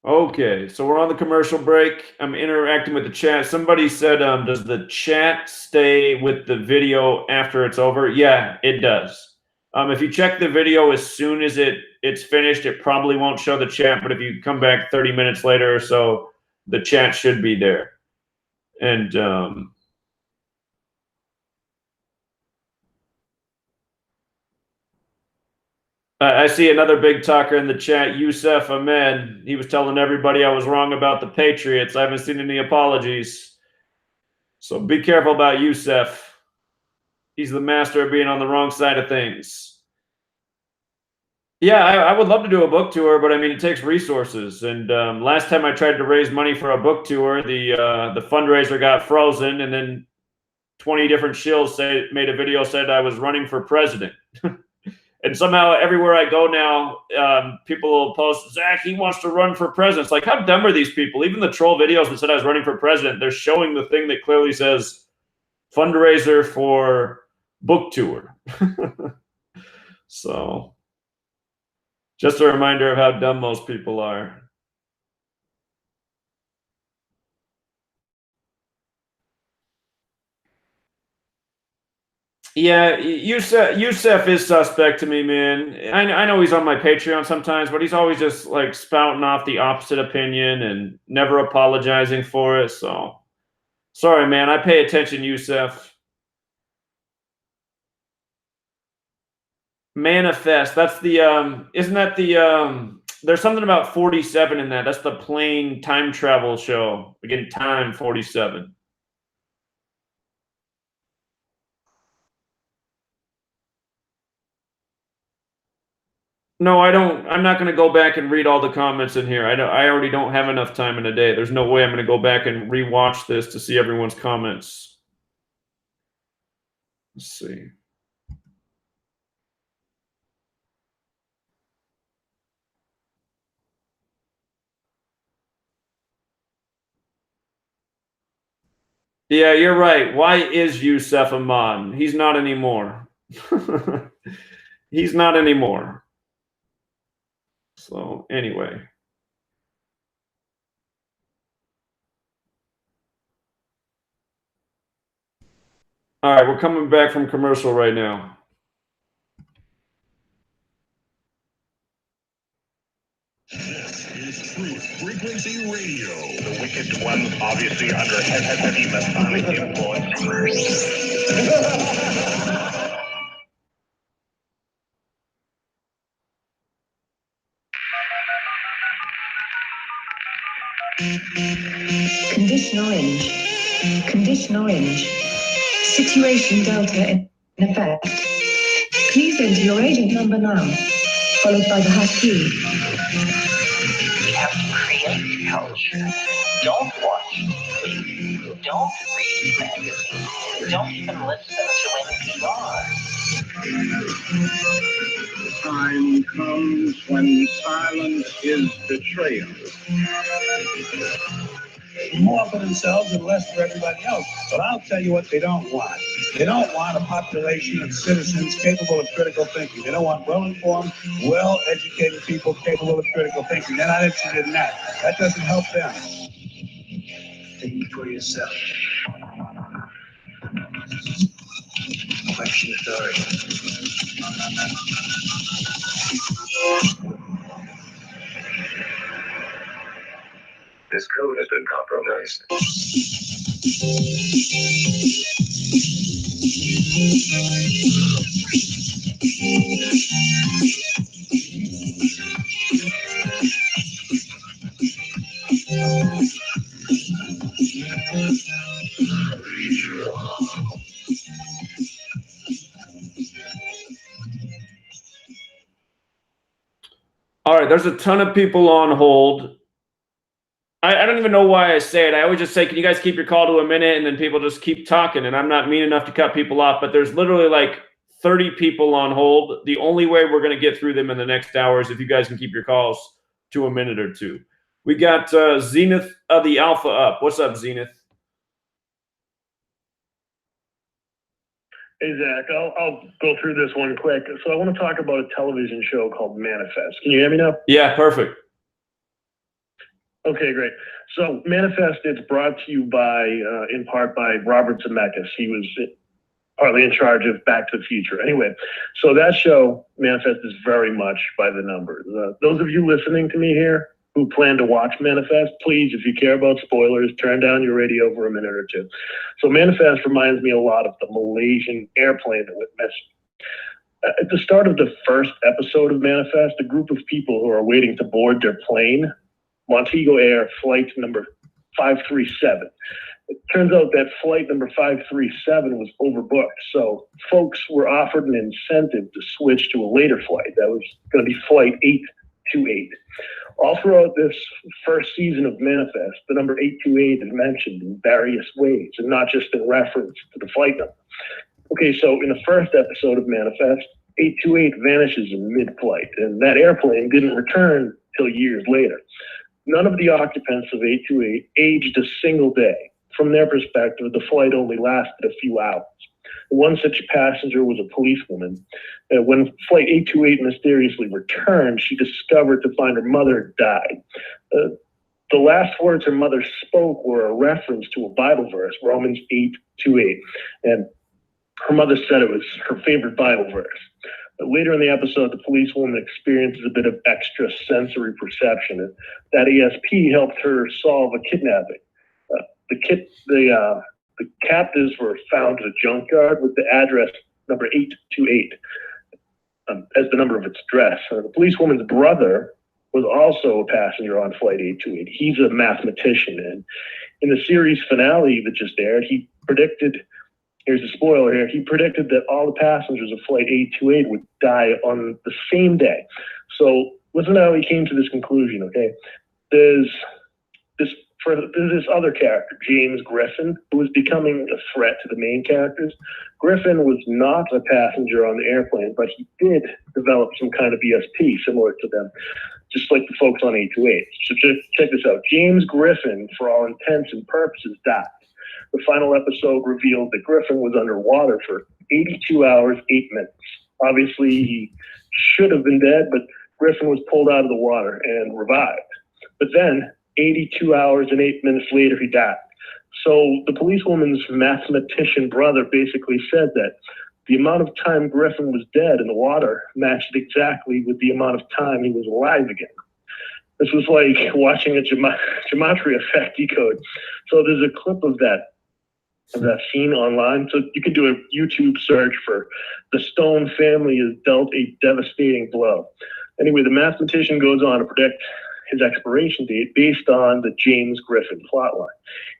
Okay, so we're on the commercial break. I'm interacting with the chat. Somebody said, does the chat stay with the video after it's over? Yeah, it does. If you check the video as soon as it's finished, it probably won't show the chat, but if you come back 30 minutes later or so, the chat should be there. And I see another big talker in the chat, Youssef Ahmed. He was telling everybody I was wrong about the Patriots. I haven't seen any apologies. So be careful about Youssef. He's the master of being on the wrong side of things. Yeah, I would love to do a book tour, but I mean, it takes resources. And last time I tried to raise money for a book tour, the fundraiser got frozen, and then 20 different shills made a video, said I was running for president. And somehow everywhere I go now, people will post, Zach, he wants to run for president. It's like, how dumb are these people? Even the troll videos that said I was running for president, they're showing the thing that clearly says fundraiser for book tour. So just a reminder of how dumb most people are. Yeah, Youssef is suspect to me, man. I know he's on my Patreon sometimes, but he's always just like spouting off the opposite opinion and never apologizing for it. So sorry, man. I pay attention, Youssef. Manifest. That's the isn't that the there's something about 47 in that. That's the plane time travel show. Again, Time 47. No, I don't. I'm not going to go back and read all the comments in here. I already don't have enough time in a day. There's no way I'm going to go back and rewatch this to see everyone's comments. Let's see. Yeah, you're right. Why is Youssef a mod? He's not anymore. He's not anymore. So anyway. All right, we're coming back from commercial right now.
This is Truth Frequency Radio. The wicked one, obviously under heavy Masonic influence.
Condition orange. Condition orange. Situation Delta in effect. Please enter your agent number now, followed by the hash key.
We have to create culture. Don't watch TV. Don't read magazines. Don't even listen to NPR.
Time comes when silence is betrayal. More for themselves and less for everybody else. But I'll tell you what they don't want. They don't want a population of citizens capable of critical thinking. They don't want well-informed, well-educated people capable of critical thinking. They're not interested in that. That doesn't help them. Think for yourself. Question authority.
This code has been compromised.
All right, there's a ton of people on hold. I don't even know why I say it. I always just say, can you guys keep your call to a minute? And then people just keep talking. And I'm not mean enough to cut people off, but there's literally like 30 people on hold. The only way we're going to get through them in the next hour is if you guys can keep your calls to a minute or two. We got Zenith of the Alpha up. What's up, Zenith?
Hey, Zach, I'll go through this one quick. So I want to talk about a television show called Manifest. Can you hear me now?
Yeah, perfect.
Okay, great. So Manifest, it's brought to you by, in part by Robert Zemeckis. He was partly in charge of Back to the Future. Anyway, so that show, Manifest, is very much by the numbers. Those of you listening to me here who plan to watch Manifest, please, if you care about spoilers, turn down your radio for a minute or two. So Manifest reminds me a lot of the Malaysian airplane that went missing. At the start of the first episode of Manifest, a group of people who are waiting to board their plane, Montego Air flight number 537. It turns out that flight number 537 was overbooked, so folks were offered an incentive to switch to a later flight. That was going to be flight 828. All throughout this first season of Manifest, the number 828 is mentioned in various ways, and not just in reference to the flight number. Okay, so in the first episode of Manifest, 828 vanishes in mid-flight, and that airplane didn't return till years later. None of the occupants of 828 aged a single day. From their perspective, the flight only lasted a few hours. One such passenger was a policewoman. When flight 828 mysteriously returned, she discovered to find her mother had died. The last words her mother spoke were a reference to a Bible verse, Romans 8:28, and her mother said it was her favorite Bible verse. Later in the episode, the policewoman experiences a bit of extra sensory perception, and that ESP helped her solve a kidnapping. The captives were found at a junkyard with the address number 828 as the number of its address. The policewoman's brother was also a passenger on flight 828. He's a mathematician, and in the series finale that just aired, he predicted, here's a spoiler here, he predicted that all the passengers of flight 828 would die on the same day. So listen to how he came to this conclusion, okay? There's this other character, James Griffin, who was becoming a threat to the main characters. Griffin was not a passenger on the airplane, but he did develop some kind of ESP similar to them, just like the folks on 828. So just check this out. James Griffin, for all intents and purposes, died.
The final episode revealed that Griffin was underwater for 82 hours, 8 minutes. Obviously, he should have been dead, but Griffin was pulled out of the water and revived. But then, 82 hours and 8 minutes later, he died. So the policewoman's mathematician brother basically said that the amount of time Griffin was dead in the water matched exactly with the amount of time he was alive again. This was like watching a Gematria effect decode. So there's a clip of that scene online. So you can do a YouTube search for "The Stone family is dealt a devastating blow." Anyway, the mathematician goes on to predict his expiration date based on the James Griffin plotline.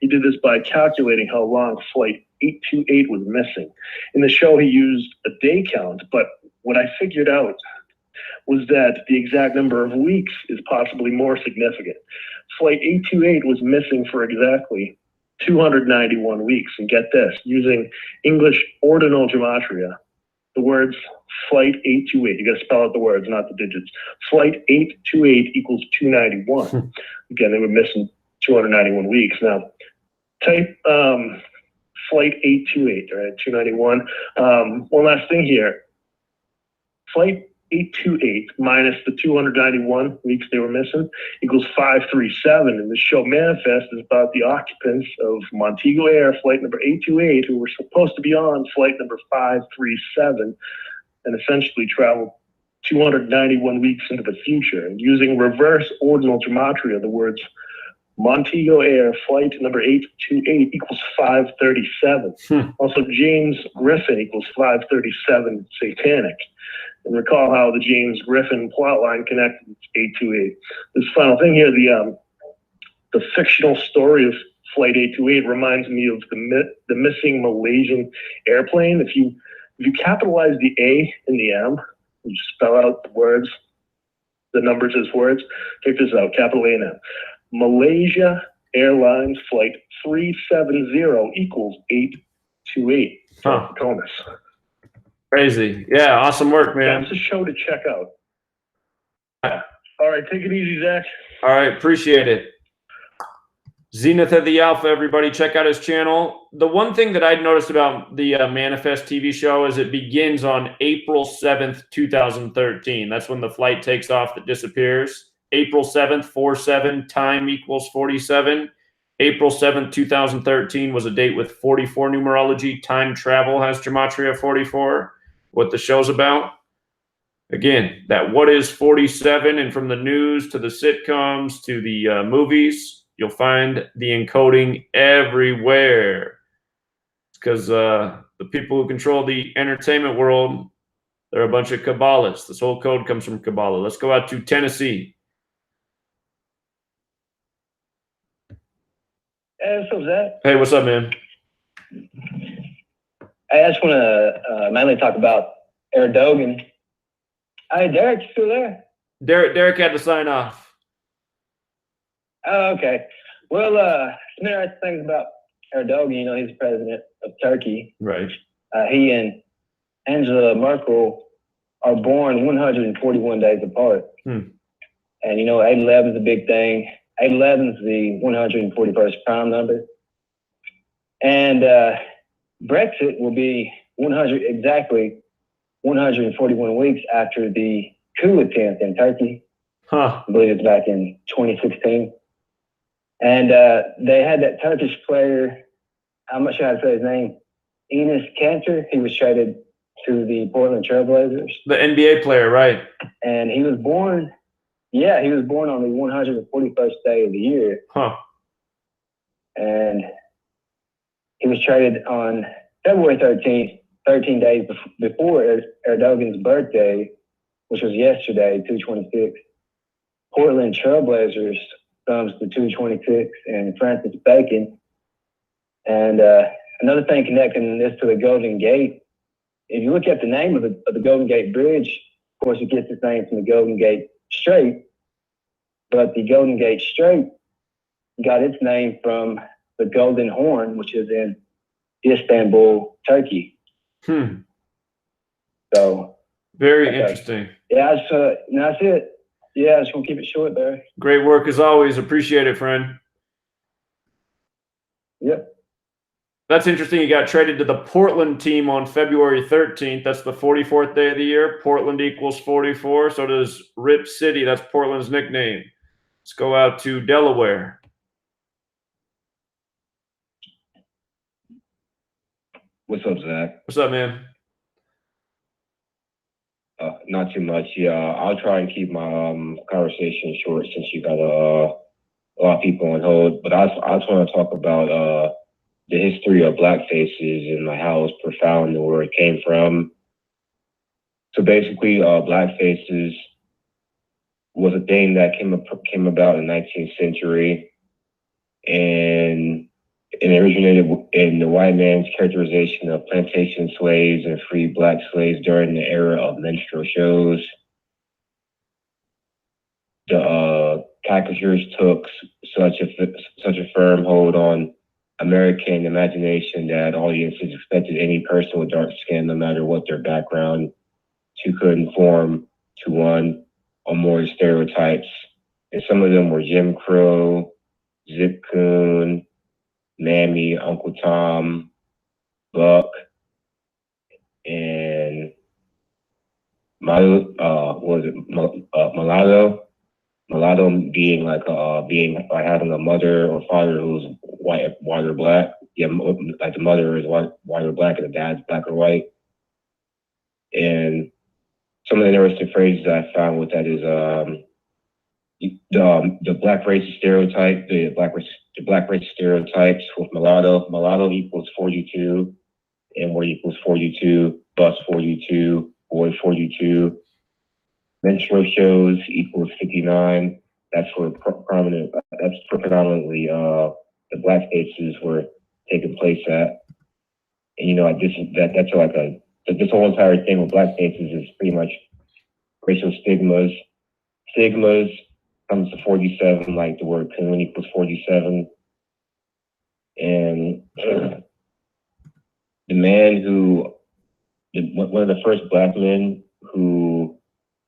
He did this by calculating how long Flight 828 was missing. In the show, he used a day count, but what I figured out was that the exact number of weeks is possibly more significant. Flight 828 was missing for exactly 291 weeks. And get this, using English ordinal gematria, the words Flight 828, you got to spell out the words, not the digits. Flight 828 equals 291. Again, they were missing 291 weeks. Now, type Flight 828, right, 291. One last thing here. Flight 828 minus the 291 weeks they were missing equals 537. And the show Manifest is about the occupants of Montego Air flight number 828 who were supposed to be on flight number 537 and essentially traveled 291 weeks into the future. And using reverse ordinal gematria, the words Montego Air flight number 828 equals 537. Also, James Griffin equals 537 satanic. And recall how the James Griffin plotline connected to 828. This final thing here, the fictional story of Flight 828 reminds me of the missing Malaysian airplane. If you capitalize the A and the M, you spell out the words, the numbers as words. Check this out, capital A and M. Malaysia Airlines Flight 370 equals 828. Bonus.
Crazy. Yeah, awesome work, man.
That's a show to check out. All right, take it easy, Zach.
All right, appreciate it. Zenith of the Alpha, everybody, check out his channel. The one thing that I'd noticed about the Manifest TV show is it begins on April 7th, 2013. That's when the flight takes off that disappears. April 7th, 47, time equals 47. April 7th, 2013 was a date with 44 numerology. Time travel has Gematria 44. What the show's about. Again, that what is 47, and from the news to the sitcoms to the movies, you'll find the encoding everywhere. It's because the people who control the entertainment world, they're a bunch of Kabbalists. This whole code comes from Kabbalah. Let's go out to Tennessee.
Hey, what's up, Zach?
Hey, what's up, man?
I just want to mainly talk about Erdogan. Hey, Derek, you still there?
Derek had to sign off.
Oh, okay. Well, some interesting things about Erdogan. You know, he's the president of Turkey.
Right.
He and Angela Merkel are born 141 days apart. And, you know, 811 is a big thing. 811 is the 141st prime number. And Brexit will be exactly 141 weeks after the coup attempt in Turkey. I believe it's back in 2016. And they had that Turkish player, I'm not sure how to say his name, Enes Kanter. He was traded to the Portland Trailblazers.
The NBA player, right.
And he was born, he was born on the 141st day of the year. And he was traded on February 13th, 13 days before Erdogan's birthday, which was yesterday, 2/26. Portland Trailblazers comes to 2/26 and Francis Bacon. And another thing connecting this to the Golden Gate, if you look at the name of the Golden Gate Bridge, of course, it gets its name from the Golden Gate Strait, but the Golden Gate Strait got its name from the Golden Horn, which is in Istanbul, Turkey. So
very interesting.
Yeah, that's it. Yeah, I just want to keep it short there.
Great work as always. Appreciate it, friend.
Yep.
That's interesting. He got traded to the Portland team on February 13th. That's the 44th day of the year. Portland equals 44. So does Rip City. That's Portland's nickname. Let's go out to Delaware.
What's up, Zach?
What's up, man?
Not too much. Yeah, I'll try and keep my conversation short since you got a lot of people on hold. But I just want to talk about the history of black faces and like how it's profound and where it came from. So basically, black faces was a thing that came about in the 19th century, and it originated in the white man's characterization of plantation slaves and free black slaves during the era of minstrel shows. The caricatures took such a firm hold on American imagination that audiences expected any person with dark skin, no matter what their background, to conform to one or more stereotypes. And some of them were Jim Crow, Zip Coon, Mammy, Uncle Tom, Buck, and Mulatto. Mulatto being like having a mother or father who's white or black. Yeah, like the mother is white or black and the dad's black or white. And some of the interesting phrases I found with that is the black racist stereotype, the black racist stereotypes with mulatto equals 42, N-word equals 42, bus 42, boy 42. Minstrel shows equals 59. That's where predominantly the black faces were taking place at. And you know, this whole entire thing with black faces is pretty much racial stigmas. Stigmas comes to 47, like the word coon equals 47. And one of the first black men who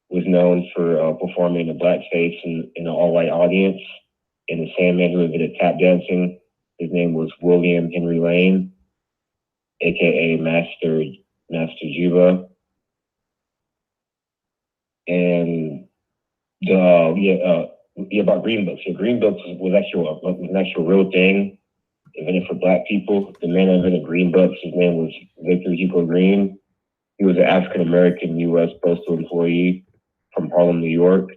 was known for performing a blackface in an all-white audience, and the same man who invented tap dancing, his name was William Henry Lane, aka Master Juba. And about Green Books. So Green Books was an actual real thing, invented for black people. The man that invented Green Books, his name was Victor Hugo Green. He was an African-American U.S. postal employee from Harlem, New York.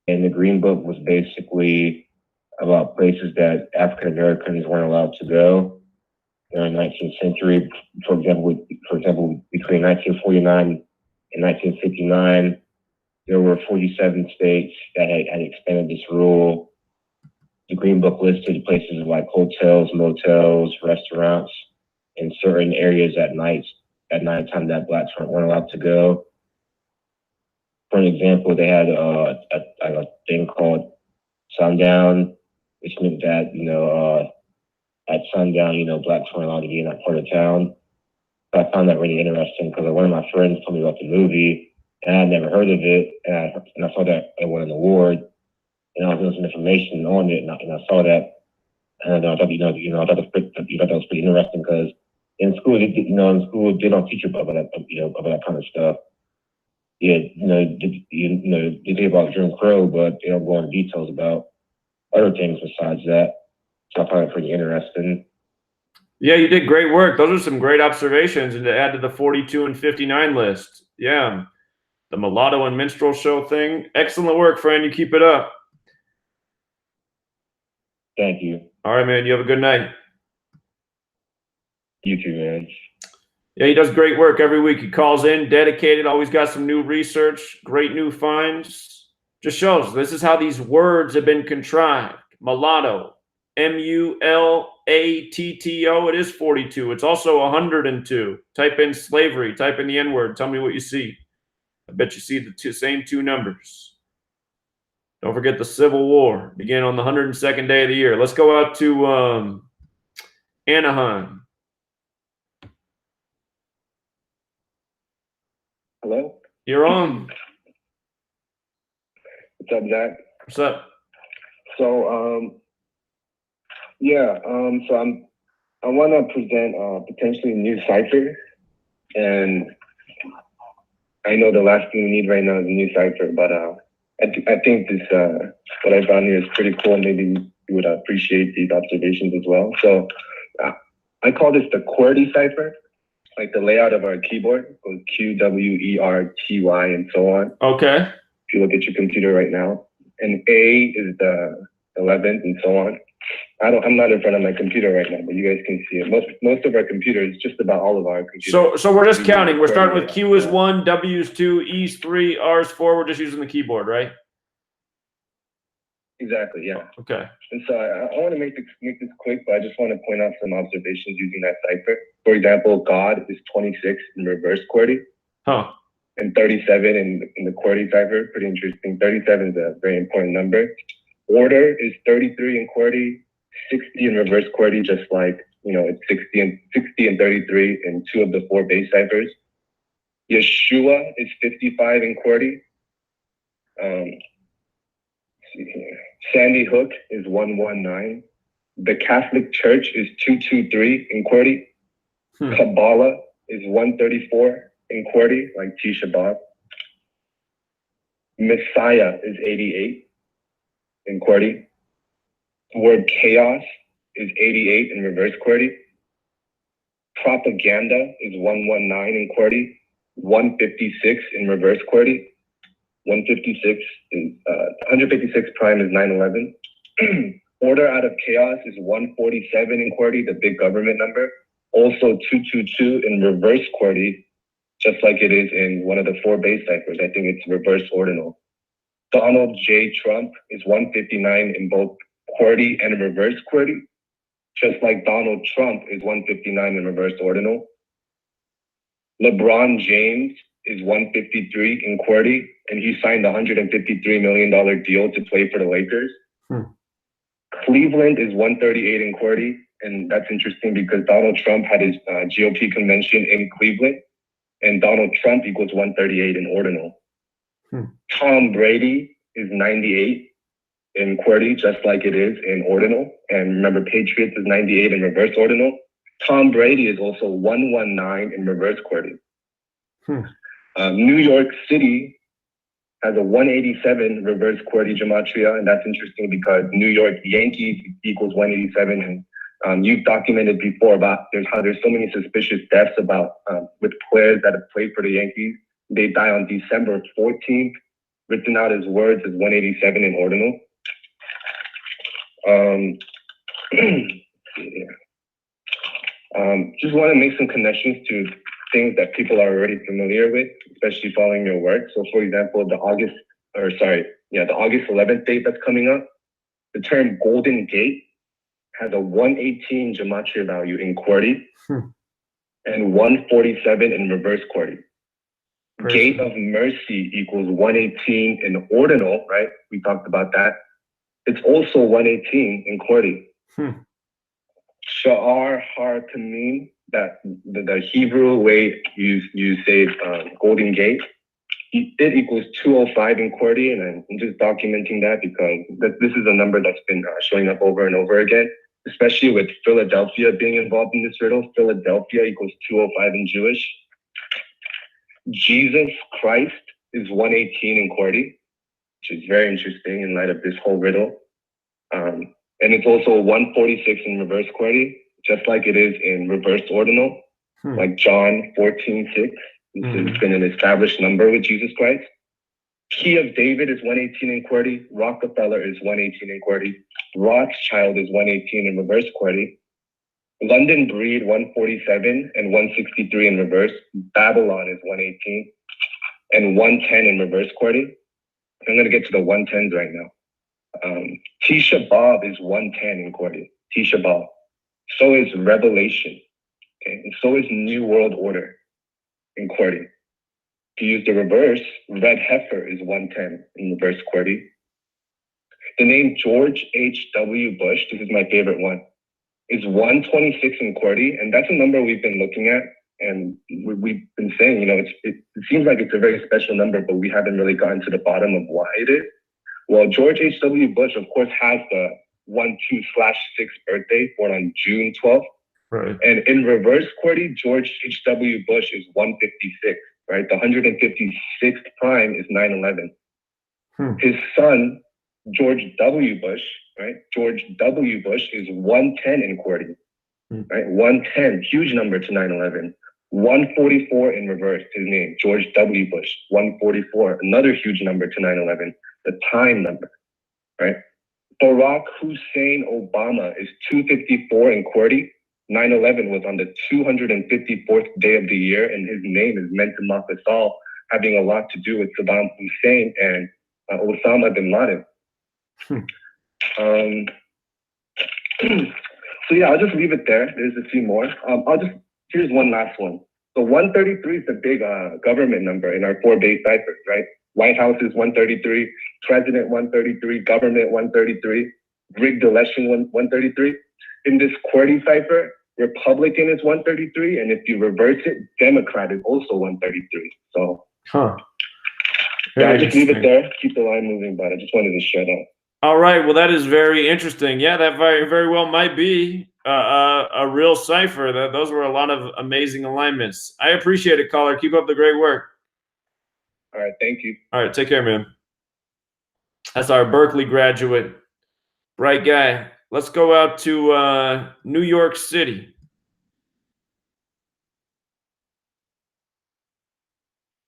And the Green Book was basically about places that African-Americans weren't allowed to go during the 19th century. For example, between 1949 and 1959, there were 47 states that had expanded this rule. The Green Book listed places like hotels, motels, restaurants, and certain areas at nighttime that blacks weren't allowed to go. For an example, they had a thing called sundown, which meant that, at sundown, blacks weren't allowed to be in that part of town. So I found that really interesting because one of my friends told me about the movie, and I had never heard of it, and I saw that it won an award, and I was doing some information on it, and I saw that, and I thought, I thought that was pretty interesting because in school, they don't teach you about that kind of stuff. Yeah, they think about Jim Crow, but they don't go into details about other things besides that. So I find it pretty interesting.
Yeah, you did great work. Those are some great observations, and to add to the 42 and 59 list. Yeah, the mulatto and minstrel show thing. Excellent work, friend. You keep it up.
Thank you.
All right, man. You have a good night.
You too, man.
Yeah, he does great work every week. He calls in, dedicated, always got some new research, great new finds. Just shows this is how these words have been contrived. Mulatto, Mulatto, it is 42. It's also 102. Type in slavery, type in the N-word. Tell me what you see. I bet you see the same two numbers. Don't forget the Civil War began on the 102nd day of the year. Let's go out to Anaheim.
Hello?
You're on.
What's up, Zach?
What's up?
So, so
I want to present potentially a new cipher, and I know the last thing we need right now is a new cipher, but I think this what I found here is pretty cool. Maybe you would appreciate these observations as well. So I call this the QWERTY cipher, like the layout of our keyboard goes QWERTY and so on.
Okay.
If you look at your computer right now, and A is the 11th and so on. I'm not in front of my computer right now, but you guys can see it. Most of our computers, just about all of our computers.
So we're just counting. We're starting with Q is 1, W is 2, E is 3, R is 4. We're just using the keyboard, right?
Exactly, yeah.
Okay.
And so I want to make this quick, but I just want to point out some observations using that cipher. For example, God is 26 in reverse QWERTY.
Huh.
And 37 in the QWERTY cipher. Pretty interesting. 37 is a very important number. Order is 33 in QWERTY, 60 in reverse QWERTY, just like, it's 60 and 33 in 2 of the 4 base ciphers. Yeshua is 55 in QWERTY. Sandy Hook is 119. The Catholic Church is 223 in QWERTY. Kabbalah is 134 in QWERTY, like Tisha B'Av. Messiah is 88 in QWERTY. Word chaos is 88 in reverse QWERTY. Propaganda is 119 in QWERTY. 156 in reverse QWERTY. 156 is 156 prime is 911. Order out of chaos is 147 in QWERTY, the big government number. Also 222 in reverse QWERTY, just like it is in one of the 4 base ciphers. I think it's reverse ordinal. Donald J. Trump is 159 in both QWERTY and reverse QWERTY, just like Donald Trump is 159 in reverse ordinal. LeBron James is 153 in QWERTY, and he signed a $153 million deal to play for the Lakers. Cleveland is 138 in QWERTY, and that's interesting because Donald Trump had his GOP convention in Cleveland, and Donald Trump equals 138 in ordinal. Tom Brady is 98 in QWERTY, just like it is in ordinal. And remember, Patriots is 98 in reverse ordinal. Tom Brady is also 119 in reverse QWERTY. New York City has a 187 reverse QWERTY gematria, and that's interesting because New York Yankees equals 187. And you've documented before about how there's so many suspicious deaths about with players that have played for the Yankees. They die on December 14th, written out as words as 187 in ordinal. Just want to make some connections to things that people are already familiar with, especially following your work. So for example, the August 11th date that's coming up, the term Golden Gate has a 118 gematria value in QWERTY and 147 in reverse QWERTY. Gate of Mercy equals 118 in ordinal, right? We talked about that. It's also 118 in QWERTY. Sha'ar Har Tamim, that the Hebrew way you say Golden Gate, it equals 205 in QWERTY, and I'm just documenting that because this is a number that's been showing up over and over again, especially with Philadelphia being involved in this riddle. Philadelphia equals 205 in Jewish. Jesus Christ is 118 in QWERTY, which is very interesting in light of this whole riddle. And it's also 146 in reverse QWERTY, just like it is in reverse ordinal, like John 14:6. It's been an established number with Jesus Christ. Key of David is 118 in QWERTY. Rockefeller is 118 in QWERTY. Rothschild is 118 in reverse QWERTY. London Breed 147 and 163 in reverse. Babylon is 118 and 110 in reverse QWERTY. I'm going to get to the 110s right now. Tisha B'Av is 110 in QWERTY. Tisha B'Av. So is Revelation. Okay, and so is New World Order in QWERTY. If you use the reverse, Red Heifer is 110 in reverse QWERTY. The name George H.W. Bush, this is my favorite one, is 126 in QWERTY, and that's a number we've been looking at, and we've been saying, it seems like it's a very special number, but we haven't really gotten to the bottom of why it is. Well, George H.W. Bush, of course, has the 1/2/6 birthday, born on June 12th.
Right.
And in reverse, Cordy, George H.W. Bush is 156, right? The 156th prime is 9/11. His son, George W. Bush, right? George W. Bush is 110 in Cordy, right? 110, huge number to 9/11. 144 in reverse, his name, George W. Bush, 144, another huge number to 9/11, the time number, right? Barack Hussein Obama is 254 in Cordy. 9/11 was on the 254th day of the year, and his name is meant to mock us all, having a lot to do with Saddam Hussein and Osama bin Laden. So yeah, I'll just leave it there. There's a few more. Here's one last one. So 133 is the big government number in our 4-base ciphers, right? White House is 133, President 133, Government 133, rigged election 133. In this QWERTY cipher, Republican is 133, and if you reverse it, Democrat is also 133. So yeah, I'll just leave it there. Keep the line moving, but I just wanted to share that.
All right. Well, that is very interesting. Yeah, that very well might be a real cipher. Those were a lot of amazing alignments. I appreciate it, caller. Keep up the great work.
All right. Thank you.
All right. Take care, man. That's our Berkeley graduate. Bright guy. Let's go out to New York City.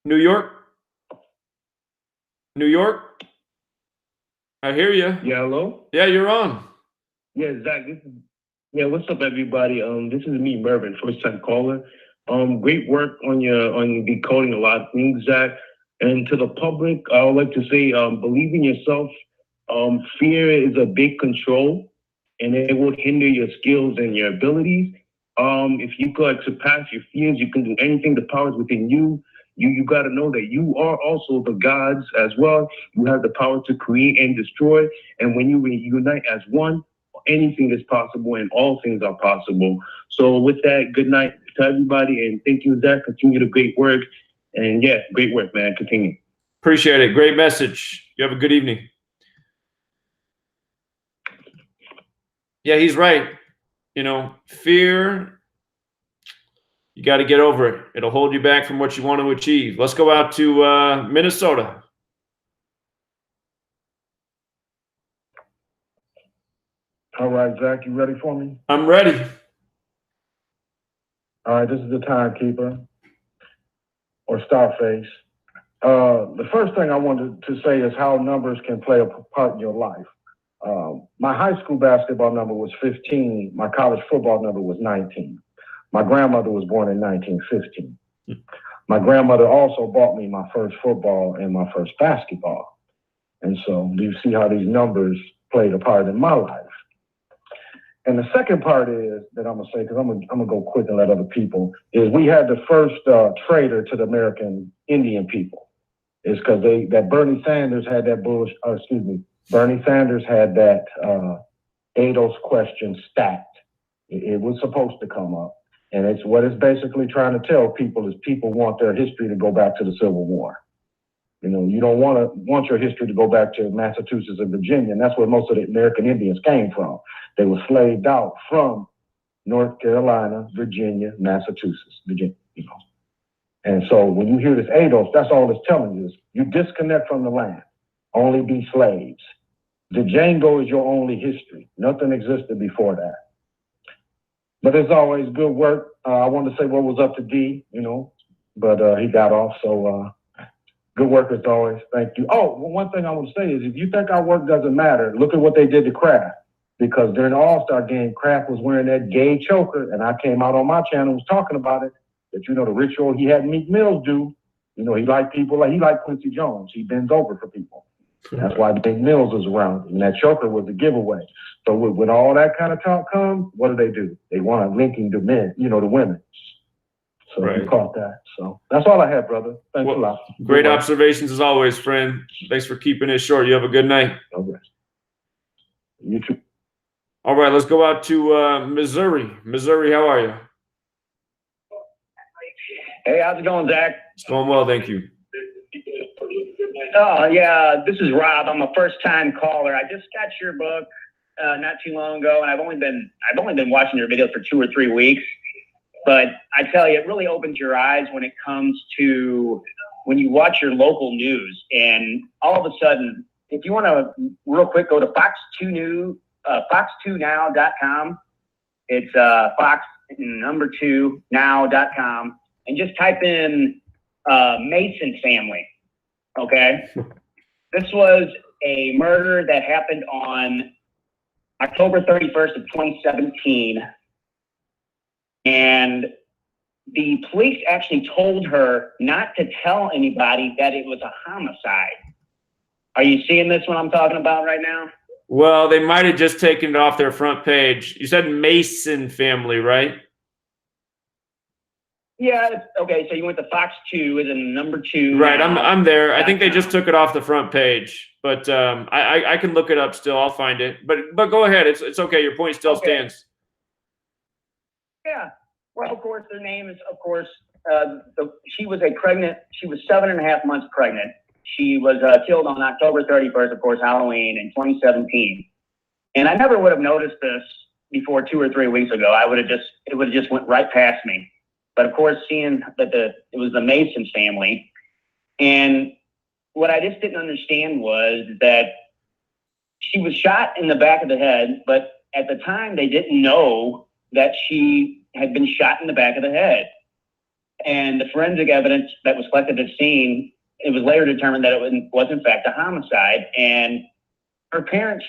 New York? New York? I hear you.
Yeah, hello?
Yeah, you're on.
Yeah, Zach, what's up, everybody? This is me, Mervin, first time caller. Great work on decoding a lot of things, Zach. And to the public, I would like to say, believe in yourself. Fear is a big control, and it will hinder your skills and your abilities. If you could surpass your fears, you can do anything. The power is within you. You got to know that you are also the gods as well. You have the power to create and destroy. And when you unite as one, anything is possible and all things are possible. So with that, good night to everybody. And thank you, Zach. Continue the great work. And yeah, great work, man. Continue.
Appreciate it. Great message. You have a good evening. Yeah, he's right. You know, fear, you got to get over it. It'll hold you back from what you want to achieve. Let's go out to Minnesota.
All right, Zach, you ready for me?
I'm ready.
All right, this is the timekeeper, or Starface. The first thing I wanted to say is how numbers can play a part in your life. My high school basketball number was 15. My college football number was 19. My grandmother was born in 1915. My grandmother also bought me my first football and my first basketball. And so you see how these numbers played a part in my life. And the second part is that I'm gonna say, because I'm gonna go quick and let other people, is we had the first trader to the American Indian people. It's because that Bernie Sanders had that Bernie Sanders had that ADOS question stacked. It was supposed to come up. And it's what it's basically trying to tell people is people want their history to go back to the Civil War. You know, you don't want your history to go back to Massachusetts and Virginia, and that's where most of the American Indians came from. They were slaved out from North Carolina, Virginia, Massachusetts, Virginia, you know. And so when you hear this ADOS, that's all it's telling you is you disconnect from the land, only be slaves. The Django is your only history. Nothing existed before that. But it's always good work. I wanted to say what was up to D, you know, but he got off. So good work as always. Thank you. Oh, one thing I want to say is if you think our work doesn't matter, look at what they did to Kraft. Because during the All-Star game, Kraft was wearing that gay choker, and I came out on my channel and was talking about it. That, you know, the ritual he had Meek Mills do, you know, he liked people like he liked Quincy Jones. He bends over for people. That's why Meek Mills is around. And that choker was a giveaway. So when all that kind of talk comes, what do? They want to linking to men, you know, to women. So you caught that. So that's all I have, brother. Thanks a lot.
Great observations as always, friend. Thanks for keeping it short. You have a good night.
Okay. You too.
All right, let's go out to Missouri. Missouri, how are you?
Hey, how's it going, Zach?
It's going well, thank you.
Oh, yeah, this is Rob. I'm a first-time caller. I just got your book.
not too long ago, and I've only been watching your videos for 2 or 3 weeks. But I tell you, it really opens your eyes when it comes to when you watch your local news, and all of a sudden, if you want to real quick go to fox2now.com. It's fox2now.com, and just type in Mason family. Okay, this was a murder that happened on October 31st of 2017, and the police actually told her not to tell anybody that it was a homicide. Are you seeing this one I'm talking about right now?
Well, they might have just taken it off their front page. You said Mason family, right?
Yeah. Okay. So you went to Fox 2 as in number 2.
Right.
Now.
I'm there. I think they just took it off the front page, but I can look it up still. I'll find it. But go ahead. It's okay. Your point still stands.
Yeah. Well, of course, their name is, of course, she was 7.5 months pregnant. She was killed on October 31st, of course, Halloween in 2017. And I never would have noticed this before 2 or 3 weeks ago. It would have just went right past me. But of course, seeing that it was the Mason family, and what I just didn't understand was that she was shot in the back of the head, but at the time they didn't know that she had been shot in the back of the head. And the forensic evidence that was collected at the scene, it was later determined that it was in fact a homicide. And her parents,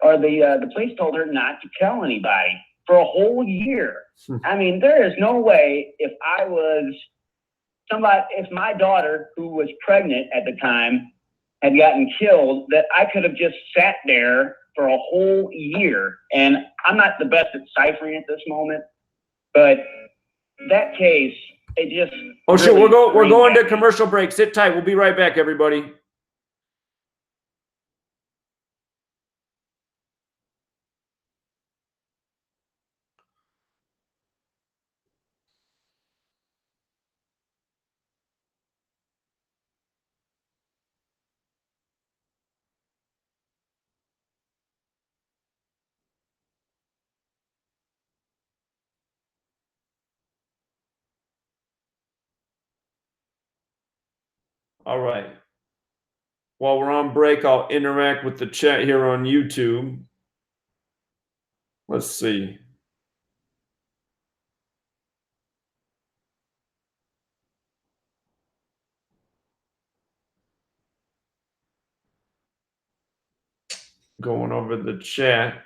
or the police, told her not to tell anybody for a whole year. I mean, there is no way if my daughter, who was pregnant at the time, had gotten killed, that I could have just sat there for a whole year. And I'm not the best at ciphering at this moment, but that case, it just.
Oh shit, we're going to commercial break. Sit tight. We'll be right back, everybody. All right. While we're on break, I'll interact with the chat here on YouTube. Let's see. Going over the chat,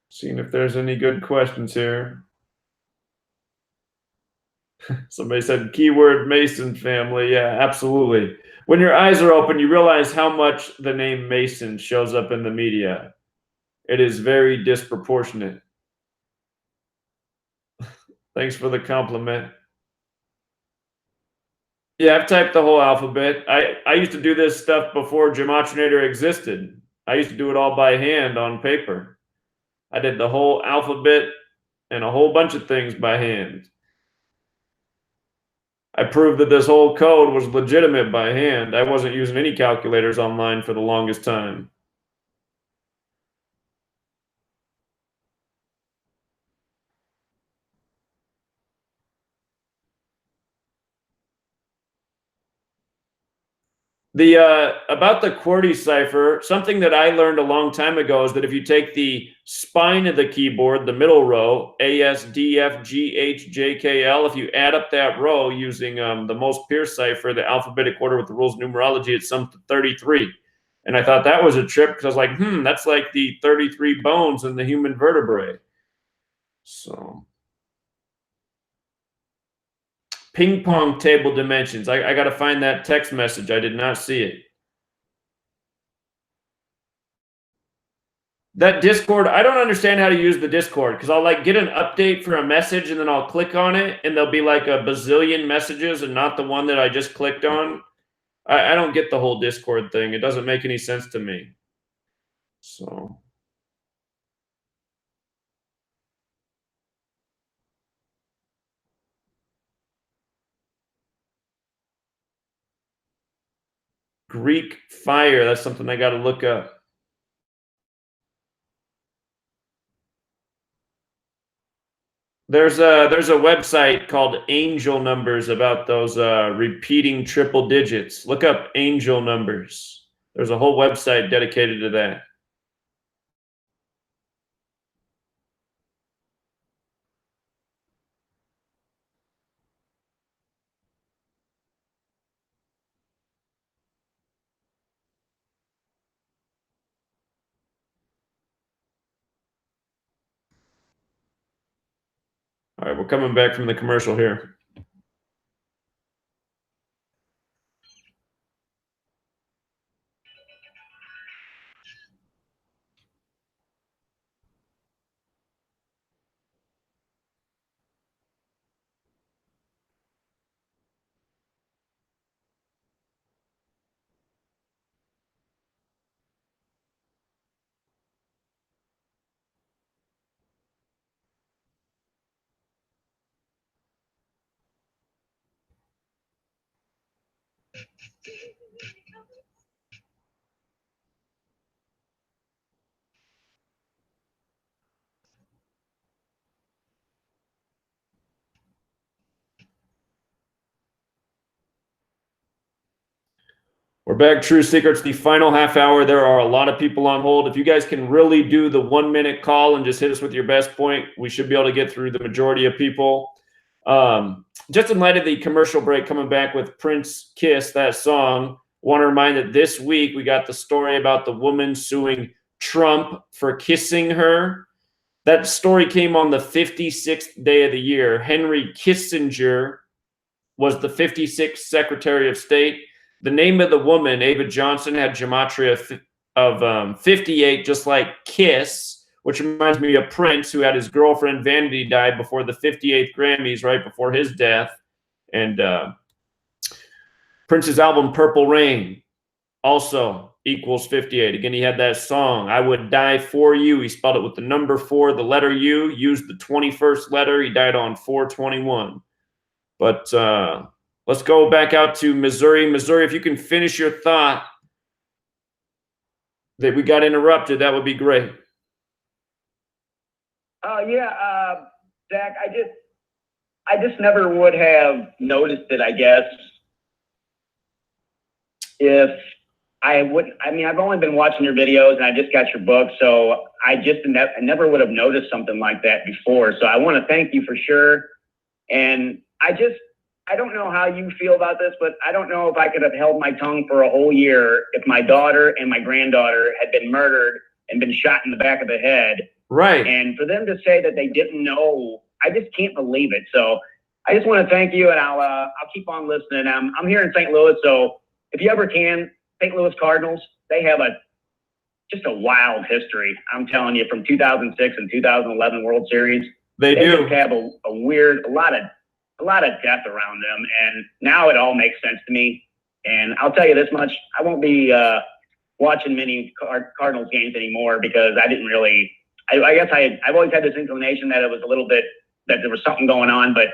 seeing if there's any good questions here. Somebody said keyword Mason family. Yeah, absolutely. When your eyes are open, you realize how much the name Mason shows up in the media. It is very disproportionate. Thanks for the compliment. Yeah, I've typed the whole alphabet. I used to do this stuff before Gematria existed. I used to do it all by hand on paper. I did the whole alphabet and a whole bunch of things by hand. I proved that this whole code was legitimate by hand. I wasn't using any calculators online for the longest time. About the QWERTY cipher, something that I learned a long time ago is that if you take the spine of the keyboard, the middle row, A, S, D, F, G, H, J, K, L, if you add up that row using the most Pierce cipher, the alphabetic order with the rules of numerology, it sums to 33. And I thought that was a trip because I was like, that's like the 33 bones in the human vertebrae. So, ping pong table dimensions. I got to find that text message. I did not see it. That Discord, I don't understand how to use the Discord because I'll like get an update for a message and then I'll click on it and there'll be like a bazillion messages and not the one that I just clicked on. I don't get the whole Discord thing. It doesn't make any sense to me. So. Greek fire, that's something I got to look up. There's a website called Angel Numbers about those repeating triple digits. Look up Angel Numbers. There's a whole website dedicated to that. All right, we're coming back from the commercial here. We're back. True Secrets, the final half hour. There are a lot of people on hold. If you guys can really do the 1 minute call and just hit us with your best point, we should be able to get through the majority of people. Just in light of the commercial break, coming back with Prince Kiss, that song, want to remind that this week we got the story about the woman suing Trump for kissing her. That story came on the 56th day of the year. Henry Kissinger was the 56th Secretary of State. The name of the woman, Ava Johnson, had gematria of 58, just like Kiss, which reminds me of Prince, who had his girlfriend Vanity died before the 58th Grammys, right before his death. And Prince's album Purple Rain also equals 58. Again, he had that song, I Would Die For You. He spelled it with the number 4, the letter U, used the 21st letter. He died on 4/21. But let's go back out to Missouri. Missouri, if you can finish your thought that we got interrupted, that would be great.
Zach, I just never would have noticed it, I guess, if I wouldn't. I mean, I've only been watching your videos and I just got your book, so I never would have noticed something like that before. So I want to thank you for sure. And I don't know how you feel about this, but I don't know if I could have held my tongue for a whole year if my daughter and my granddaughter had been murdered and been shot in the back of the head.
Right.
And for them to say that they didn't know, I just can't believe it. So I just want to thank you, and I'll keep on listening. I'm here in St. Louis, so if you ever can, St. Louis Cardinals, they have just a wild history. I'm telling you, from 2006 and 2011 World Series,
they do
just have a lot of death around them, and now it all makes sense to me. And I'll tell you this much: I won't be watching many Cardinals games anymore because I didn't really. I guess I've always had this inclination that it was a little bit that there was something going on, but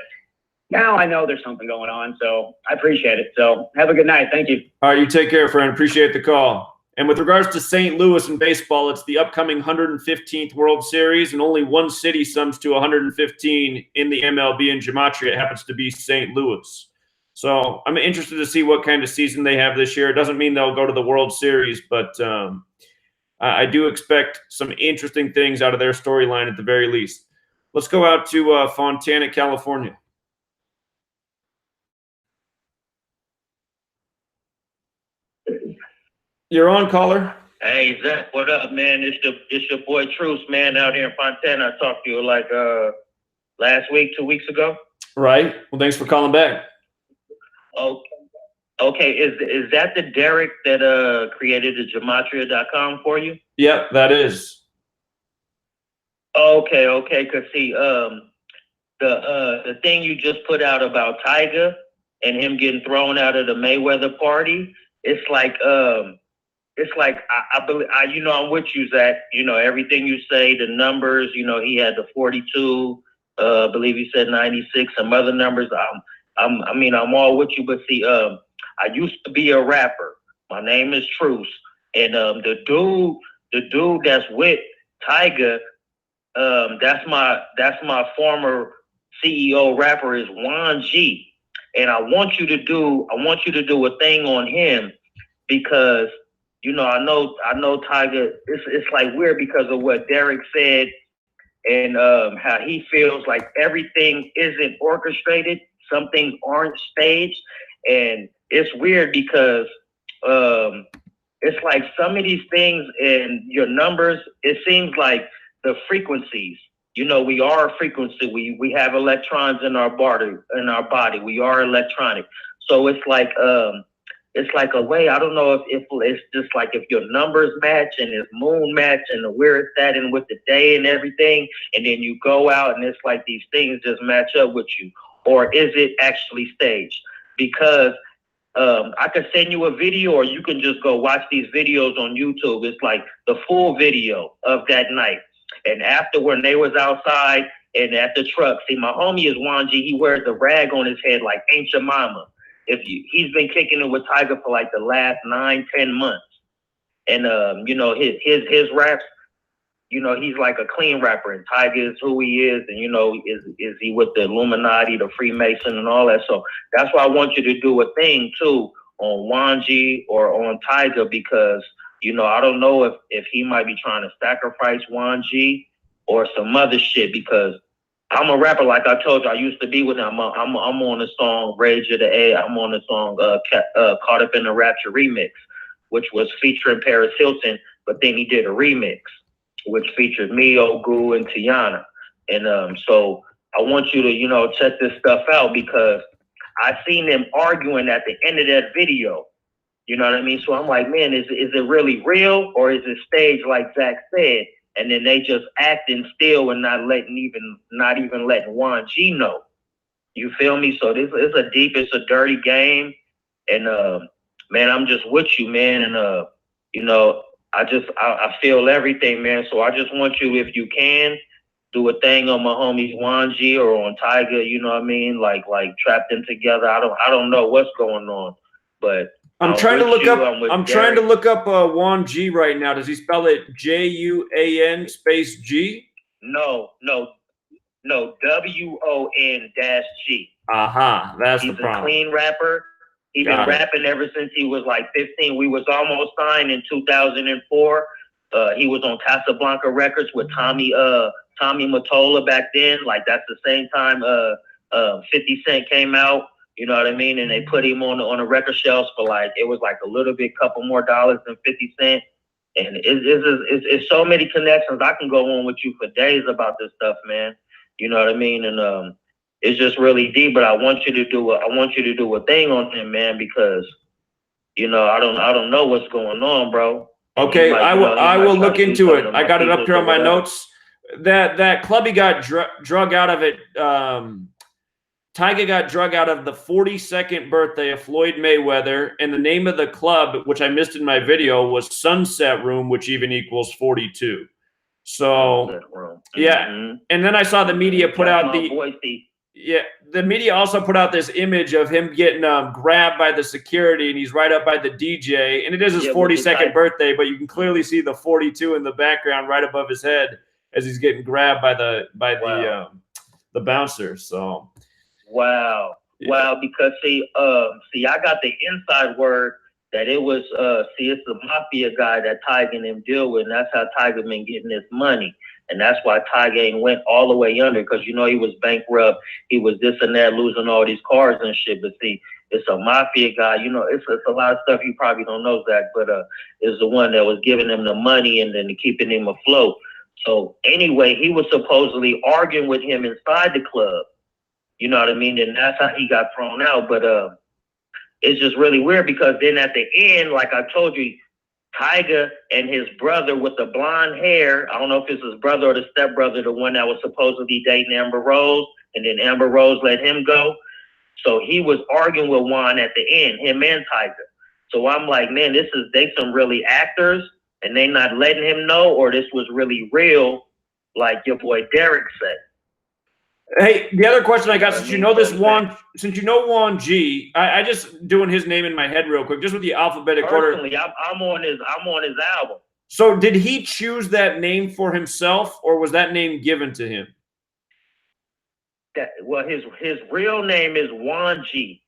now I know there's something going on. So I appreciate it. So have a good night. Thank you.
All right, you take care, friend. Appreciate the call. And with regards to St. Louis and baseball, it's the upcoming 115th World Series, and only one city sums to 115 in the MLB in Gematria. It happens to be St. Louis. So I'm interested to see what kind of season they have this year. It doesn't mean they'll go to the World Series, but I do expect some interesting things out of their storyline at the very least. Let's go out to Fontana, California. You're on, caller.
Hey, Zach, what up, man? It's your boy Truth, man, out here in Fontana. I talked to you like last week, 2 weeks ago.
Right. Well, thanks for calling back.
Okay. Is that the Derek that created the Gematria.com for you?
Yep, that is.
Okay. Cause see, the thing you just put out about Tiger and him getting thrown out of the Mayweather party, it's like I believe I'm with you, Zach. Everything you say, the numbers. He had the 42. I believe he said 96. Some other numbers. I'm all with you. But see, I used to be a rapper. My name is Truth, and the dude that's with Tiger, that's my former CEO rapper is Juan G, and I want you to do a thing on him because I know Tiger. It's like weird because of what Derek said and how he feels like everything isn't orchestrated, some things aren't staged, and it's weird because it's like some of these things and your numbers. It seems like the frequencies. We are a frequency. We have electrons in our body. We are electronic. So it's like a way. I don't know if it's just like if your numbers match and his moon match and where it's at and with the day and everything, and then you go out and it's like these things just match up with you, or is it actually staged? Because I could send you a video, or you can just go watch these videos on YouTube. It's like the full video of that night. And after when they was outside and at the truck, see, my homie is Juan G. He wears the rag on his head like Ain't Your Mama. He's been kicking it with Tiger for like the last 9-10 months. And his raps, he's like a clean rapper, and Tiger is who he is, and is he with the Illuminati, the Freemason, and all that. So that's why I want you to do a thing too on Juan G or on Tiger, because I don't know if he might be trying to sacrifice Juan G or some other shit, because I'm a rapper, like I told you. I used to be with him. I'm on the song Rage of the A. I'm on the song Caught Up in the Rapture remix, which was featuring Paris Hilton, but then he did a remix which featured me, Ogu, and Tiana. And so I want you to, check this stuff out, because I seen them arguing at the end of that video. You know what I mean? So I'm like, man, is it really real, or is it staged like Zach said? And then they just acting still and not even letting Juan G know. You feel me? So this is it's a dirty game. And man, I'm just with you, man. And I feel everything, man. So I just want you, if you can, do a thing on my homies Juan G or on Tiger, you know what I mean? Like trapped in together. I don't know what's going on, but
I'm trying to look up Juan G right now. Does he spell it Juan space G?
No, WON-G.
Aha, that's
He's
the problem.
He's a clean rapper. He's been rapping ever since he was like 15. We was almost signed in 2004. He was on Casablanca Records with Tommy Mottola back then. Like that's the same time 50 Cent came out. You know what I mean? And they put him on the record shelves for like, it was like a little bit, couple more dollars than 50 Cent. And it's so many connections. I can go on with you for days about this stuff, man. You know what I mean? And it's just really deep. But I want you to do a thing on him, man, because I don't know what's going on, bro.
Okay, I will look into it. I got it up here on my notes. That club he got drug out of it. Tiger got drug out of the 42nd birthday of Floyd Mayweather, and the name of the club, which I missed in my video, was Sunset Room, which even equals 42. So, yeah. And then I saw the media put out the media also put out this image of him getting grabbed by the security, and he's right up by the DJ, and it is his 42nd birthday, but you can clearly see the 42 in the background right above his head as he's getting grabbed by the bouncer. So.
Wow. Because I got the inside word that it was it's the mafia guy that Tiger and him deal with, and that's how Tiger been getting his money. And that's why Tiger ain't went all the way under, because he was bankrupt, he was this and that, losing all these cars and shit. But see, it's a mafia guy, it's a lot of stuff you probably don't know, Zach, but is the one that was giving him the money and then keeping him afloat. So anyway, he was supposedly arguing with him inside the club. You know what I mean? And that's how he got thrown out. But it's just really weird, because then at the end, like I told you, Tiger and his brother with the blonde hair, I don't know if it's his brother or the stepbrother, the one that was supposedly dating Amber Rose, and then Amber Rose let him go. So he was arguing with Juan at the end, him and Tiger. So I'm like, man, they some really actors, and they not letting him know, or this was really real, like your boy Derek said.
Hey, the other question I got, since you know Juan G, I just doing his name in my head real quick, just with the alphabetic order.
Personally, I'm on his album.
So did he choose that name for himself, or was that name given to him?
Well, his real name is Wanji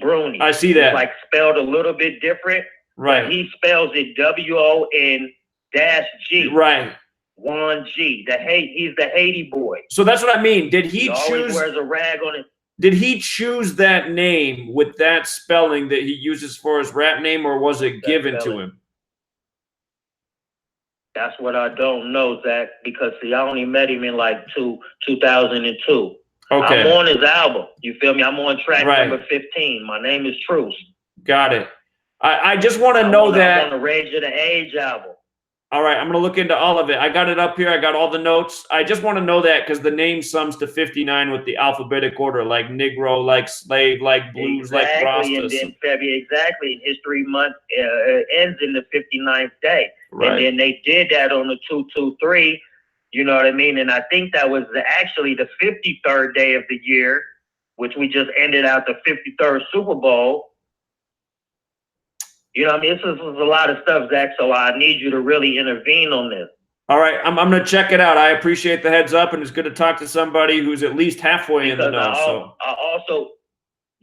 Bruni.
I see that.
It's like spelled a little bit different.
Right.
But he spells it WON-G.
Right.
Wanji. He's the Haiti boy.
So that's what I mean. Did he
always wears a rag on it.
Did he choose that name with that spelling that he uses for his rap name, or was it given to him?
That's what I don't know, Zach, because see, I only met him in like 2002.
Okay.
I'm on his album. You feel me? I'm on track number 15. My name is Truth.
Got it. I just want to know that.
I'm on the Rage of the Age album.
All right, I'm going to look into all of it. I got it up here. I got all the notes. I just want to know that because the name sums to 59 with the alphabetic order, like Negro, like slave, like blues, like Rasta.
And then February, and History Month ends in the 59th day.
Right.
And then they did that on the 223, you know what I mean? And I think that was actually the 53rd day of the year, which we just ended out the 53rd Super Bowl. You know what I mean? This is a lot of stuff, Zach, so I need you to really intervene on this.
All right, I'm going to check it out. I appreciate the heads up, and it's good to talk to somebody who's at least halfway in the know.
I also,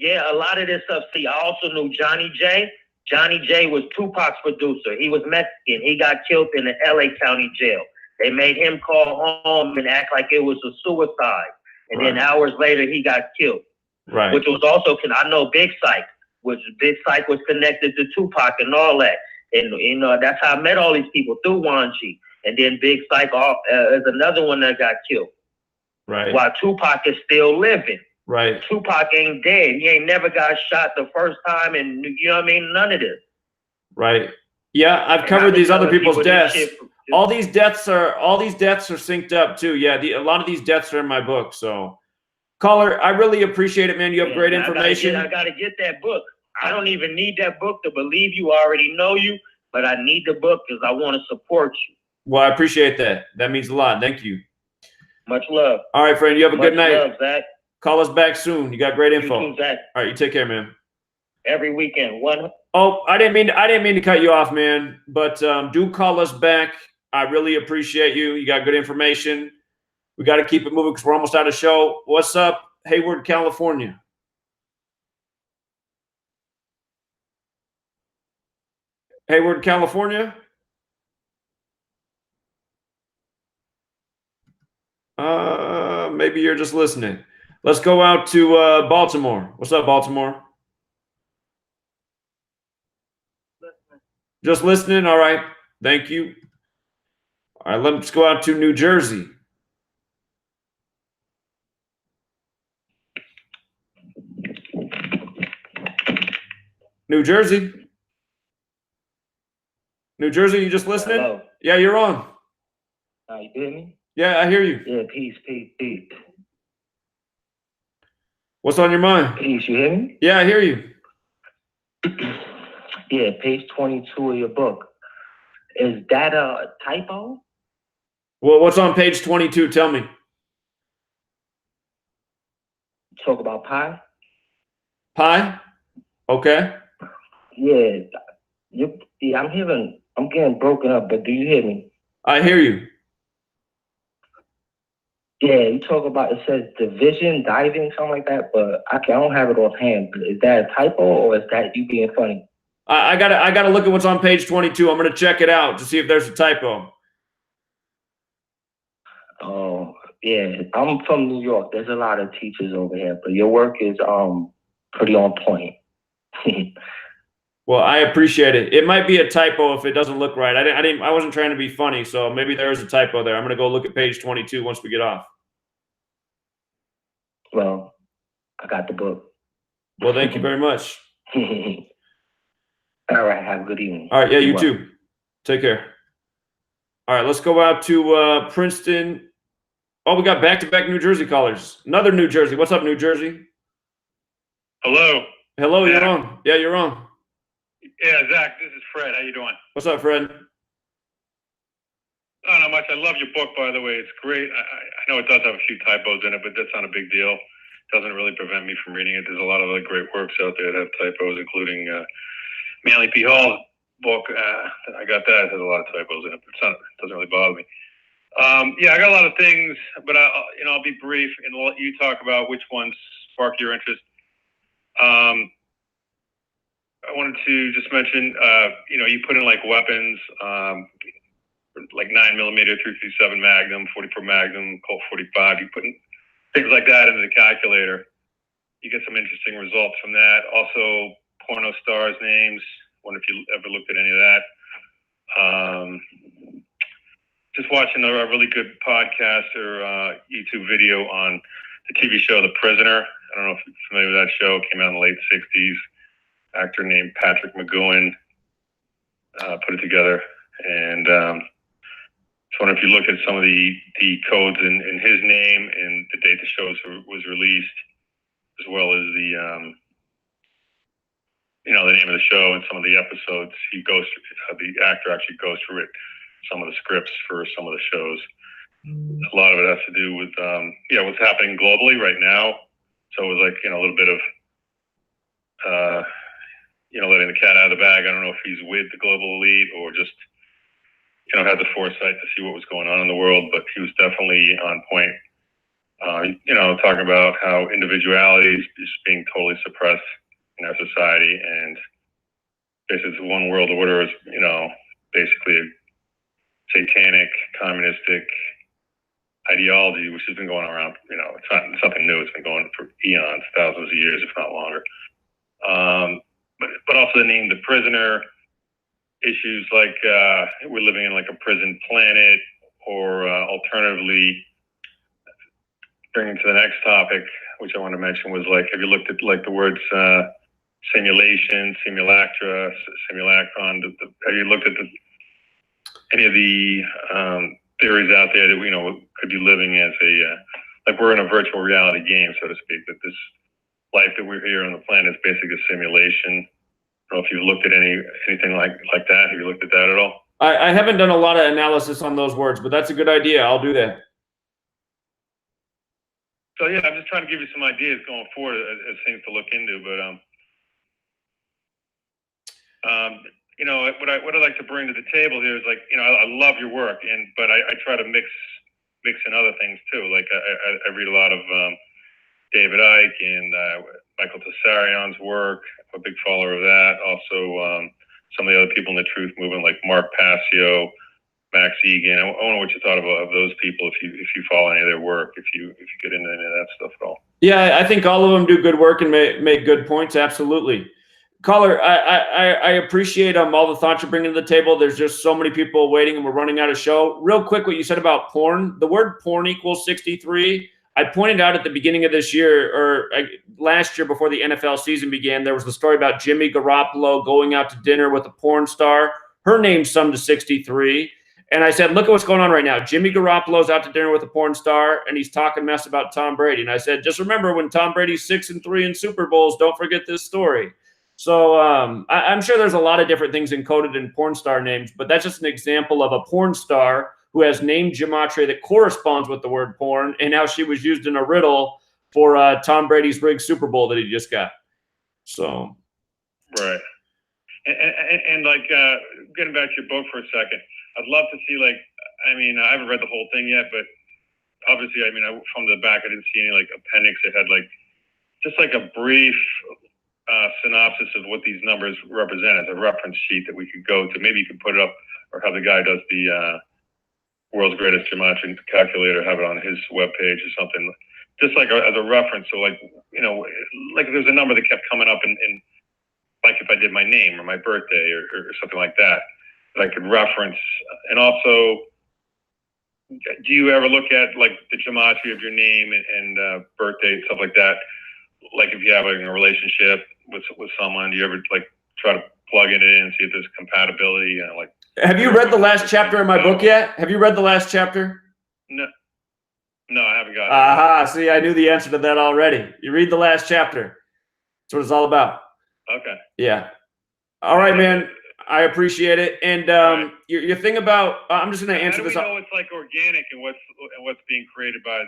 a lot of this stuff, see, I also knew Johnny J. Johnny J was Tupac's producer. He was Mexican. He got killed in the LA County jail. They made him call home and act like it was a suicide. And then hours later, he got killed.
Right.
Which was also, I know Big Psych, which Big Psych was connected to Tupac and all that. And, you know, that's how I met all these people, through Wanji. And then Big Psych is another one that got killed.
Right.
While Tupac is still living.
Right.
Tupac ain't dead. He ain't never got shot the first time, and you know what I mean? None of this.
Right. Yeah, I've covered these other people's deaths. All these deaths are synced up too. Yeah, a lot of these deaths are in my book. So, caller, I really appreciate it, man. You have great information.
I gotta get that book. I don't even need that book to believe you. I already know you, but I need the book because I want to support you.
Well, I appreciate that. That means a lot. Thank you.
Much love.
All right, friend. You have a good night.
Much love, Zach.
Call us back soon. You got great info.
You too, Zach.
All right, you take care, man.
Every weekend, one.
Oh, I didn't mean to cut you off, man. But do call us back. I really appreciate you. You got good information. We got to keep it moving because we're almost out of show. What's up, Hayward, California? Hayward, California? Maybe you're just listening. Let's go out to Baltimore. What's up, Baltimore? Just listening? All right. Thank you. All right, let's go out to New Jersey. New Jersey? New Jersey, you just listening?
Hello.
Yeah, you're on.
You hear me?
Yeah, I hear you.
Yeah, peace.
What's on your mind?
Peace, you hear me?
Yeah, I hear you.
Yeah, page 22 of your book. Is that a typo?
Well, what's on page 22? Tell me.
Talk about pie?
Pie? Okay.
Yeah, I'm getting broken up, but do you hear me?
I hear you.
Yeah, you talk about, it says division, diving, something like that, but I don't have it offhand. Is that a typo or is that you being funny?
I gotta look at what's on page 22. I'm gonna check it out to see if there's a typo.
Oh, yeah. I'm from New York. There's a lot of teachers over here, but your work is pretty on point.
Well, I appreciate it. It might be a typo if it doesn't look right. I wasn't trying to be funny, so maybe there is a typo there. I'm gonna go look at page 22 once we get off.
Well, I got the book.
Well, thank you very much.
All right, have a good evening.
All right, yeah, you too. Take care. All right, let's go out to Princeton. Oh, we got back-to-back New Jersey callers. Another New Jersey. What's up, New Jersey?
Hello.
Hello, you're on. Yeah, you're on.
Yeah, Zach, this is Fred. How you doing?
What's up, Fred?
Oh, not much. I love your book, by the way. It's great. I know it does have a few typos in it, but that's not a big deal. It doesn't really prevent me from reading it. There's a lot of other great works out there that have typos, including Manly P. Hall's book. I got that. It has a lot of typos in it, but it doesn't really bother me. Yeah, I got a lot of things, but I'll be brief and let you talk about which ones spark your interest. I wanted to just mention, you put in like weapons, like 9mm, 357 Magnum, 44 Magnum, Colt 45. You put in things like that into the calculator. You get some interesting results from that. Also, porno stars' names. Wonder if you ever looked at any of that. Just watching a really good podcast or YouTube video on the TV show The Prisoner. I don't know if you're familiar with that show. It came out in the late 60s. Actor named Patrick McGowan put it together. And just wonder if you look at some of the codes in his name and the date the show was released, as well as the the name of the show and some of the episodes. He goes through, the actor actually goes through it, some of the scripts for some of the shows. A lot of it has to do with what's happening globally right now. So it was like a little bit of letting the cat out of the bag. I don't know if he's with the global elite or just had the foresight to see what was going on in the world, but he was definitely on point. Talking about how individuality is just being totally suppressed in our society, and basically the one world order is basically a satanic, communistic ideology, which has been going around. It's not something new. It's been going for eons, thousands of years, if not longer. But also the name The Prisoner, issues like we're living in like a prison planet, or alternatively, bringing to the next topic, which I want to mention, was like, have you looked at like the words simulation, simulacra, simulacron? Have you looked at any of the theories out there that we could be living as like we're in a virtual reality game, so to speak, that this life that we're here on the planet is basically a simulation? I don't know if you've looked at anything like that. Have you looked at that at all?
I haven't done a lot of analysis on those words, but that's a good idea. I'll do that.
So yeah, I'm just trying to give you some ideas going forward as things to look into. But what I like to bring to the table here is like, I love your work, but I try to mix in other things too. Like I read a lot of David Icke and Michael Tessarion's work. I'm a big follower of that. Also, some of the other people in the truth movement, like Mark Passio, Max Egan. I don't know what you thought of those people, if you follow any of their work, if you get into any of that stuff at all.
Yeah, I think all of them do good work and make good points. Absolutely. Caller, I appreciate all the thoughts you're bringing to the table. There's just so many people waiting and we're running out of show. Real quick, what you said about porn, the word porn equals 63. I pointed out at the beginning of this year, or last year before the NFL season began, there was the story about Jimmy Garoppolo going out to dinner with a porn star. Her name summed to 63. And I said, look at what's going on right now. Jimmy Garoppolo's out to dinner with a porn star, and he's talking mess about Tom Brady. And I said, just remember, when Tom Brady's 6-3 in Super Bowls, don't forget this story. So I'm sure there's a lot of different things encoded in porn star names, but that's just an example of a porn star who has name gematria that corresponds with the word porn, and how she was used in a riddle for Tom Brady's rigged Super Bowl that he just got. So,
right. And like getting back to your book for a second, I'd love to see, like, I haven't read the whole thing yet, but obviously, from the back, I didn't see any like appendix. It had like just like a brief synopsis of what these numbers represent as a reference sheet that we could go to. Maybe you could put it up, or have the guy does the world's greatest gematria calculator, have it on his webpage or something, just like as a reference. So like, like if there's a number that kept coming up in like if I did my name or my birthday or something like that, that I could reference. And also, do you ever look at like the gematria of your name and birthday, stuff like that? Like if you have like a relationship with someone, do you ever like try to plug it in and see if there's compatibility? Like,
have you read the last chapter of my book yet? Have you read the last chapter?
No, I haven't got it.
Aha, see, I knew the answer to that already. You read the last chapter. That's what it's all about.
Okay.
Yeah. All right, man. I appreciate it. And your thing about I'm just going to answer this.
How do we know it's like organic and what's being created by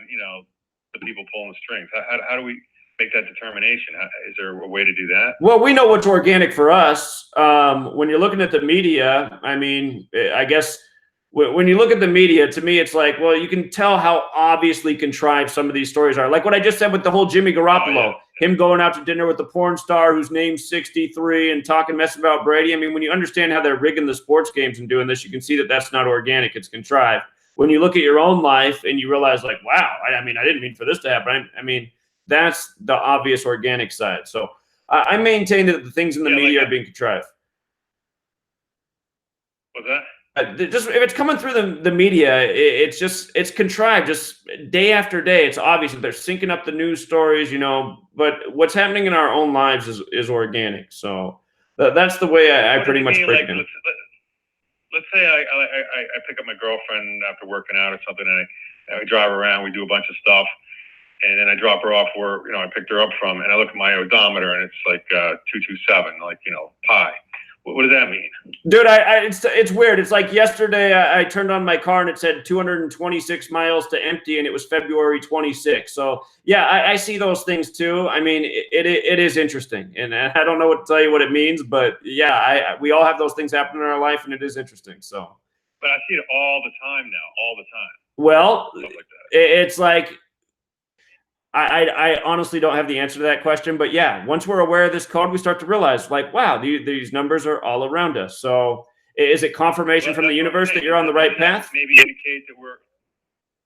the people pulling the strings? How do we make that determination? Is there a way to do that?
Well, we know what's organic for us. When you're looking at the media, I guess when you look at the media, to me, it's like, well, you can tell how obviously contrived some of these stories are. Like what I just said with the whole Jimmy Garoppolo, him going out to dinner with the porn star whose name's 63 and talking mess about Brady. I mean, when you understand how they're rigging the sports games and doing this, you can see that that's not organic, it's contrived. When you look at your own life and you realize like, wow, I mean, I didn't mean for this to happen. I mean, that's the obvious organic side. So I maintain that the things in the media are being contrived.
What's that?
Just if it's coming through the media, it's contrived. Just day after day, it's obvious that they're syncing up the news stories, you know. But what's happening in our own lives is organic. So that's the way I pretty much break it down.
Let's say I pick up my girlfriend after working out or something, and I drive around. We do a bunch of stuff, and then I drop her off where I picked her up from, and I look at my odometer, and it's like 227, like pi. What does that mean?
Dude, it's weird. It's like yesterday I turned on my car and it said 226 miles to empty, and it was February 26th. So yeah, I see those things too. I mean, it is interesting, and I don't know what to tell you what it means, but yeah, we all have those things happen in our life, and it is interesting. So.
But I see it all the time now, all the time.
Well,
stuff like that.
It's like. I honestly don't have the answer to that question, but yeah, once we're aware of this code, we start to realize, like, wow, these numbers are all around us. So, is it confirmation from the universe that you're on the right path?
Maybe indicate that we're.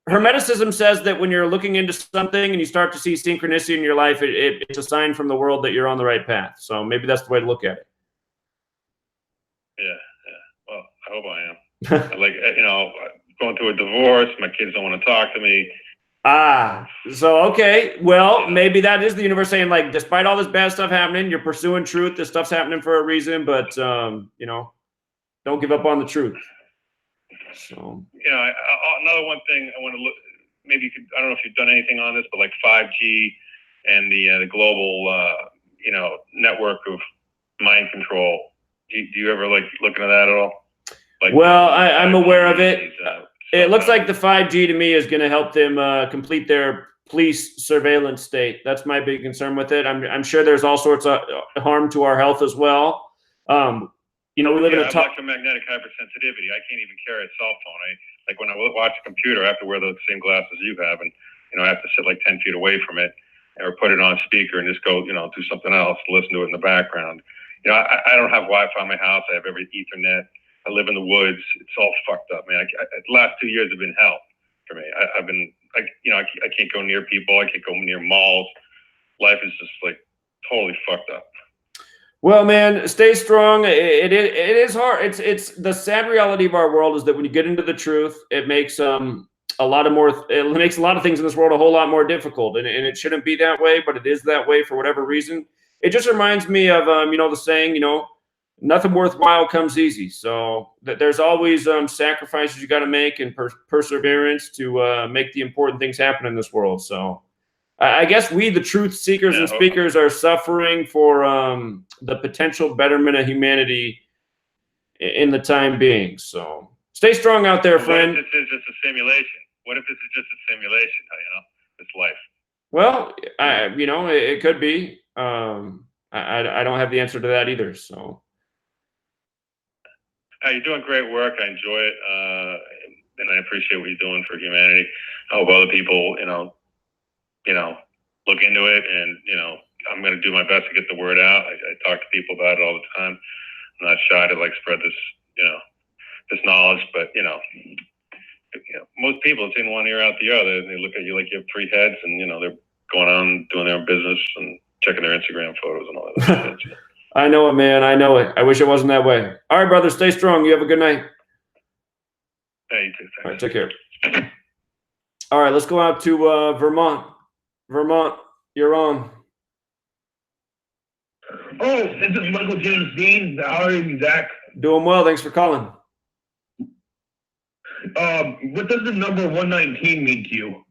Hermeticism says that when you're looking into something and you start to see synchronicity in your life, it's a sign from the world that you're on the right path. So maybe that's the way to look at it.
Yeah. Well, I hope I am. Like, going through a divorce, my kids don't want to talk to me.
So okay, well, maybe that is the universe saying, like, despite all this bad stuff happening, you're pursuing truth. This stuff's happening for a reason, but don't give up on the truth. So
another one thing I want to look. Maybe you could. I don't know if you've done anything on this, but like 5G and the global network of mind control. Do you ever like look into that at all? Like,
well, I'm aware of it. It looks like the 5G to me is going to help them complete their police surveillance state. That's my big concern with it. I'm sure there's all sorts of harm to our health as well. We live in a
electromagnetic hypersensitivity. I can't even carry a cell phone. Like when I watch a computer, I have to wear the same glasses you have, and I have to sit like 10 feet away from it, or put it on speaker and just go do something else, listen to it in the background. I don't have Wi-Fi in my house. I have every Ethernet. I live in the woods. It's all fucked up, man. The last 2 years have been hell for me. I can't go near people. I can't go near malls. Life is just like totally fucked up.
Well, man, stay strong. It is hard. It's the sad reality of our world is that when you get into the truth, it makes it makes a lot of things in this world a whole lot more difficult, and it shouldn't be that way, but it is that way for whatever reason. It just reminds me of the saying, nothing worthwhile comes easy. So there's always sacrifices you got to make and perseverance to make the important things happen in this world. So I guess we, the truth seekers and speakers, are suffering for the potential betterment of humanity in the time being. So stay strong out there, friend.
What if this is just a simulation? What if this is just a simulation? This life.
Well, it could be. I don't have the answer to that either. So.
You're doing great work. I enjoy it, and I appreciate what you're doing for humanity. I hope other people, look into it, and I'm going to do my best to get the word out. I talk to people about it all the time. I'm not shy to spread this, this knowledge, but most people, it's in one ear out the other. They look at you like you have three heads, and they're going on doing their own business and checking their Instagram photos and all that shit.
I know it, man. I know it. I wish it wasn't that way. All right, brother. Stay strong. You have a good night.
Hey, you too. Thanks.
All right, take care. All right, let's go out to Vermont. Vermont, you're on.
Oh, this is Michael James Dean. How are you, Zach?
Doing well. Thanks for calling.
What does the number 119 mean to you?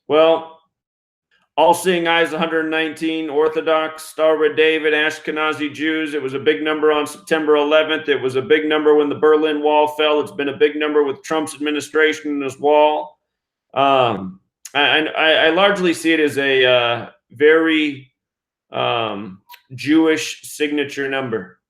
Well, all-seeing eyes, 119, Orthodox, Star-Red David, Ashkenazi Jews. It was a big number on September 11th. It was a big number when the Berlin Wall fell. It's been a big number with Trump's administration as well. I largely see it as a very Jewish signature number.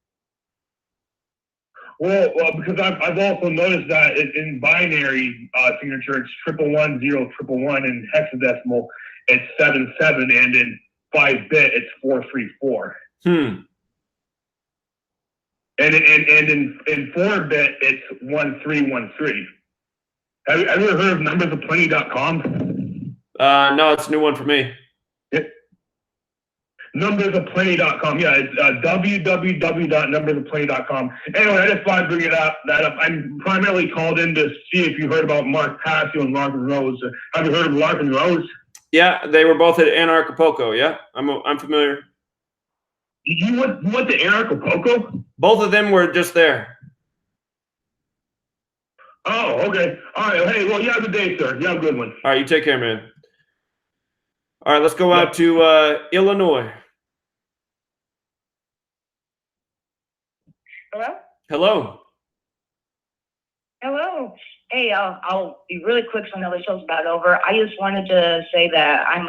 Well, because I've also noticed that in binary signature, it's 1110111, and hexadecimal, it's 77, and in 5-bit, it's 434. And in 4-bit, it's 1313. Have you ever heard of numbersofplenty.com?
No, it's a new one for me.
Numbersofplenty.com. Yeah, it's www.numbersofplenty.com. Anyway, I just thought I'd bring that up. I'm primarily called in to see if you heard about Mark Passio and Larkin Rose. Have you heard of Larkin Rose?
Yeah, they were both at Anarchapulco. Yeah, I'm familiar.
You went to Anarchapulco?
Both of them were just there.
Oh, okay. All right. Hey, well, you have a good day, sir. You have a good one.
All right, you take care, man. All right, let's go out to Illinois.
Hello?
Hello.
Hello. Hey, I'll be really quick so I know the show's about over. I just wanted to say that I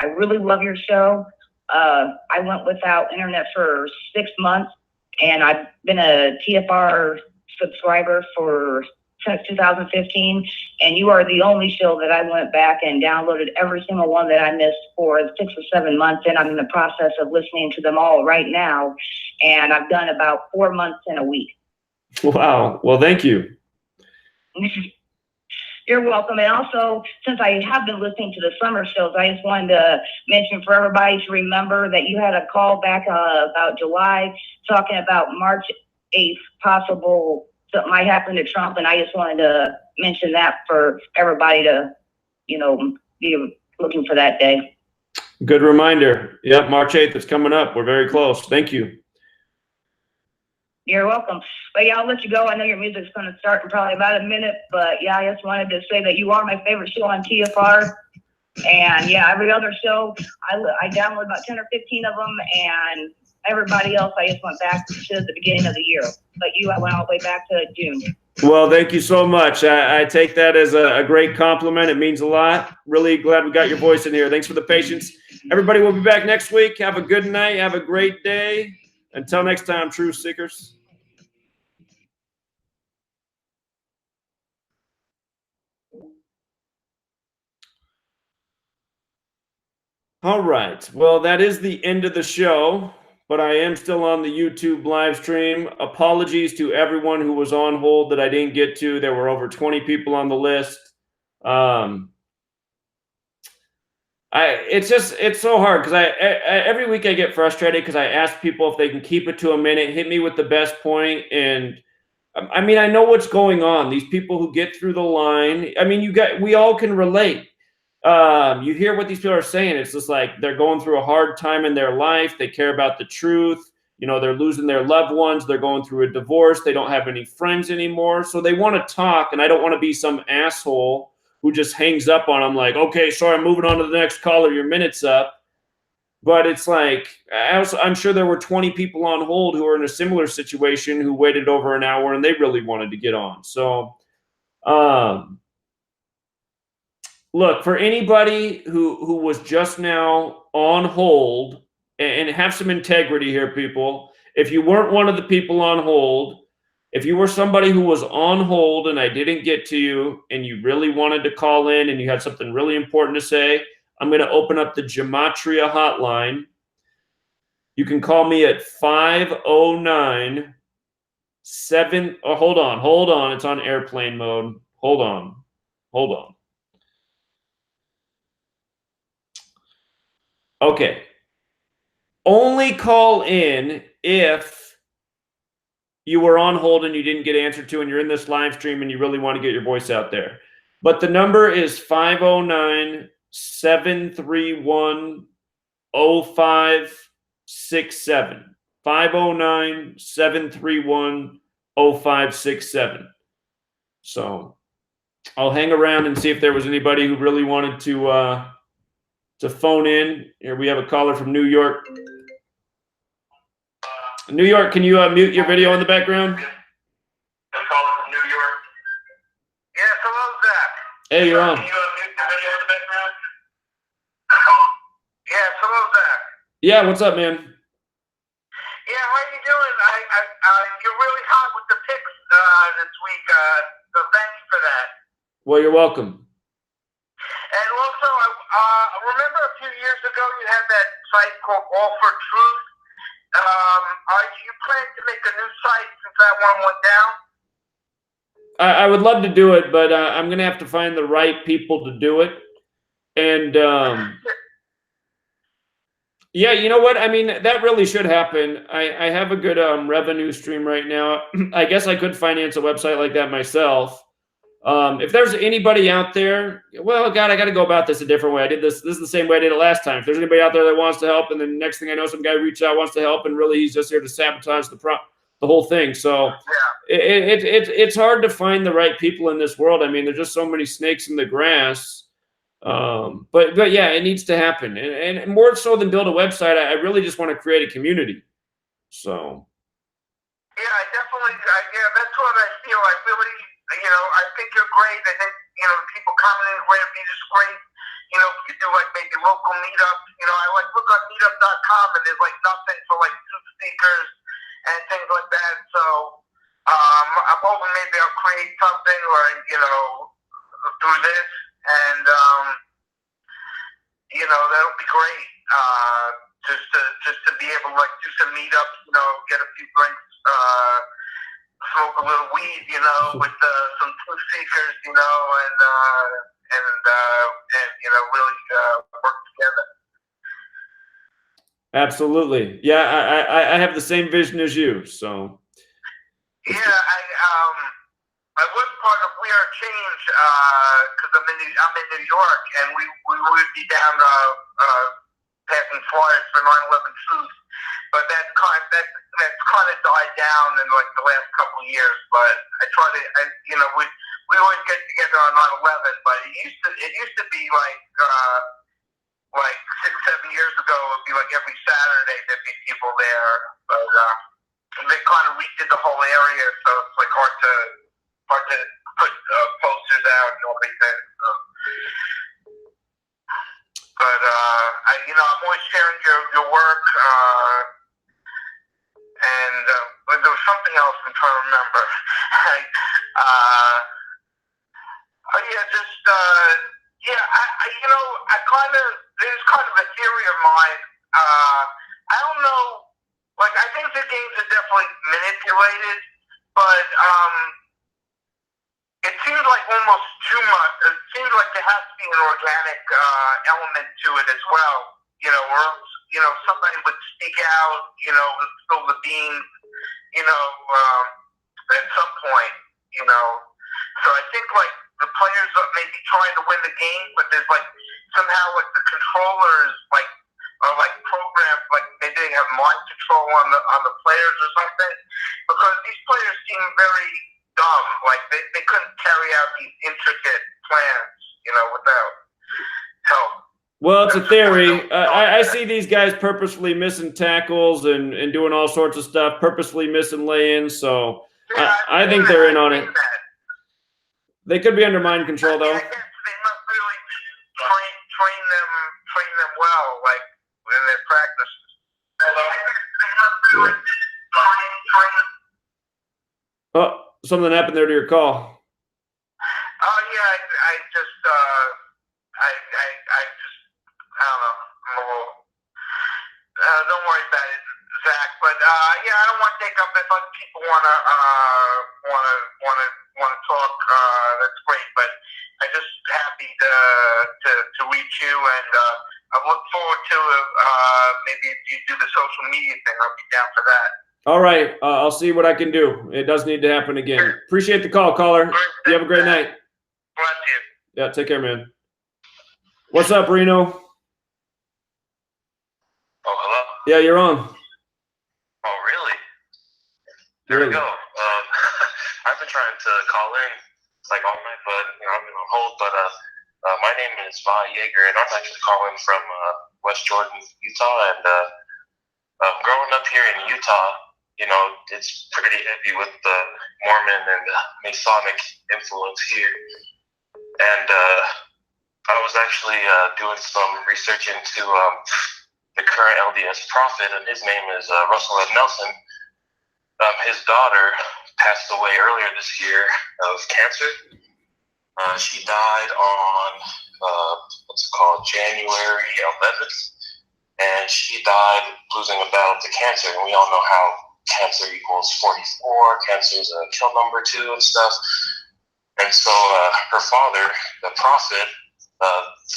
really love your show. I went without internet for 6 months, and I've been a TFR subscriber since 2015, and you are the only show that I went back and downloaded every single one that I missed for 6 or 7 months, and I'm in the process of listening to them all right now, and I've done about 4 months in a week.
Wow. Well, thank you.
You're welcome. And also, since I have been listening to the summer shows, I just wanted to mention for everybody to remember that you had a call back about July talking about March 8th, possible something might happen to Trump. And I just wanted to mention that for everybody to, be looking for that day.
Good reminder. Yep, March 8th is coming up. We're very close. Thank you.
You're welcome. But yeah, I'll let you go. I know your music's going to start in probably about a minute. But yeah, I just wanted to say that you are my favorite show on TFR. And yeah, every other show, I download about 10 or 15 of them. And everybody else, I just went back to the beginning of the year. But you, I went all the way back to June.
Well, thank you so much. I take that as a great compliment. It means a lot. Really glad we got your voice in here. Thanks for the patience. Everybody will be back next week. Have a good night. Have a great day. Until next time, Truth Seekers. All right. Well, that is the end of the show, but I am still on the YouTube live stream. Apologies to everyone who was on hold that I didn't get to. There were over 20 people on the list. It's so hard because I every week I get frustrated because I ask people if they can keep it to a minute, hit me with the best point, and I mean, I know what's going on. These people who get through the line, I mean, we all can relate. You hear what these people are saying. It's just like they're going through a hard time in their life. They care about the truth. They're losing their loved ones. They're going through a divorce. They don't have any friends anymore. So they want to talk, and I don't want to be some asshole who just hangs up on them like, okay, sorry, I'm moving on to the next caller. Your minute's up. But it's like, I'm sure there were 20 people on hold who are in a similar situation who waited over an hour and they really wanted to get on. So, look, for anybody who was just now on hold, and have some integrity here, people. If you weren't one of the people on hold, if you were somebody who was on hold and I didn't get to you and you really wanted to call in and you had something really important to say, I'm going to open up the Gematria hotline. You can call me at 509-7. Oh, hold on. It's on airplane mode. Hold on. Okay. Only call in if you were on hold and you didn't get answered to and you're in this live stream and you really want to get your voice out there. But the number is 509-731-0567. 509-731-0567. So I'll hang around and see if there was anybody who really wanted to phone in. Here we have a caller from New York. New York, can you mute your video in the background?
Yes, hello, Zach.
Hey, you're on.
Can you mute the video in the background? Yes, hello, Zach.
Yeah, what's up, man?
Yeah, how you doing? You're really hot with the
picks this week, so thank you for that.
Well, you're welcome.
And also, remember a few years ago you had that site called All for Truth? Are you planning to make a new site since that one went down?
I would love to do it, but I'm going to have to find the right people to do it. And yeah, you know what? I mean, that really should happen. I have a good revenue stream right now. I guess I could finance a website like that myself. If there's anybody out there, well, God, I got to go about this a different way. I did this. This is the same way I did it last time. If there's anybody out there that wants to help, and then next thing I know, some guy reached out, wants to help, and really he's just here to sabotage the whole thing. So it's hard to find the right people in this world. I mean, there's just so many snakes in the grass. But yeah, it needs to happen, and more so than build a website, I really just want to create a community. So
yeah, I definitely, yeah, that's what I feel. I really, I think you're great. I think people commenting great. You're just great. You do like maybe local meetups. I like look on meetup.com and there's like nothing for like truth seekers and things like that. So I'm hoping maybe I'll create something or through this. And, that'll be great. Just to be able to like do some meetups, get a few drinks, smoke a little weed, with some truth seekers, and really work together.
absolutely, yeah, I have the same vision as you. So
yeah, I was part of We Are Change because I'm in New York, and we would be down passing flyers for 9/11 Truth, but that's kind of died down in like the last couple of years. But I try to, we always get together on 9/11, but it used to be like 6-7 years ago, it'd be like every Saturday there'd be people there, but they kind of redid the whole area, so it's like hard to put posters out and everything. So. But I'm always sharing your work, and there was something else I'm trying to remember. There's kind of a theory of mine. I don't know, like I think the games are definitely manipulated, but it seems like almost too much. It seems like there has to be an organic element to it as well. Or else, somebody would speak out, spill the beans, at some point, So I think like the players are maybe trying to win the game, but there's like somehow like the controllers are like programmed, like maybe they have mind control on the players or something, because these players seem very dumb. Like they couldn't carry out these intricate plans, without help.
well, it's a theory. I see these guys purposefully missing tackles and doing all sorts of stuff, purposefully missing lay-ins. So I think they're in on it. They could be under mind control, though.
I guess they must really train them well, like in their practices.
Oh, something happened there to your call.
Oh yeah, I just I don't know. I'm a little. Don't worry about it, Zach. But yeah, I don't want to take up if other people want to talk. That's great. But I'm just happy to reach you, and I look forward to maybe if you do the social media thing, I'll be down for that.
All right, I'll see what I can do. It does need to happen again. Appreciate the call, caller. You have a great night.
Bless you.
Yeah, take care, man. What's up, Reno?
Oh, hello?
Yeah, you're on.
Oh, really? There we go. I've been trying to call in like all night, but I've been on hold. But my name is Va Yeager, and I'm actually calling from West Jordan, Utah. And growing up here in Utah, it's pretty heavy with the Mormon and Masonic influence here. And I was actually doing some research into the current LDS prophet, and his name is Russell M. Nelson. His daughter passed away earlier this year of cancer. She died on what's it called, January 11th, and she died losing a battle to cancer. And we all know how cancer equals 44. Cancer is a kill number 2 and stuff. And so her father, the prophet, the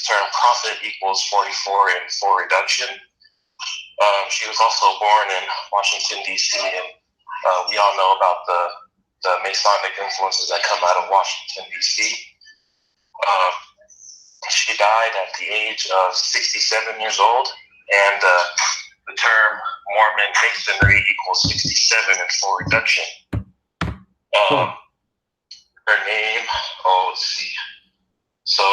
term prophet equals 44 in 4 reduction. She was also born in Washington, D.C., and we all know about the Masonic influences that come out of Washington, D.C. She died at the age of 67 years old, and the term Mormon Masonry equals 67 in 4 reduction. Her name, let's see. So,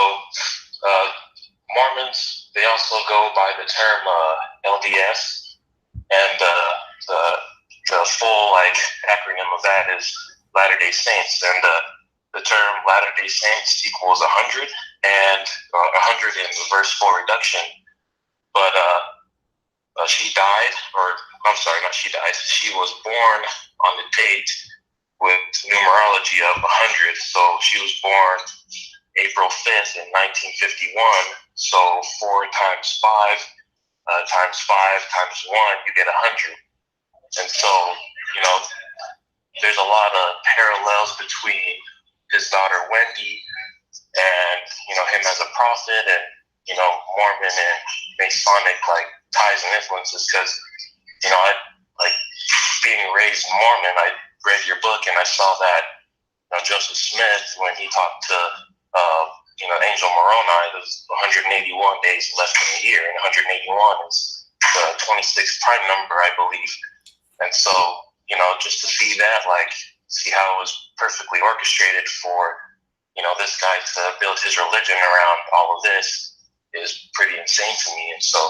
Mormons, they also go by the term LDS, and the full acronym of that is Latter-day Saints, and the term Latter-day Saints equals 100, and 100 in verse 4 reduction. But she died, or I'm sorry, not she died. She was born on the date with numerology of 100. So she was born April 5th in 1951. So 4 times 5 times 5 times 1, you get 100. And so, there's a lot of parallels between his daughter Wendy and, him as a prophet, and, Mormon and Masonic ties and influences, because, I being raised Mormon, I read your book and I saw that Joseph Smith, when he talked to Angel Moroni, there's 181 days left in the year, and 181 is the 26th prime number, I believe. And so, just to see that, see how it was perfectly orchestrated for, this guy to build his religion around all of this is pretty insane to me. And so,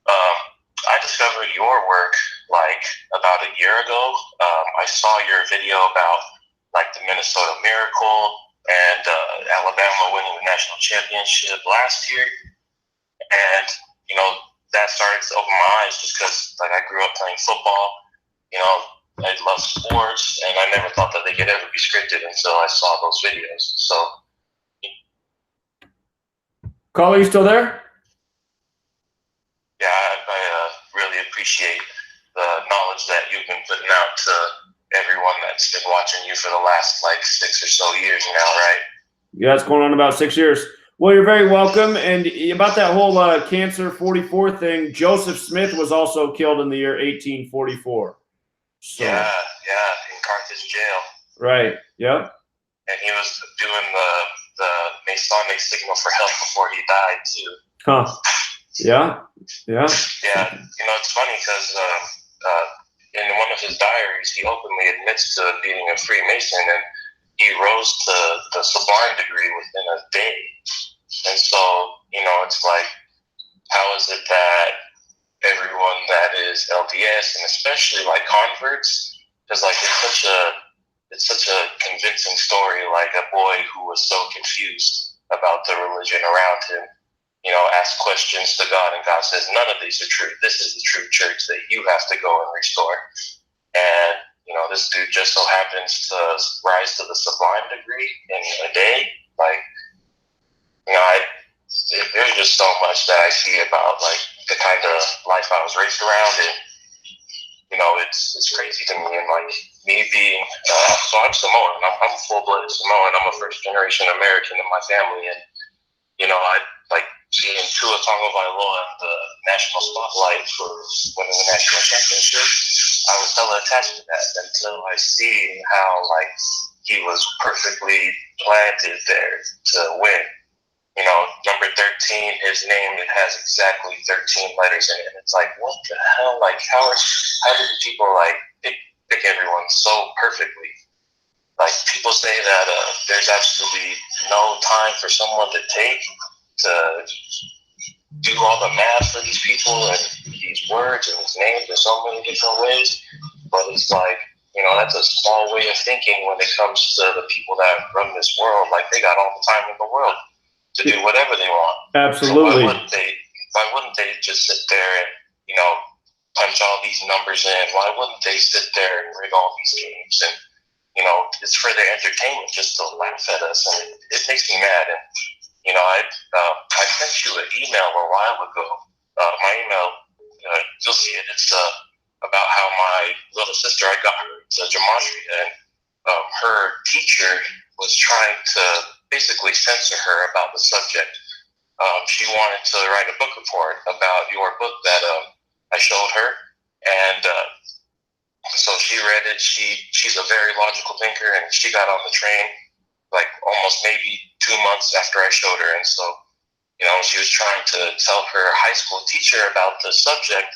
I discovered your work about a year ago. I saw your video about the Minnesota Miracle and Alabama winning the national championship last year, and that started to open my eyes, just because I grew up playing football. I love sports, and I never thought that they could ever be scripted until I saw those videos. So,
Caller, you still there?
yeah, I really appreciate the knowledge that you've been putting out to everyone that's been watching you for the last 6 or so years now, right?
Yeah, it's going on about 6 years. Well, you're very welcome. And about that whole cancer 44 thing, Joseph Smith was also killed in the year 1844. So,
yeah, in Carthage jail.
Right. Yep.
And he was doing the Masonic signal for help before he died too.
Huh. Yeah.
Yeah. It's funny because in one of his diaries, he openly admits to being a Freemason, and he rose to the sublime degree within a day. And so, it's how is it that everyone that is LDS, and especially converts, because it's such a convincing story, a boy who was so confused about the religion around him, ask questions to God, and God says, none of these are true. This is the true church that you have to go and restore. And, this dude just so happens to rise to the sublime degree in a day. There's just so much that I see about, the kind of life I was raised around, and, it's crazy to me. And, me being, so I'm Samoan. I'm full-blooded Samoan. I'm a first-generation American in my family, and, I seeing Tua Tagovailoa in the national spotlight for winning the national championship. I was hella attached to that until I see how he was perfectly planted there to win. Number 13, his name, it has exactly 13 letters in it. It's what the hell? How did people pick everyone so perfectly? People say that there's absolutely no time for someone to take to do all the math for these people and these words and these names in so many different ways. But it's that's a small way of thinking when it comes to the people that run this world. They got all the time in the world to do whatever they want.
Absolutely.
So why wouldn't they just sit there and, punch all these numbers in? Why wouldn't they sit there and rig all these games? And, you know, it's for their entertainment just to laugh at us. And it makes me mad. And, you know, I sent you an email a while ago. My email, you'll see it. It's about how my little sister, I got her to Gematria, and her teacher was trying to basically censor her about the subject. She wanted to write a book report about your book that I showed her, and so she read it. She's a very logical thinker, and she got on the train like almost maybe 2 months after I showed her. And so, you know, she was trying to tell her high school teacher about the subject.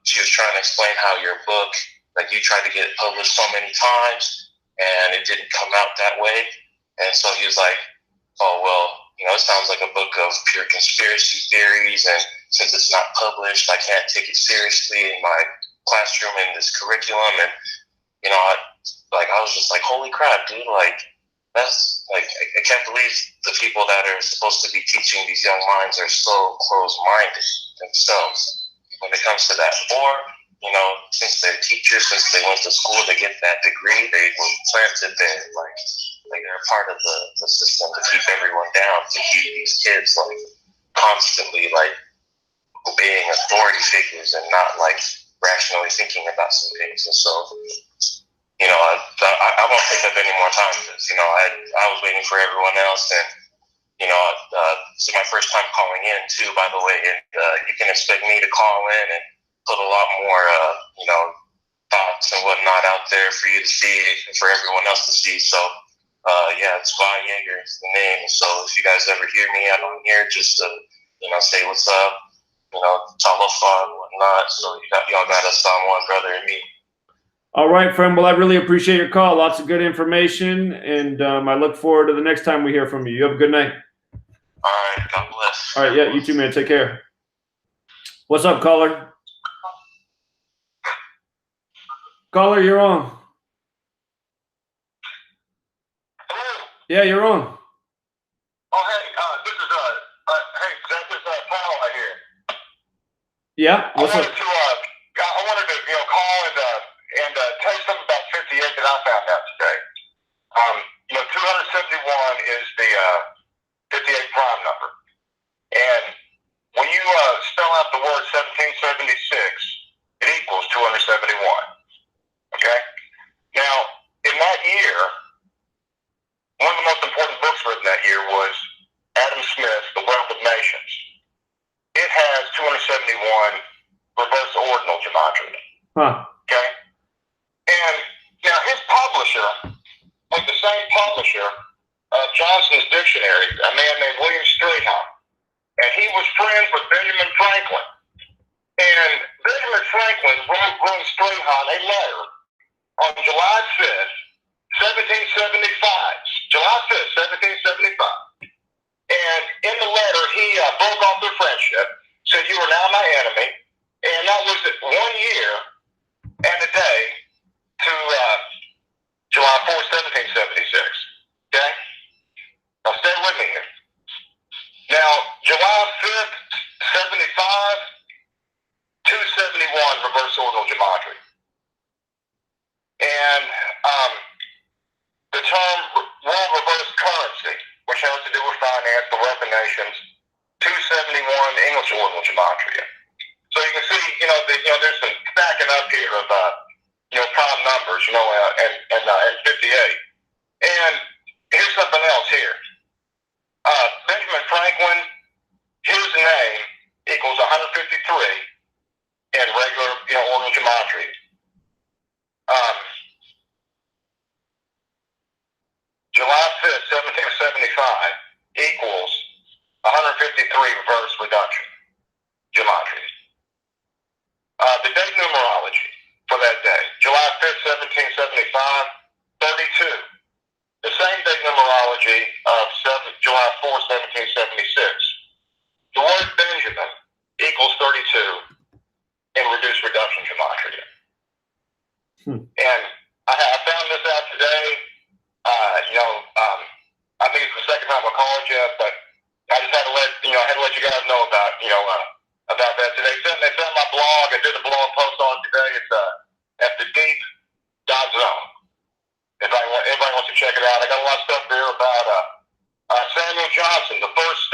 She was trying to explain how your book, like, you tried to get it published so many times and it didn't come out that way. And so he was like, oh, well, you know, it sounds like a book of pure conspiracy theories, and since it's not published, I can't take it seriously in my classroom in this curriculum. And, you know, I was just like, holy crap, dude, like, that's, like, I can't believe the people that are supposed to be teaching these young minds are so close-minded themselves when it comes to that. Or, you know, since they're teachers, since they went to school to get that degree, they were planted there, like they're a part of the system to keep everyone down, to keep these kids, like, constantly, like, obeying authority figures and not, like, rationally thinking about some things. And so, you know, I won't take up any more time because, you know, I was waiting for everyone else. And, you know, this is my first time calling in, too, by the way. And you can expect me to call in and put a lot more, you know, thoughts and whatnot out there for you to see and for everyone else to see. So, yeah, it's Va Yeager is the name. So if you guys ever hear me out on here, just, you know, say what's up, you know, Talofa and whatnot. So y'all got us on one brother and me.
All right, friend. Well, I really appreciate your call. Lots of good information, and I look forward to the next time we hear from you. You have a good night.
All right, God bless.
All right, yeah, you too, man. Take care. What's up, caller? Caller, you're on. Yeah, you're on.
Oh, hey, this is Paul right here.
Yeah, what's up?
I wanted to, you know, call and tell you something about 58 that I found out today. You know, 271 is the 58 prime number, and when you spell out the word 1776, it equals 271. Okay. Now, in that year, one of the most important books written that year was Adam Smith's The Wealth of Nations. It has 271 reverse ordinal gematria.
Huh.
Okay? And now his publisher was the same publisher of Johnson's Dictionary, a man named William Strayhorn. And he was friends with Benjamin Franklin. And Benjamin Franklin wrote William Strayhorn a letter on July 5th, 1775. July 5th, 1775. And in the letter, he broke off their friendship, said, "You are now my enemy." And that was 1 year and a day to July 4th, 1776. Okay? Now stay with me here. Now, July 5th, 75, 271 reverse ordinal gematria. And the term world reverse currency, which has to do with finance, the wealth of nations, 271 English ordinal gematria. So you can see, you know, there's some stacking up here of, you know, prime numbers, you know, and 58. And here's something else here. Benjamin Franklin, his name equals 153 in regular, you know, ordinal gematria. July 5th, 1775 equals 153 reverse reduction gematria. The date numerology for that day, July 5th, 1775, 32. The same date numerology of July 4th, 1776. The word Benjamin equals 32 in reduced reduction gematria. And I found this out today. You know, I think it's the second time I called you, but I just had to let you guys know about, you know, about that today. They sent my blog. I did a blog going to post on today. It's at the Deep Zone. Everybody wants to check it out. I got a lot of stuff there about Samuel Johnson, the first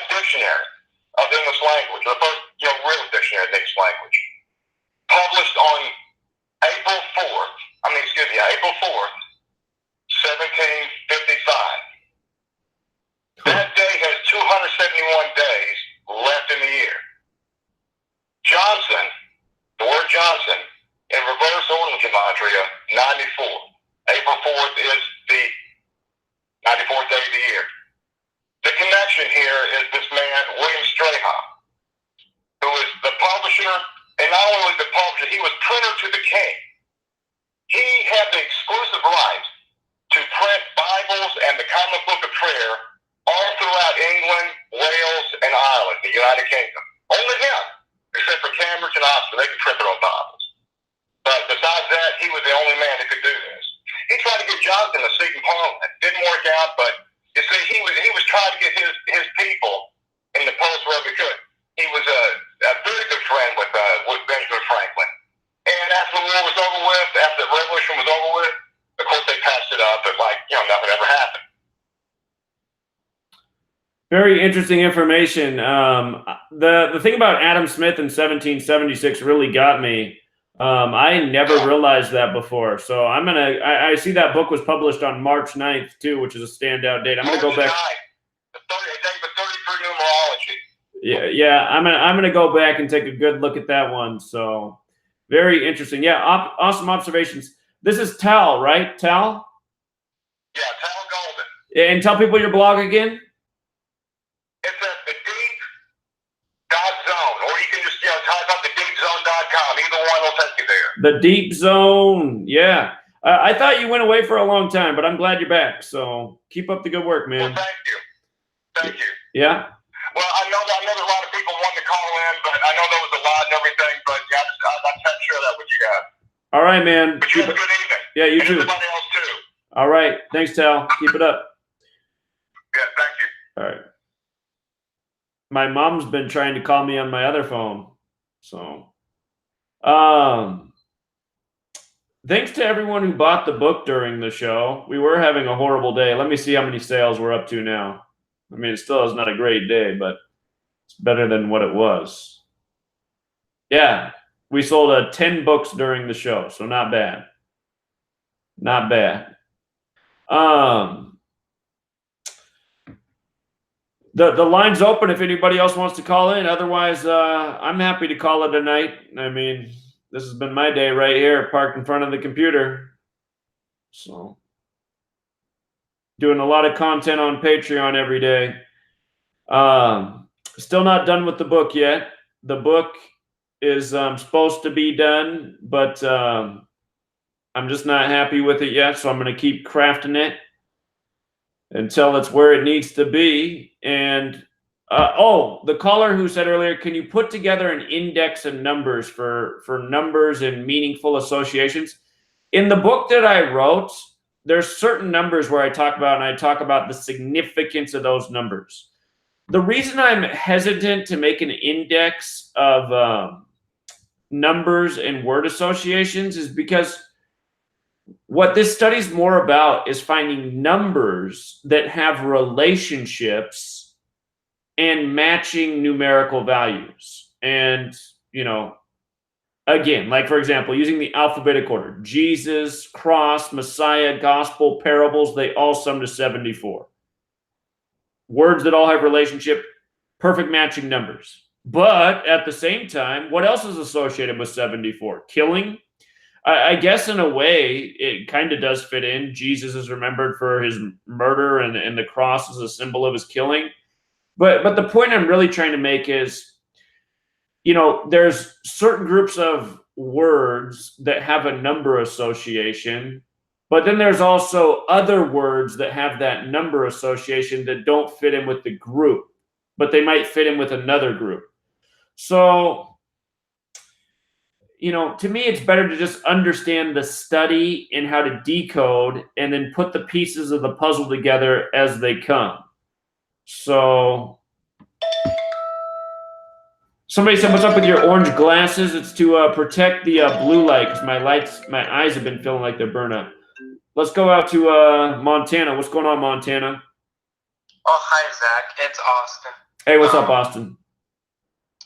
dictionary of English language, the first real dictionary of English language, published on April 4th, April 4th, 1755. That day has 271 days left in the year. Johnson, the word Johnson, in reverse order in Gematria, 94. April 4th is the 94th day of the year. The connection here is this man, William Strahan, who is the publisher, and not only the publisher, he was printer to the king. He had the exclusive right to print Bibles and the Common Book of Prayer all throughout England, Wales, and Ireland, the United Kingdom. Only him, except for Cambridge and Oxford, they could print their own Bibles. But besides that, he was the only man that could do this. He tried to get Johnson a seat in Parliament. Didn't work out, but you see, he was trying to get his people in the post wherever he could. He was a very good friend with Benjamin Franklin. And after the war was over with, after the revolution was over with, of course they passed it up, but nothing ever happened.
Very interesting information. The thing about Adam Smith in 1776 really got me. I never realized that before. So I see that book was published on March 9th too, which is a standout date. I'm going to go back.
The 33 numerology.
Yeah. I'm going to go back and take a good look at that one. So very interesting. Yeah. Awesome observations. This is Tal, right? Tal?
Yeah, Tal Golden.
And tell people your blog again.
It's at the Deep.Zone, or you can just type up thedeepzone.com. Either one will take you there. The
Deep Zone, yeah. I thought you went away for a long time, but I'm glad you're back. So keep up the good work, man.
Well, thank you.
Yeah.
Well, I know there's a lot of people wanting to call in, but I know there was a lot and everything. But yeah, I'd like to share that with you guys.
All right, man.
But you have a good evening.
Yeah, you
and
too.
Everybody else too.
All right. Thanks, Tal. Keep it up.
Yeah, thank you.
All right. My mom's been trying to call me on my other phone. So, thanks to everyone who bought the book during the show. We were having a horrible day. Let me see how many sales we're up to now. I mean, it still is not a great day, but it's better than what it was. Yeah, we sold 10 books during the show, so not bad. Not bad. The line's open if anybody else wants to call in. Otherwise, I'm happy to call it a night. I mean, this has been my day right here, parked in front of the computer. So, doing a lot of content on Patreon every day. Still not done with the book yet. The book is supposed to be done, but I'm just not happy with it yet. So I'm going to keep crafting it until it's where it needs to be. And the caller who said earlier, can you put together an index of numbers for numbers and meaningful associations? In the book that I wrote, there's certain numbers where I talk about the significance of those numbers. The reason I'm hesitant to make an index of numbers and word associations is because what this study's more about is finding numbers that have relationships and matching numerical values. And, again, like for example, using the alphabetic order, Jesus, cross, Messiah, gospel, parables, they all sum to 74. Words that all have relationship, perfect matching numbers. But at the same time, what else is associated with 74? Killing. I guess in a way, it kind of does fit in. Jesus is remembered for his murder, and the cross is a symbol of his killing. But the point I'm really trying to make is, there's certain groups of words that have a number association, but then there's also other words that have that number association that don't fit in with the group, but they might fit in with another group. So, to me, it's better to just understand the study and how to decode and then put the pieces of the puzzle together as they come. So Somebody said, "What's up with your orange glasses?" It's to protect the blue light because my eyes have been feeling like they're burned up. Let's go out to Montana. What's going on, Montana?
Oh, hi, Zach. It's Austin.
Hey, what's up, Austin?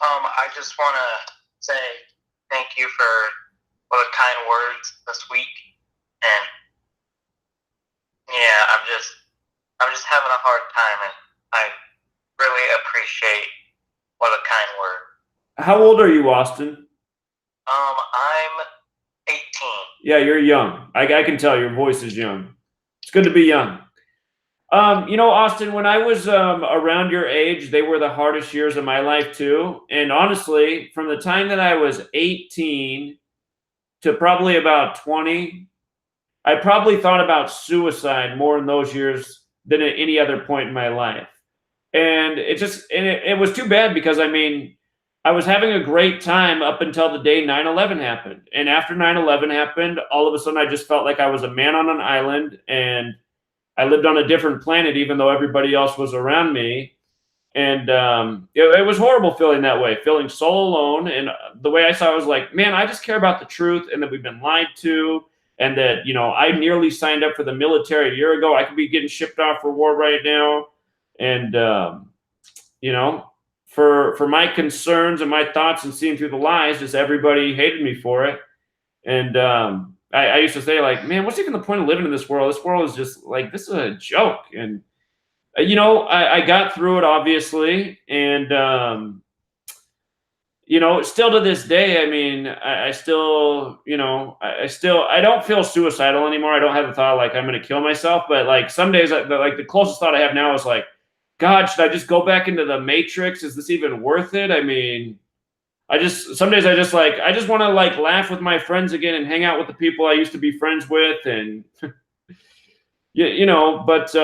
I just want to say thank you for all the kind words this week, and yeah, I'm just having a hard time, and I really appreciate what a kind word.
How old are you, Austin?
I'm 18.
Yeah, you're young. I can tell your voice is young. It's good to be young. You know, Austin, when I was around your age, they were the hardest years of my life too. And honestly, from the time that I was 18 to probably about 20, I probably thought about suicide more in those years than at any other point in my life. And it was too bad because, I mean, I was having a great time up until the day 9/11 happened. And after 9/11 happened, all of a sudden I just felt like I was a man on an island and I lived on a different planet, even though everybody else was around me. And it was horrible feeling that way, feeling so alone. And the way I saw it, I was like, man, I just care about the truth and that we've been lied to. And that, you know, I nearly signed up for the military a year ago. I could be getting shipped off for war right now. And, you know, for my concerns and my thoughts and seeing through the lies, just everybody hated me for it. And I used to say, like, man, what's even the point of living in this world? This world is just like, this is a joke. And, you know, I got through it, obviously. And, you know, still to this day, I mean, I still, you know, I don't feel suicidal anymore. I don't have the thought like I'm going to kill myself. But like some days, like the closest thought I have now is like, God, should I just go back into the Matrix? Is this even worth it? I mean, some days I just want to like laugh with my friends again and hang out with the people I used to be friends with. And, you know, but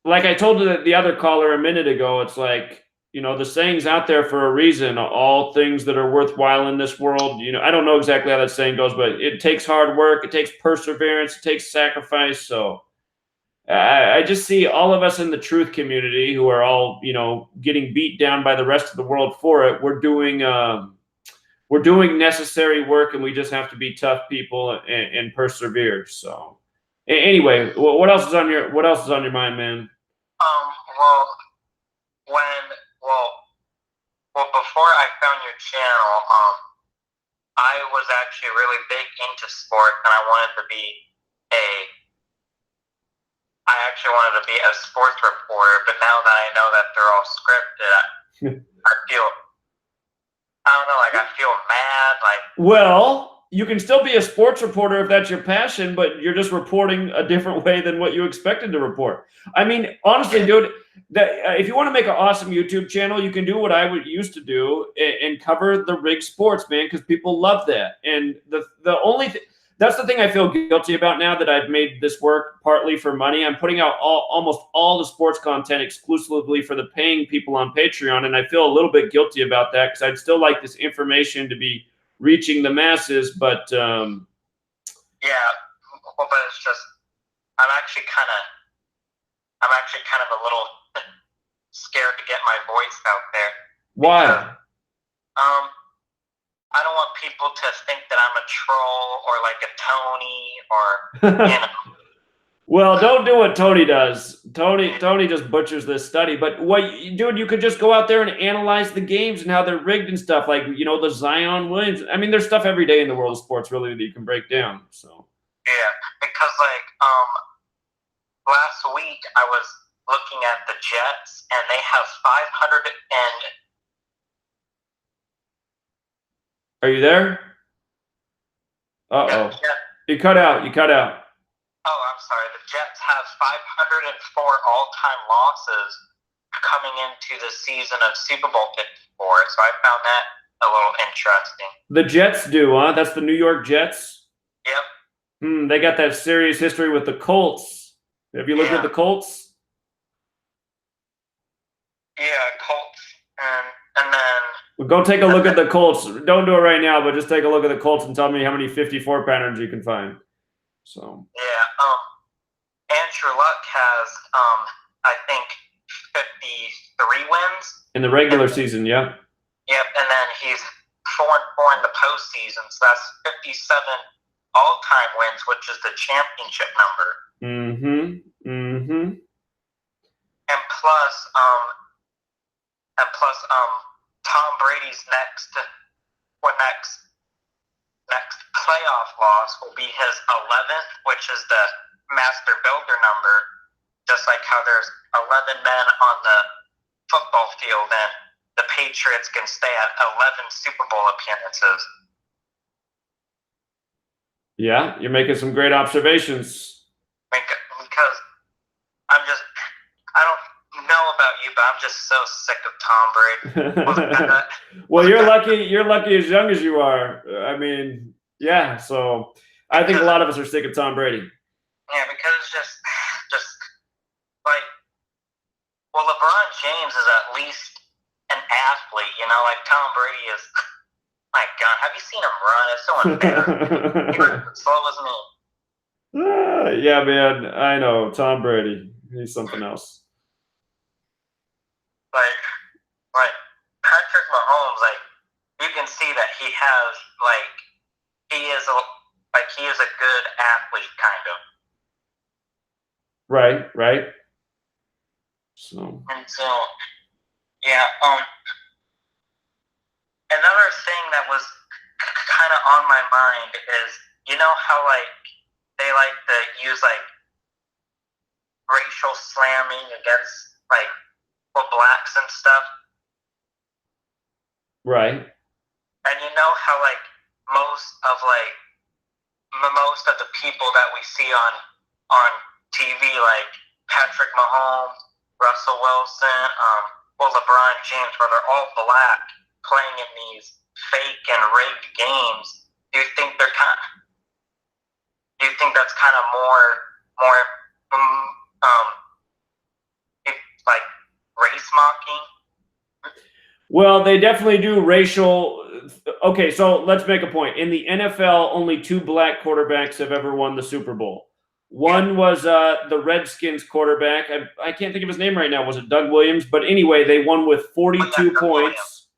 like I told the other caller a minute ago, it's like, you know, the saying's out there for a reason. All things that are worthwhile in this world, you know, I don't know exactly how that saying goes, but it takes hard work. It takes perseverance. It takes sacrifice. So I just see all of us in the truth community who are all, you know, getting beat down by the rest of the world for it. We're doing necessary work, and we just have to be tough people and persevere. So anyway, what else is on your mind, man?
Well, before I found your channel, I was actually really big into sports, and I actually wanted to be a sports reporter. But now that I know that they're all scripted, I don't know, like I feel mad. Like,
well, you can still be a sports reporter if that's your passion, but you're just reporting a different way than what you expected to report. I mean, honestly, dude, if you want to make an awesome YouTube channel, you can do what I used to do and cover the rig sports, man, because people love that. And the only that's the thing I feel guilty about now that I've made this work partly for money. I'm putting out almost all the sports content exclusively for the paying people on Patreon, and I feel a little bit guilty about that because I'd still like this information to be reaching the masses, but
yeah, well, but it's just I'm actually kind of a little scared to get my voice out there.
Why?
Because, I don't want people to think that I'm a troll or like a Tony or, you know.
Well, don't do what Tony does. Tony just butchers this study. But dude, you could just go out there and analyze the games and how they're rigged and stuff. Like, you know, the Zion Williams. I mean, there's stuff every day in the world of sports, really, that you can break down. So.
Yeah, because like last week I was looking at the Jets, and they have 500 and.
Are you there? Uh-oh.
Yeah.
You cut out.
Oh, I'm sorry. The Jets have 504 all-time losses coming into the season of Super Bowl 54, so I found that a little interesting.
The Jets do, huh? That's the New York Jets?
Yep.
They got that serious history with the Colts. Have you looked at the Colts?
Yeah, Colts. And then...
Well, go take a look at the Colts. Don't do it right now, but just take a look at the Colts and tell me how many 54 patterns you can find. So.
Yeah, Andrew Luck has, I think, 3 wins.
In the regular season, yeah.
Yep, and then he's 4-4 in the postseason, so that's 57 all-time wins, which is the championship number. And plus, Tom Brady's next playoff loss will be his 11th, which is the master builder number. Just like how there's 11 men on the football field, and the Patriots can stay at 11 Super Bowl appearances.
Yeah, you're making some great observations.
Because I don't know about you, but I'm just so sick of Tom Brady.
Well, you're lucky as young as you are. I mean, yeah, so I think a lot of us are sick of Tom Brady.
Yeah, because it's just like, well, LeBron James is at least an athlete, you know, like Tom Brady is. My God, have you seen him run? It's so unfair. He runs as slow as me.
Yeah, man, I know. Tom Brady. He's something else.
Like Patrick Mahomes, like, you can see that he has, like, he is a good athlete, kind of.
Right. So.
And so, yeah, another thing that was kind of on my mind is, you know how, like, they like to use, like, racial slamming against, like, blacks and stuff?
Right.
And you know how, like, most of the people that we see on TV, like Patrick Mahomes, Russell Wilson, LeBron James, where they're all black, playing in these fake and rigged games. Do you think that's kind of more like race mocking?
Well, they definitely do racial. Okay, so let's make a point. In the NFL, only 2 black quarterbacks have ever won the Super Bowl. One was the Redskins quarterback. I can't think of his name right now. Was it Doug Williams? But anyway, they won with 42 points.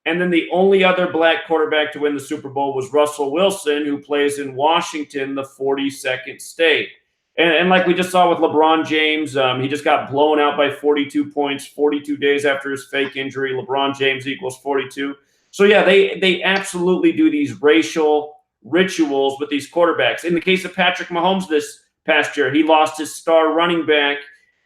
And then the only other black quarterback to win the Super Bowl was Russell Wilson, who plays in Washington, the 42nd state. And like we just saw with LeBron James, he just got blown out by 42 points 42 days after his fake injury. LeBron James equals 42. So, yeah, they absolutely do these racial rituals with these quarterbacks. In the case of Patrick Mahomes this past year, he lost his star running back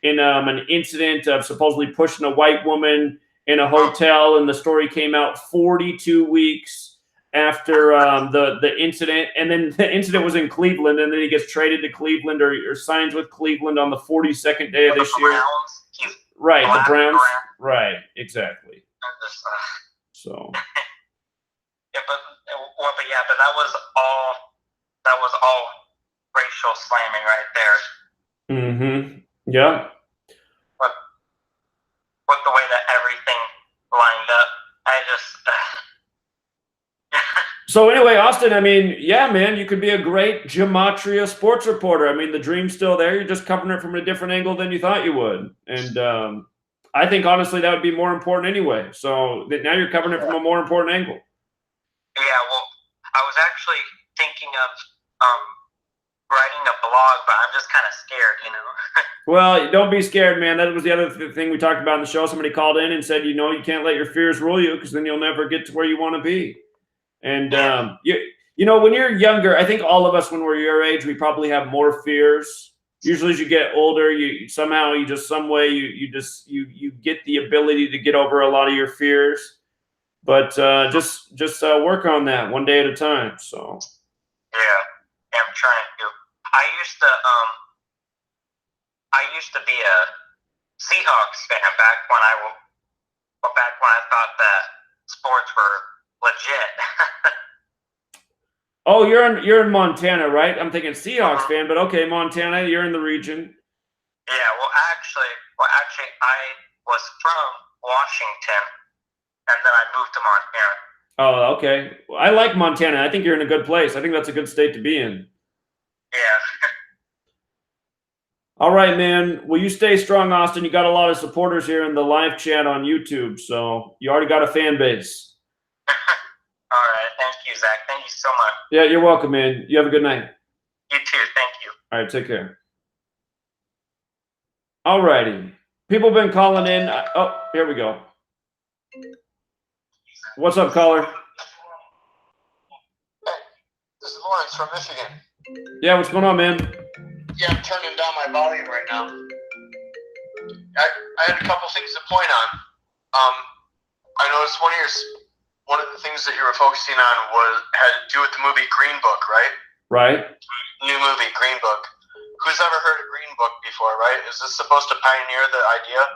in an incident of supposedly pushing a white woman in a hotel, and the story came out 42 weeks after the incident. And then the incident was in Cleveland, and then he gets traded to Cleveland or signs with Cleveland on the 42nd day of this year. Right, the Browns. Right, exactly. So.
But that was all racial slamming right there.
Mm-hmm. Yeah.
With the way that everything lined up, I just.
So anyway, Austin, I mean, yeah, man, you could be a great Gematria sports reporter. I mean, the dream's still there. You're just covering it from a different angle than you thought you would. And I think, honestly, that would be more important anyway. So now you're covering it from a more important angle.
Yeah, well, I was actually thinking of writing a blog, but I'm just kind of scared, you know.
Well, don't be scared, man. That was the other thing we talked about in the show. Somebody called in and said, you know, you can't let your fears rule you, because then you'll never get to where you want to be. And, you know, when you're younger, I think all of us, when we're your age, we probably have more fears. Usually as you get older, you some way you get the ability to get over a lot of your fears. But just work on that one day at a time. So.
Yeah, I'm trying to. I used to be a Seahawks fan back when I thought that sports were legit.
Oh, you're in Montana, right? I'm thinking Seahawks fan, but okay, Montana, you're in the region.
Yeah, well, actually, I was from Washington, and then I moved to Montana.
Oh, okay. Well, I like Montana. I think you're in a good place. I think that's a good state to be in.
Yeah.
All right, man. Well, you stay strong, Austin. You got a lot of supporters here in the live chat on YouTube, so you already got a fan base.
All right. Thank you, Zach. Thank you so much.
Yeah, you're welcome, man. You have a good night.
You too. Thank you.
All right, take care. All righty. People have been calling in. Oh, here we go. What's up, caller?
This is Lawrence from Michigan.
Yeah, what's going on, man?
Yeah, I'm turning down my volume right now. I had a couple things to point on. I noticed one of the things that you were focusing on had to do with the movie Green Book, right?
Right.
New movie, Green Book. Who's ever heard of Green Book before, right? Is this supposed to pioneer the idea?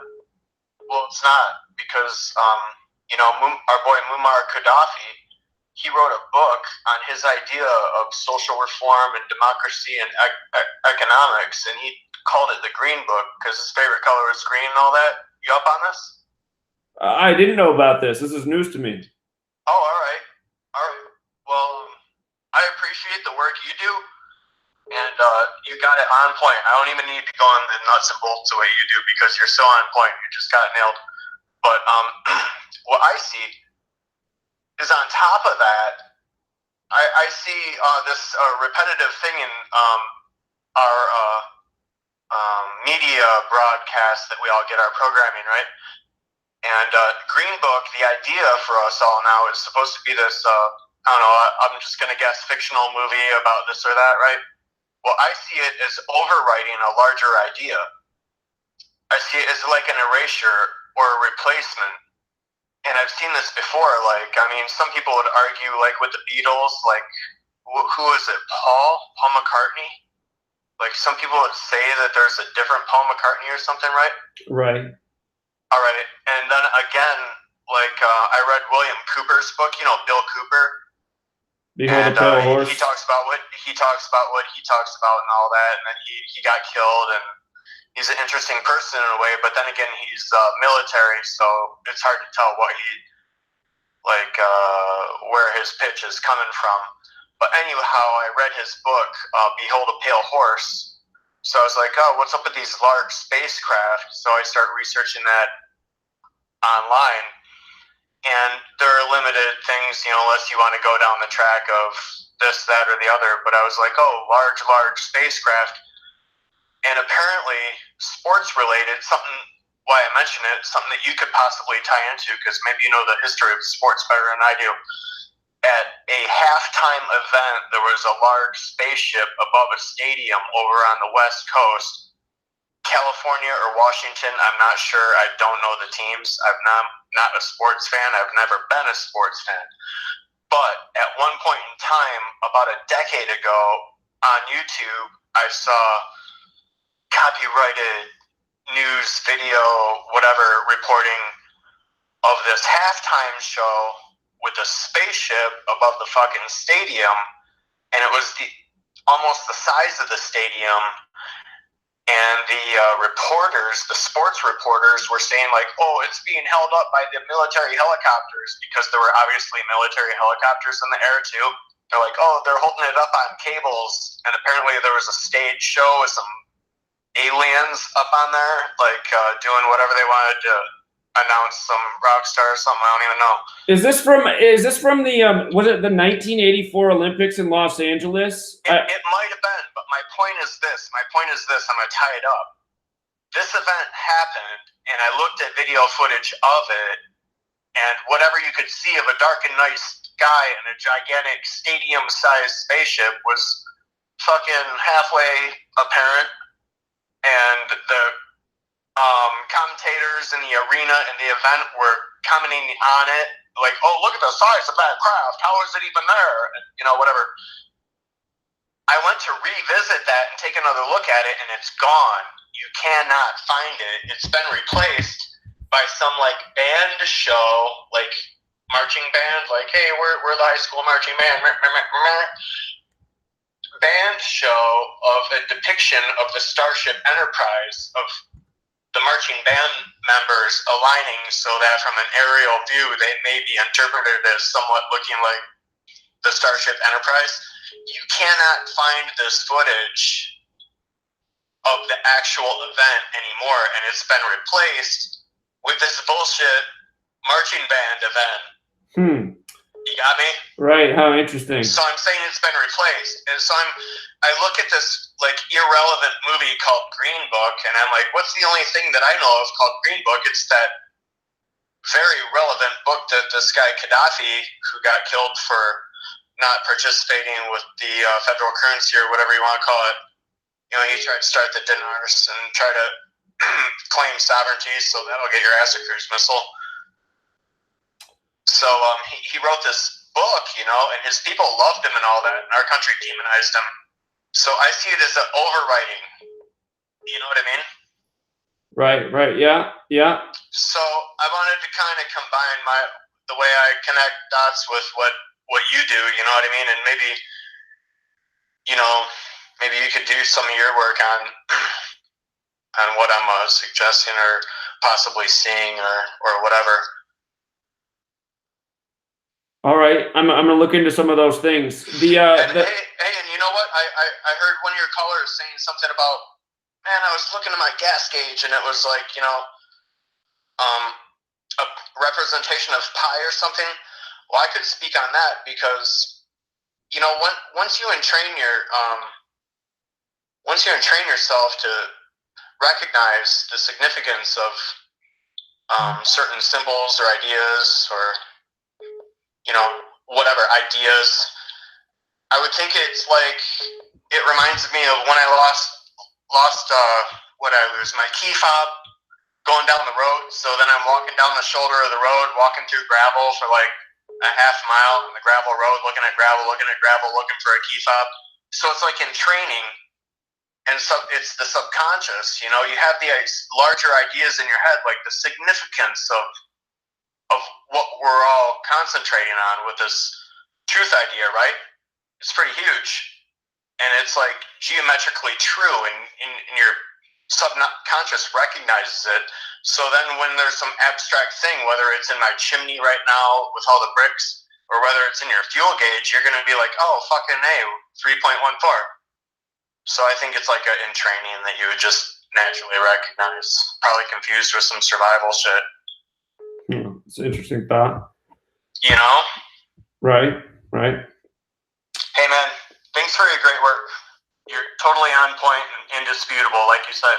Well, it's not, because our boy Muammar Gaddafi, he wrote a book on his idea of social reform and democracy and economics, and he called it the Green Book because his favorite color is green and all that. You up on this?
I didn't know about this. This is news to me.
Oh, all right. Well, I appreciate the work you do, and you got it on point. I don't even need to go on the nuts and bolts the way you do because you're so on point. You just got it nailed. But what I see is on top of that, I see this repetitive thing in our media broadcast that we all get our programming, right? And Green Book, the idea for us all now is supposed to be this, I don't know, I'm just going to guess, fictional movie about this or that, right? Well, I see it as overwriting a larger idea. I see it as like an erasure or a replacement. And I've seen this before, like, I mean, some people would argue, like, with the Beatles, like, who is it, Paul McCartney? Like, some people would say that there's a different Paul McCartney or something, right?
Right.
All right, and then again, like, I read William Cooper's book, Bill Cooper.
Behind the Pale Horse.
He talks about what he talks about and all that, and then he got killed, and he's an interesting person in a way, but then again, he's military, so it's hard to tell what where his pitch is coming from. But anyhow, I read his book, Behold a Pale Horse. So I was like, oh, what's up with these large spacecraft? So I start researching that online. And there are limited things, unless you want to go down the track of this, that, or the other. But I was like, oh, large spacecraft. And apparently, sports related, why I mention it, something that you could possibly tie into, because maybe you know the history of sports better than I do. At a halftime event, there was a large spaceship above a stadium over on the West Coast, California or Washington. I'm not sure. I don't know the teams. I'm not a sports fan. I've never been a sports fan. But at one point in time, about a decade ago, on YouTube, I saw copyrighted news, video, whatever, reporting of this halftime show with a spaceship above the fucking stadium, and it was almost the size of the stadium. And the sports reporters were saying, like, oh, it's being held up by the military helicopters, because there were obviously military helicopters in the air too. They're like, oh, they're holding it up on cables, and apparently there was a stage show with some aliens up on there, like doing whatever they wanted to announce, some rock star or something. I don't even know.
Is this from the was it the 1984 Olympics in Los Angeles?
It might have been, but my point is this. I'm going to tie it up. This event happened, and I looked at video footage of it, and whatever you could see of a dark and night sky and a gigantic stadium-sized spaceship was fucking halfway apparent, and the commentators in the arena in the event were commenting on it, like, oh, look at the size of that craft. How is it even there? And, whatever. I went to revisit that and take another look at it, and it's gone. You cannot find it. It's been replaced by some, like, band show, like, marching band, like, hey, we're the high school marching band. Band show of a depiction of the Starship Enterprise, of the marching band members aligning so that from an aerial view they may be interpreted as somewhat looking like the Starship Enterprise. You cannot find this footage
of the actual event anymore, and it's been replaced with this bullshit marching band event. You got me?
Right. How interesting.
So I'm saying it's been replaced, and so I look at this like irrelevant movie called Green Book, and I'm like, what's the only thing that I know of called Green Book? It's that very relevant book that this guy Gaddafi, who got killed for not participating with the federal currency or whatever you want to call it. You know, he tried to start the dinars and try to claim sovereignty, so that'll get your ass a cruise missile. So he wrote this book, you know, and his people loved him and all that, and our country demonized him. So I see it as an overwriting. You know what I mean?
Right. Yeah.
So I wanted to kind of combine the way I connect dots with what you do. You know what I mean? And maybe, you know, maybe you could do some of your work on what I'm suggesting or possibly seeing or whatever.
All right, I'm gonna look into some of those things.
Hey, and you know what? I heard one of your callers saying something about, man, I was looking at my gas gauge and it was like, you know, a representation of pi or something. Well, I could speak on that because, you know, once you entrain yourself to recognize the significance of certain symbols or ideas or, you know, whatever ideas, I would think it's like, it reminds me of when I lost what I lose, my key fob going down the road. So then I'm walking down the shoulder of the road, walking through gravel for like a half mile on the gravel road, looking at gravel, looking for a key fob. So it's like in training, and so it's the subconscious, you know, you have the larger ideas in your head, like the significance of what we're all concentrating on with this truth idea, right? It's pretty huge. And it's like geometrically true, and your subconscious recognizes it. So then when there's some abstract thing, whether it's in my chimney right now with all the bricks, or whether it's in your fuel gauge, you're going to be like, oh, fucking A, 3.14. So I think it's like in training that you would just naturally recognize, probably confused with some survival shit.
It's an interesting thought.
You know?
Right.
Hey, man, thanks for your great work. You're totally on point and indisputable, like you said.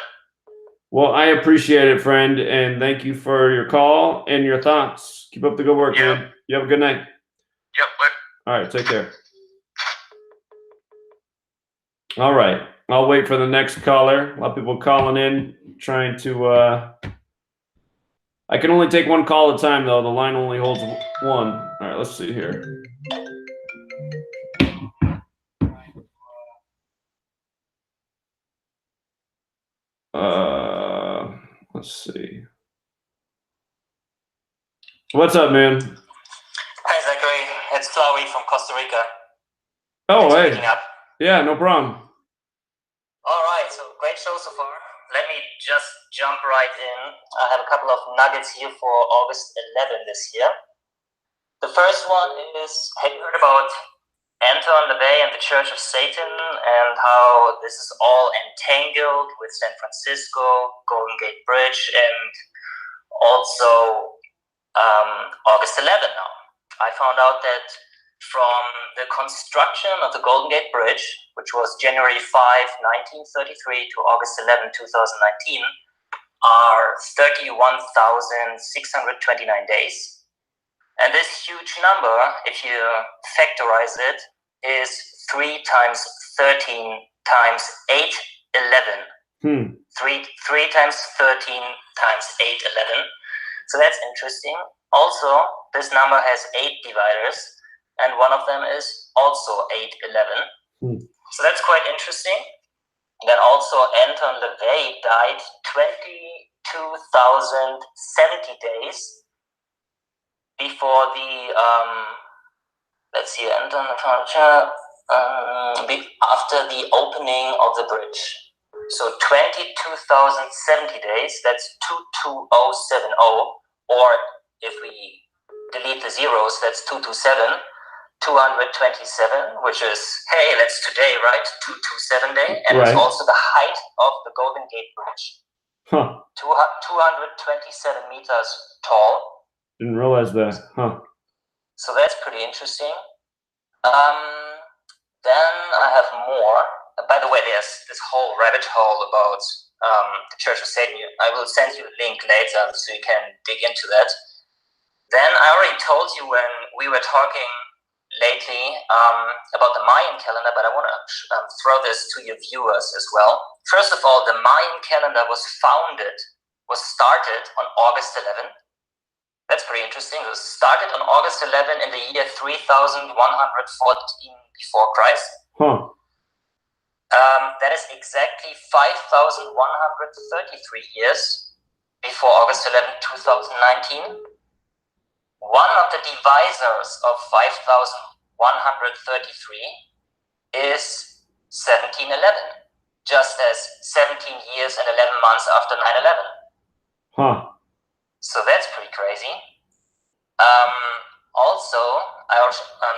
Well, I appreciate it, friend, and thank you for your call and your thoughts. Keep up the good work, man. You have a good night.
Yep, bye.
All right, take care. All right, I'll wait for the next caller. A lot of people calling in, trying to... I can only take one call at a time, though. The line only holds one. All right, let's see here. Let's see. What's up, man?
Hi, Zachary. It's Flowey from Costa Rica.
Oh,
Thanks for
hey.
picking up.
Yeah, no problem.
All right, so great show so far. Let me just jump right in. I have a couple of nuggets here for August 11 this year. The first one is, have you heard about Anton LaVey and the Church of Satan and how this is all entangled with San Francisco, Golden Gate Bridge, and also August 11 now? I found out that from the construction of the Golden Gate Bridge, which was January 5, 1933 to August 11, 2019, are 31,629 days. And this huge number, if you factorize it, is 3 times 13 times 8, 11. 3 times 13 times 8, 11. So that's interesting. Also, this number has 8 dividers, and one of them is also 8, 11. So that's quite interesting. Then also Anton LaVey died 22,070 days before the let's see, Anton after the opening of the bridge. So 22,070 days, that's 22070, or if we delete the zeros, that's 227. 227, which is, hey, that's today, right? 227 day. And it's
Right.
also the height of the Golden Gate Bridge.
Huh.
227 meters tall.
Didn't realize that. Huh.
So that's pretty interesting. Then I have more. By the way, there's this whole rabbit hole about the Church of Satan. I will send you a link later so you can dig into that. Then I already told you when we were talking lately about the Mayan calendar, but I want to throw this to your viewers as well. First of all, the Mayan calendar was started on August 11th. That's pretty interesting. It was started on August 11 in the year 3114 before Christ.
Huh.
That is exactly 5,133 years before August 11, 2019. One of the divisors of 5,133 is 1711, just as 17 years and 11 months after 9/11.
Huh.
So that's pretty crazy.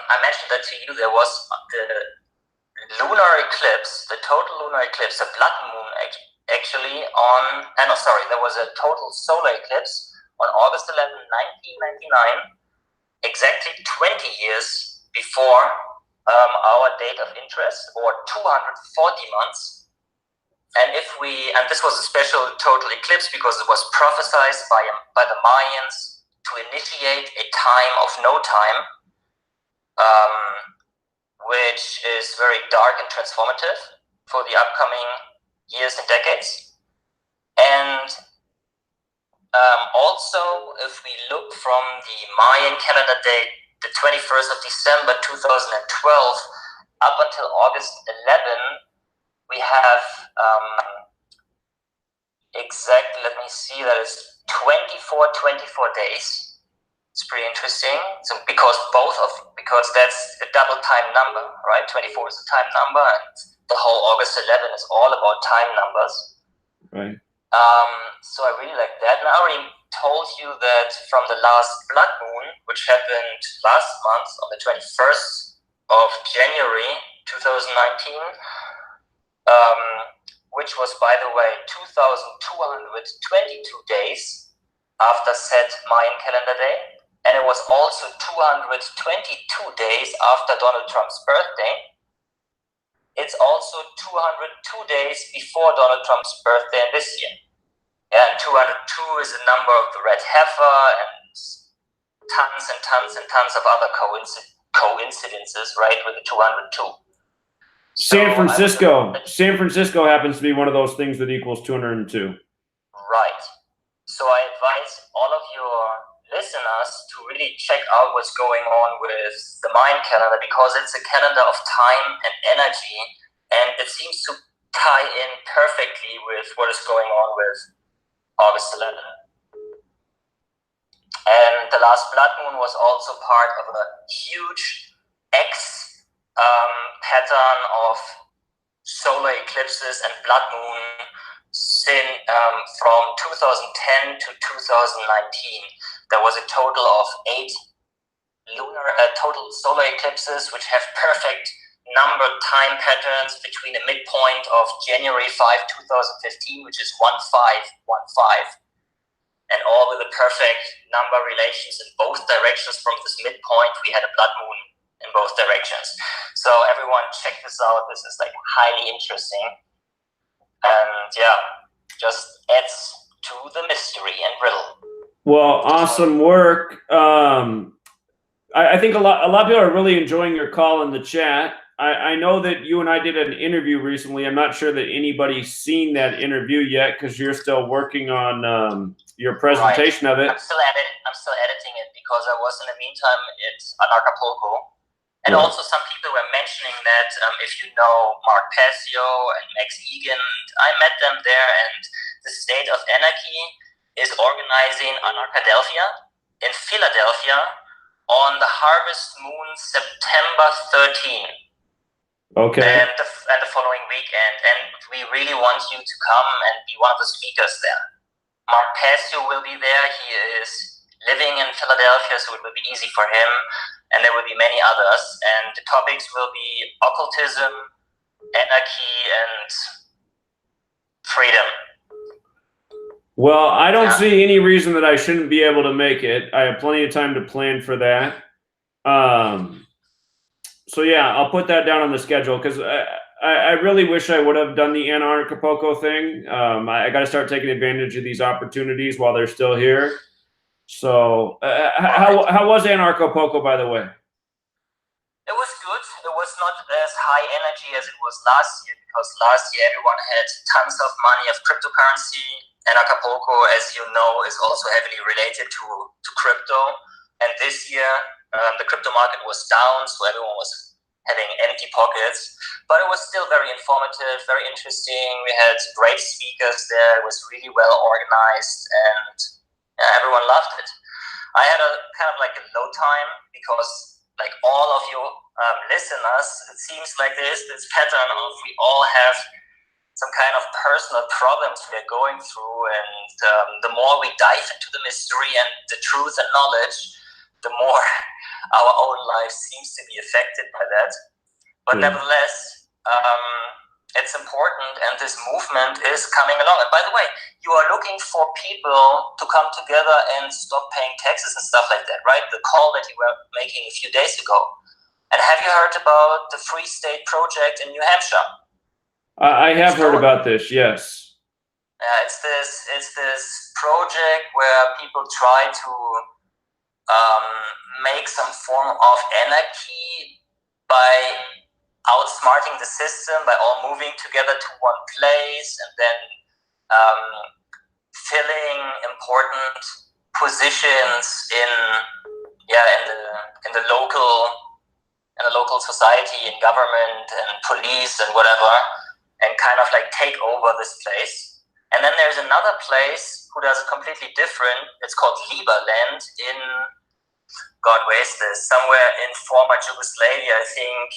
I mentioned that to you. There was the lunar eclipse, the total lunar eclipse, a blood moon actually there was a total solar eclipse on August 11, 1999, exactly 20 years before our date of interest, or 240 months. And this was a special total eclipse because it was prophesied by the Mayans to initiate a time of no time, which is very dark and transformative for the upcoming years and decades. And also, if we look from the Mayan calendar date, the 21st of December 2012, up until August 11, we have let me see, that is 24 days. It's pretty interesting. So because that's a double time number, right? 24 is a time number, and the whole August 11 is all about time numbers.
Right.
So I really like that. And I already told you that from the last blood moon, which happened last month on the 21st of January 2019, which was, by the way, 2,222 days after said Mayan calendar day. And it was also 222 days after Donald Trump's birthday. It's also 202 days before Donald Trump's birthday this year. Yeah, and 202 is the number of the red heifer, and tons and tons and tons of other coincidences, right, with the 202.
San Francisco happens to be one of those things that equals 202.
Right. So I advise all of your listeners to really check out what's going on with the Mayan calendar, because it's a calendar of time and energy, and it seems to tie in perfectly with what is going on with August 11. And the last blood moon was also part of a huge X pattern of solar eclipses and blood moon from 2010 to 2019. There was a total of 8 total solar eclipses, which have perfect numbered time patterns between the midpoint of January 5, 2015, which is 1515, and all with the perfect number relations in both directions. From this midpoint, we had a blood moon in both directions. So everyone check this out. This is like highly interesting. And yeah, just adds to the mystery and riddle.
Well, awesome work. I think a lot of people are really enjoying your call in the chat. I know that you and I did an interview recently. I'm not sure that anybody's seen that interview yet because you're still working on your presentation of it.
I'm still editing it because I was in the meantime at Acapulco. And also some people were mentioning that if you know Mark Passio and Max Egan, I met them there, and the State of Anarchy is organizing Anarchadelphia in Philadelphia on the harvest moon September 13.
Okay.
And the following weekend. And we really want you to come and be one of the speakers there. Mark Passio will be there. He is living in Philadelphia, so it will be easy for him. and there will be many others. And the topics will be occultism, anarchy, and freedom.
Well, I don't see any reason that I shouldn't be able to make it. I have plenty of time to plan for that. So yeah, I'll put that down on the schedule because I really wish I would have done the Anarchapulco thing. I got to start taking advantage of these opportunities while they're still here. So how was Anarchapulco, by the way?
It was good. It was not as high energy as it was last year, because last year everyone had tons of money of cryptocurrency. And Acapulco, as you know, is also heavily related to crypto. And this year, the crypto market was down, so everyone was having empty pockets. But it was still very informative, very interesting. We had great speakers there. It was really well organized, and everyone loved it. I had a kind of like a low time because, like all of you listeners, it seems like there is this pattern of we all have some kind of personal problems we're going through, and the more we dive into the mystery and the truth and knowledge, the more our own life seems to be affected by that. But nevertheless, it's important, and this movement is coming along. And by the way, you are looking for people to come together and stop paying taxes and stuff like that, right? The call that you were making a few days ago. And have you heard about the Free State Project in New Hampshire?
I have heard about this, yes.
It's this project where people try to make some form of anarchy by outsmarting the system, by all moving together to one place, and then filling important positions in the local society, in government and police and whatever, and kind of like take over this place. And then there's another place who does it completely different. It's called Liberland in, God, where is this? Somewhere in former Yugoslavia, I think.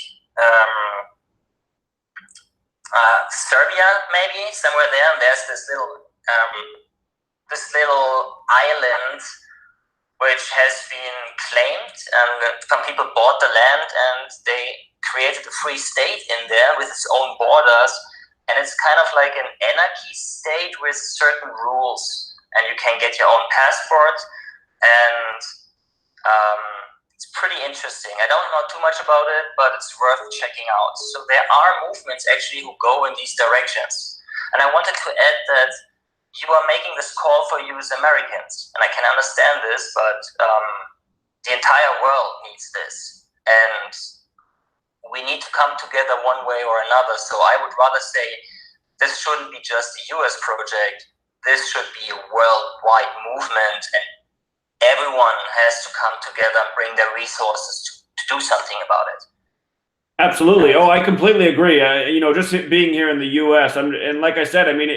Serbia, maybe, somewhere there. And there's this little island which has been claimed, and some people bought the land and they created a free state in there with its own borders. And it's kind of like an anarchy state with certain rules, and you can get your own passport, and it's pretty interesting. I don't know too much about it, but it's worth checking out. So there are movements actually who go in these directions. And I wanted to add that you are making this call for you as Americans, and I can understand this, but the entire world needs this, and we need to come together one way or another. So I would rather say this shouldn't be just a US project. This should be a worldwide movement, and everyone has to come together and bring their resources to do something about it.
Absolutely. Oh, I completely agree. Just being here in the U.S., and like I said, I mean,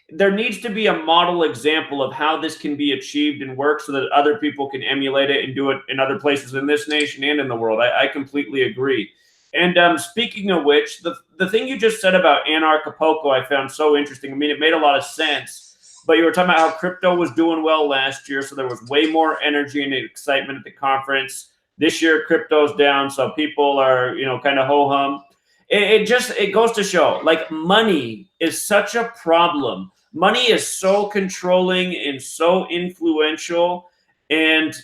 there needs to be a model example of how this can be achieved and work so that other people can emulate it and do it in other places in this nation and in the world. I completely agree. And speaking of which, the thing you just said about Anarchapulco, I found so interesting. I mean, it made a lot of sense, but you were talking about how crypto was doing well last year, so there was way more energy and excitement at the conference. This year, crypto's down, so people are, kind of ho-hum. It goes to show, like, money is such a problem. Money is so controlling and so influential. And,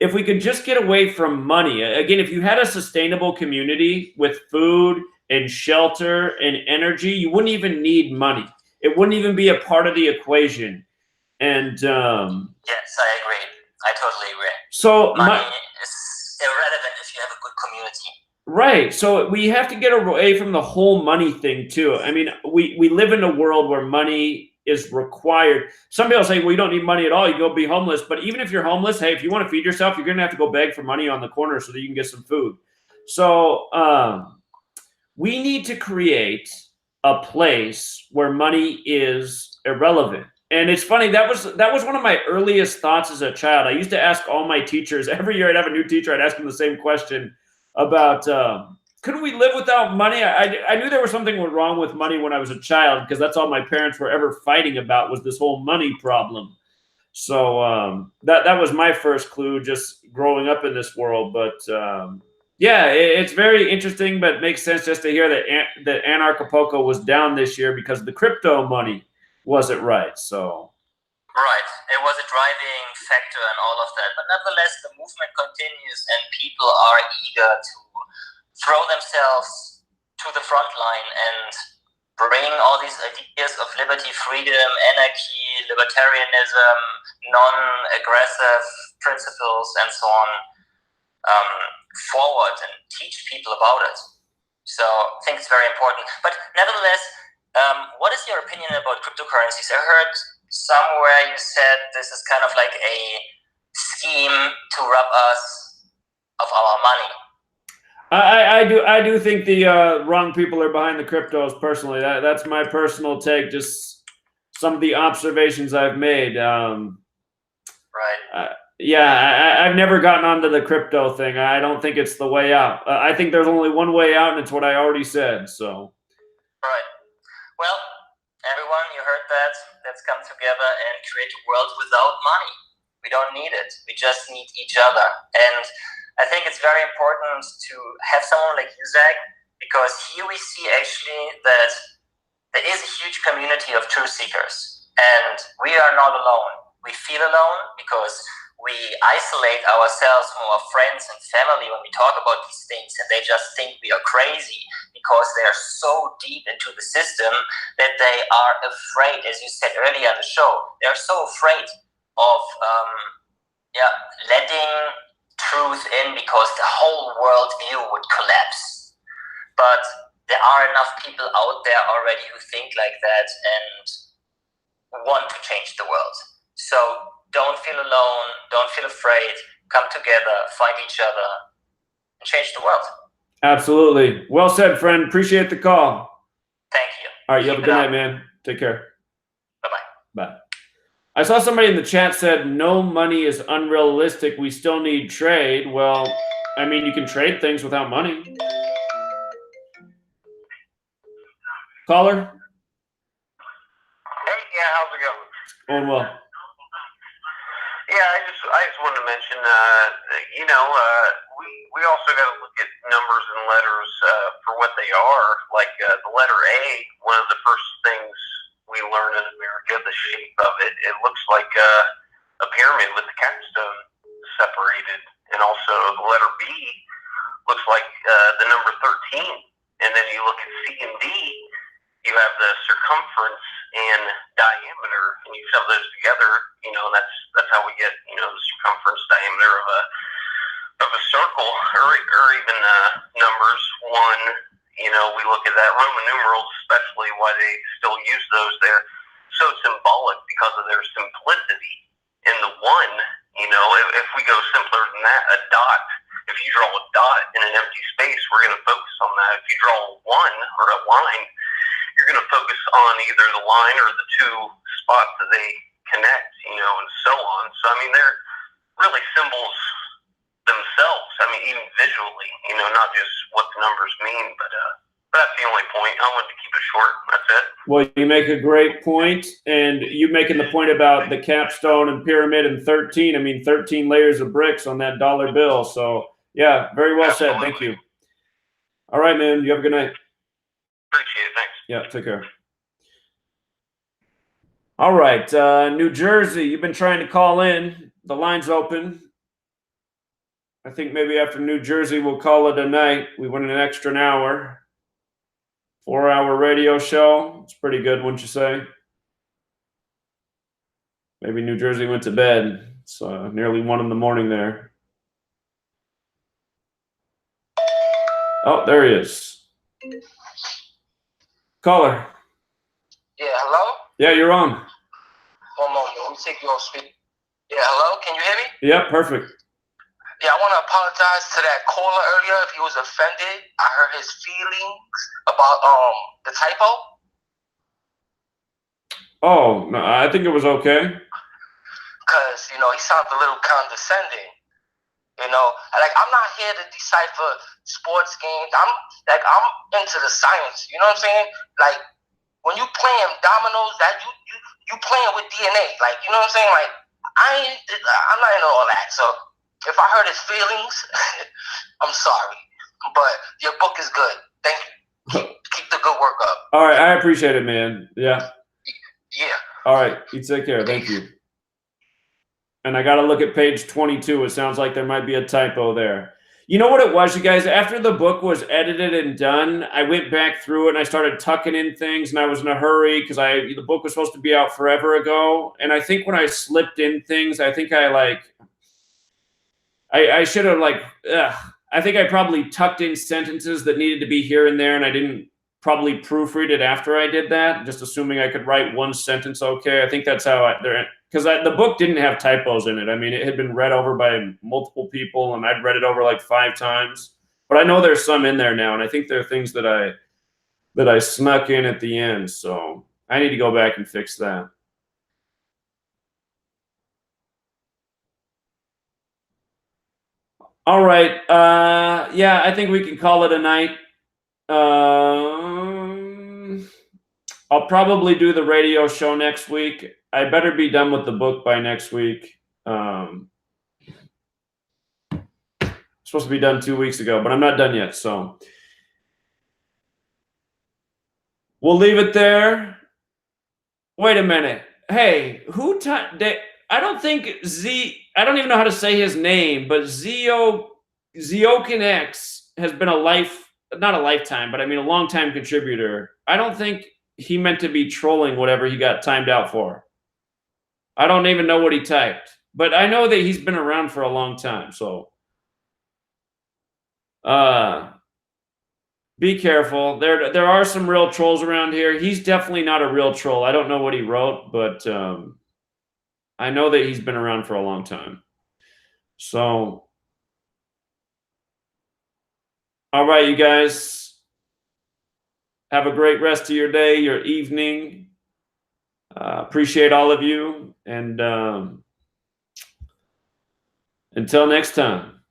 if we could just get away from money, again, if you had a sustainable community with food and shelter and energy, you wouldn't even need money. It wouldn't even be a part of the equation. And
yes, I agree. I totally agree.
So
money is irrelevant if you have a good community.
Right. So we have to get away from the whole money thing too. I mean, we live in a world where money is required. Some people say, well, you don't need money at all. You go be homeless. But even if you're homeless, hey, if you want to feed yourself, you're going to have to go beg for money on the corner so that you can get some food. So we need to create a place where money is irrelevant. And it's funny, that was one of my earliest thoughts as a child. I used to ask all my teachers, every year I'd have a new teacher, I'd ask them the same question about, couldn't we live without money? I knew there was something wrong with money when I was a child, because that's all my parents were ever fighting about, was this whole money problem. So that was my first clue, just growing up in this world. But yeah, it's very interesting, but it makes sense just to hear that Anarchapulco was down this year because the crypto money wasn't right. So.
Right. It was a driving factor and all of that. But nevertheless, the movement continues and people are eager to throw themselves to the front line and bring all these ideas of liberty, freedom, anarchy, libertarianism, non-aggressive principles, and so on forward and teach people about it. So I think it's very important. But nevertheless, what is your opinion about cryptocurrencies? I heard somewhere you said this is kind of like a scheme to rob us of our money.
I do think the wrong people are behind the cryptos. Personally, that's my personal take. Just some of the observations I've made.
Right.
Yeah, I've never gotten onto the crypto thing. I don't think it's the way out. I think there's only one way out, and it's what I already said. So.
Right. Well, everyone, you heard that. Let's come together and create a world without money. We don't need it. We just need each other. And I think it's very important to have someone like you, Zach, because here we see actually that there is a huge community of truth seekers. And we are not alone. We feel alone because we isolate ourselves from our friends and family when we talk about these things, and they just think we are crazy because they are so deep into the system that they are afraid, as you said earlier in the show, they are so afraid of letting truth in because the whole world view would collapse. But there are enough people out there already who think like that and want to change the world. So don't feel alone, don't feel afraid, come together, find each other, and change the world.
Absolutely. Well said, friend. Appreciate the call.
Thank you.
All right, you have a good night, man. Take care.
Bye-bye.
Bye. I saw somebody in the chat said, no money is unrealistic. We still need trade. Well, I mean, you can trade things without money. Caller?
Hey, yeah, how's it going?
Going well.
Yeah, I just wanted to mention, we also got to look at numbers and letters for what they are. Like the letter A, one of the first things we learn in America, the shape of it, it looks like a pyramid with the capstone separated, and also the letter B looks like the number 13. And then you look at C and D, you have the circumference and diameter, and you shove those together, and that's how we get, the circumference, diameter of a circle, or even numbers 1. We look at that, Roman numerals especially, why they still use those there, so symbolic because of their simplicity. And the 1, if we go simpler than that, a dot, if you draw a dot in an empty space, we're going to focus on that. If you draw a 1 or a line, you're going to focus on either the line or the 2 spots that they connect, and so on. So, I mean, they're really symbols themselves. I mean, even visually, not just what the numbers mean, but that's the only point. I wanted to keep it short. That's it.
Well, you make a great point, and you making the point about the capstone and pyramid and 13. I mean, 13 layers of bricks on that dollar bill. So, yeah, very well said. Thank you. All right, man. You have a good night.
Appreciate it. Thanks.
Yeah, take care. All right, New Jersey, you've been trying to call in. The line's open. I think maybe after New Jersey, we'll call it a night. We went an extra hour. 4-hour radio show. It's pretty good, wouldn't you say? Maybe New Jersey went to bed. It's nearly 1 in the morning there. Oh, there he is. Caller.
Yeah, hello?
Yeah, you're on.
One moment. Let me take you off speaker. Yeah, hello? Can you hear me?
Yeah, perfect.
Yeah, I want to apologize to that caller earlier if he was offended. I hurt his feelings about the typo.
Oh, no, I think it was okay.
Because, he sounds a little condescending. Like, I'm not here to decipher sports games. I'm into the science. You know what I'm saying? Like, when you playing dominoes, that you playing with DNA. Like, you know what I'm saying? Like, I'm not into all that. So if I hurt his feelings, I'm sorry. But your book is good. Thank you. Keep the good work up.
All right, I appreciate it, man. Yeah.
Yeah.
All right, you take care. Thank you. And I got to look at page 22. It sounds like there might be a typo there. You know what it was, you guys? After the book was edited and done, I went back through it and I started tucking in things, and I was in a hurry because the book was supposed to be out forever ago. And I think when I slipped in things, I think I should have I think I probably tucked in sentences that needed to be here and there, and I didn't probably proofread it after I did that, just assuming I could write one sentence okay. I think that's how because the book didn't have typos in it. I mean, it had been read over by multiple people, and I'd read it over like 5 times. But I know there's some in there now, and I think there are things that I snuck in at the end. So I need to go back and fix that. All right. Yeah, I think we can call it a night. I'll probably do the radio show next week. I better be done with the book by next week. Supposed to be done 2 weeks ago, but I'm not done yet. So we'll leave it there. Wait a minute. Hey, I don't think I don't even know how to say his name, but Zeokinex has been not a lifetime, but I mean a long-time contributor. I don't think he meant to be trolling whatever he got timed out for. I don't even know what he typed, but I know that he's been around for a long time, so be careful. There are some real trolls around here. He's definitely not a real troll. I don't know what he wrote, but I know that he's been around for a long time. So, all right, you guys. Have a great rest of your day, your evening. Appreciate all of you. And until next time.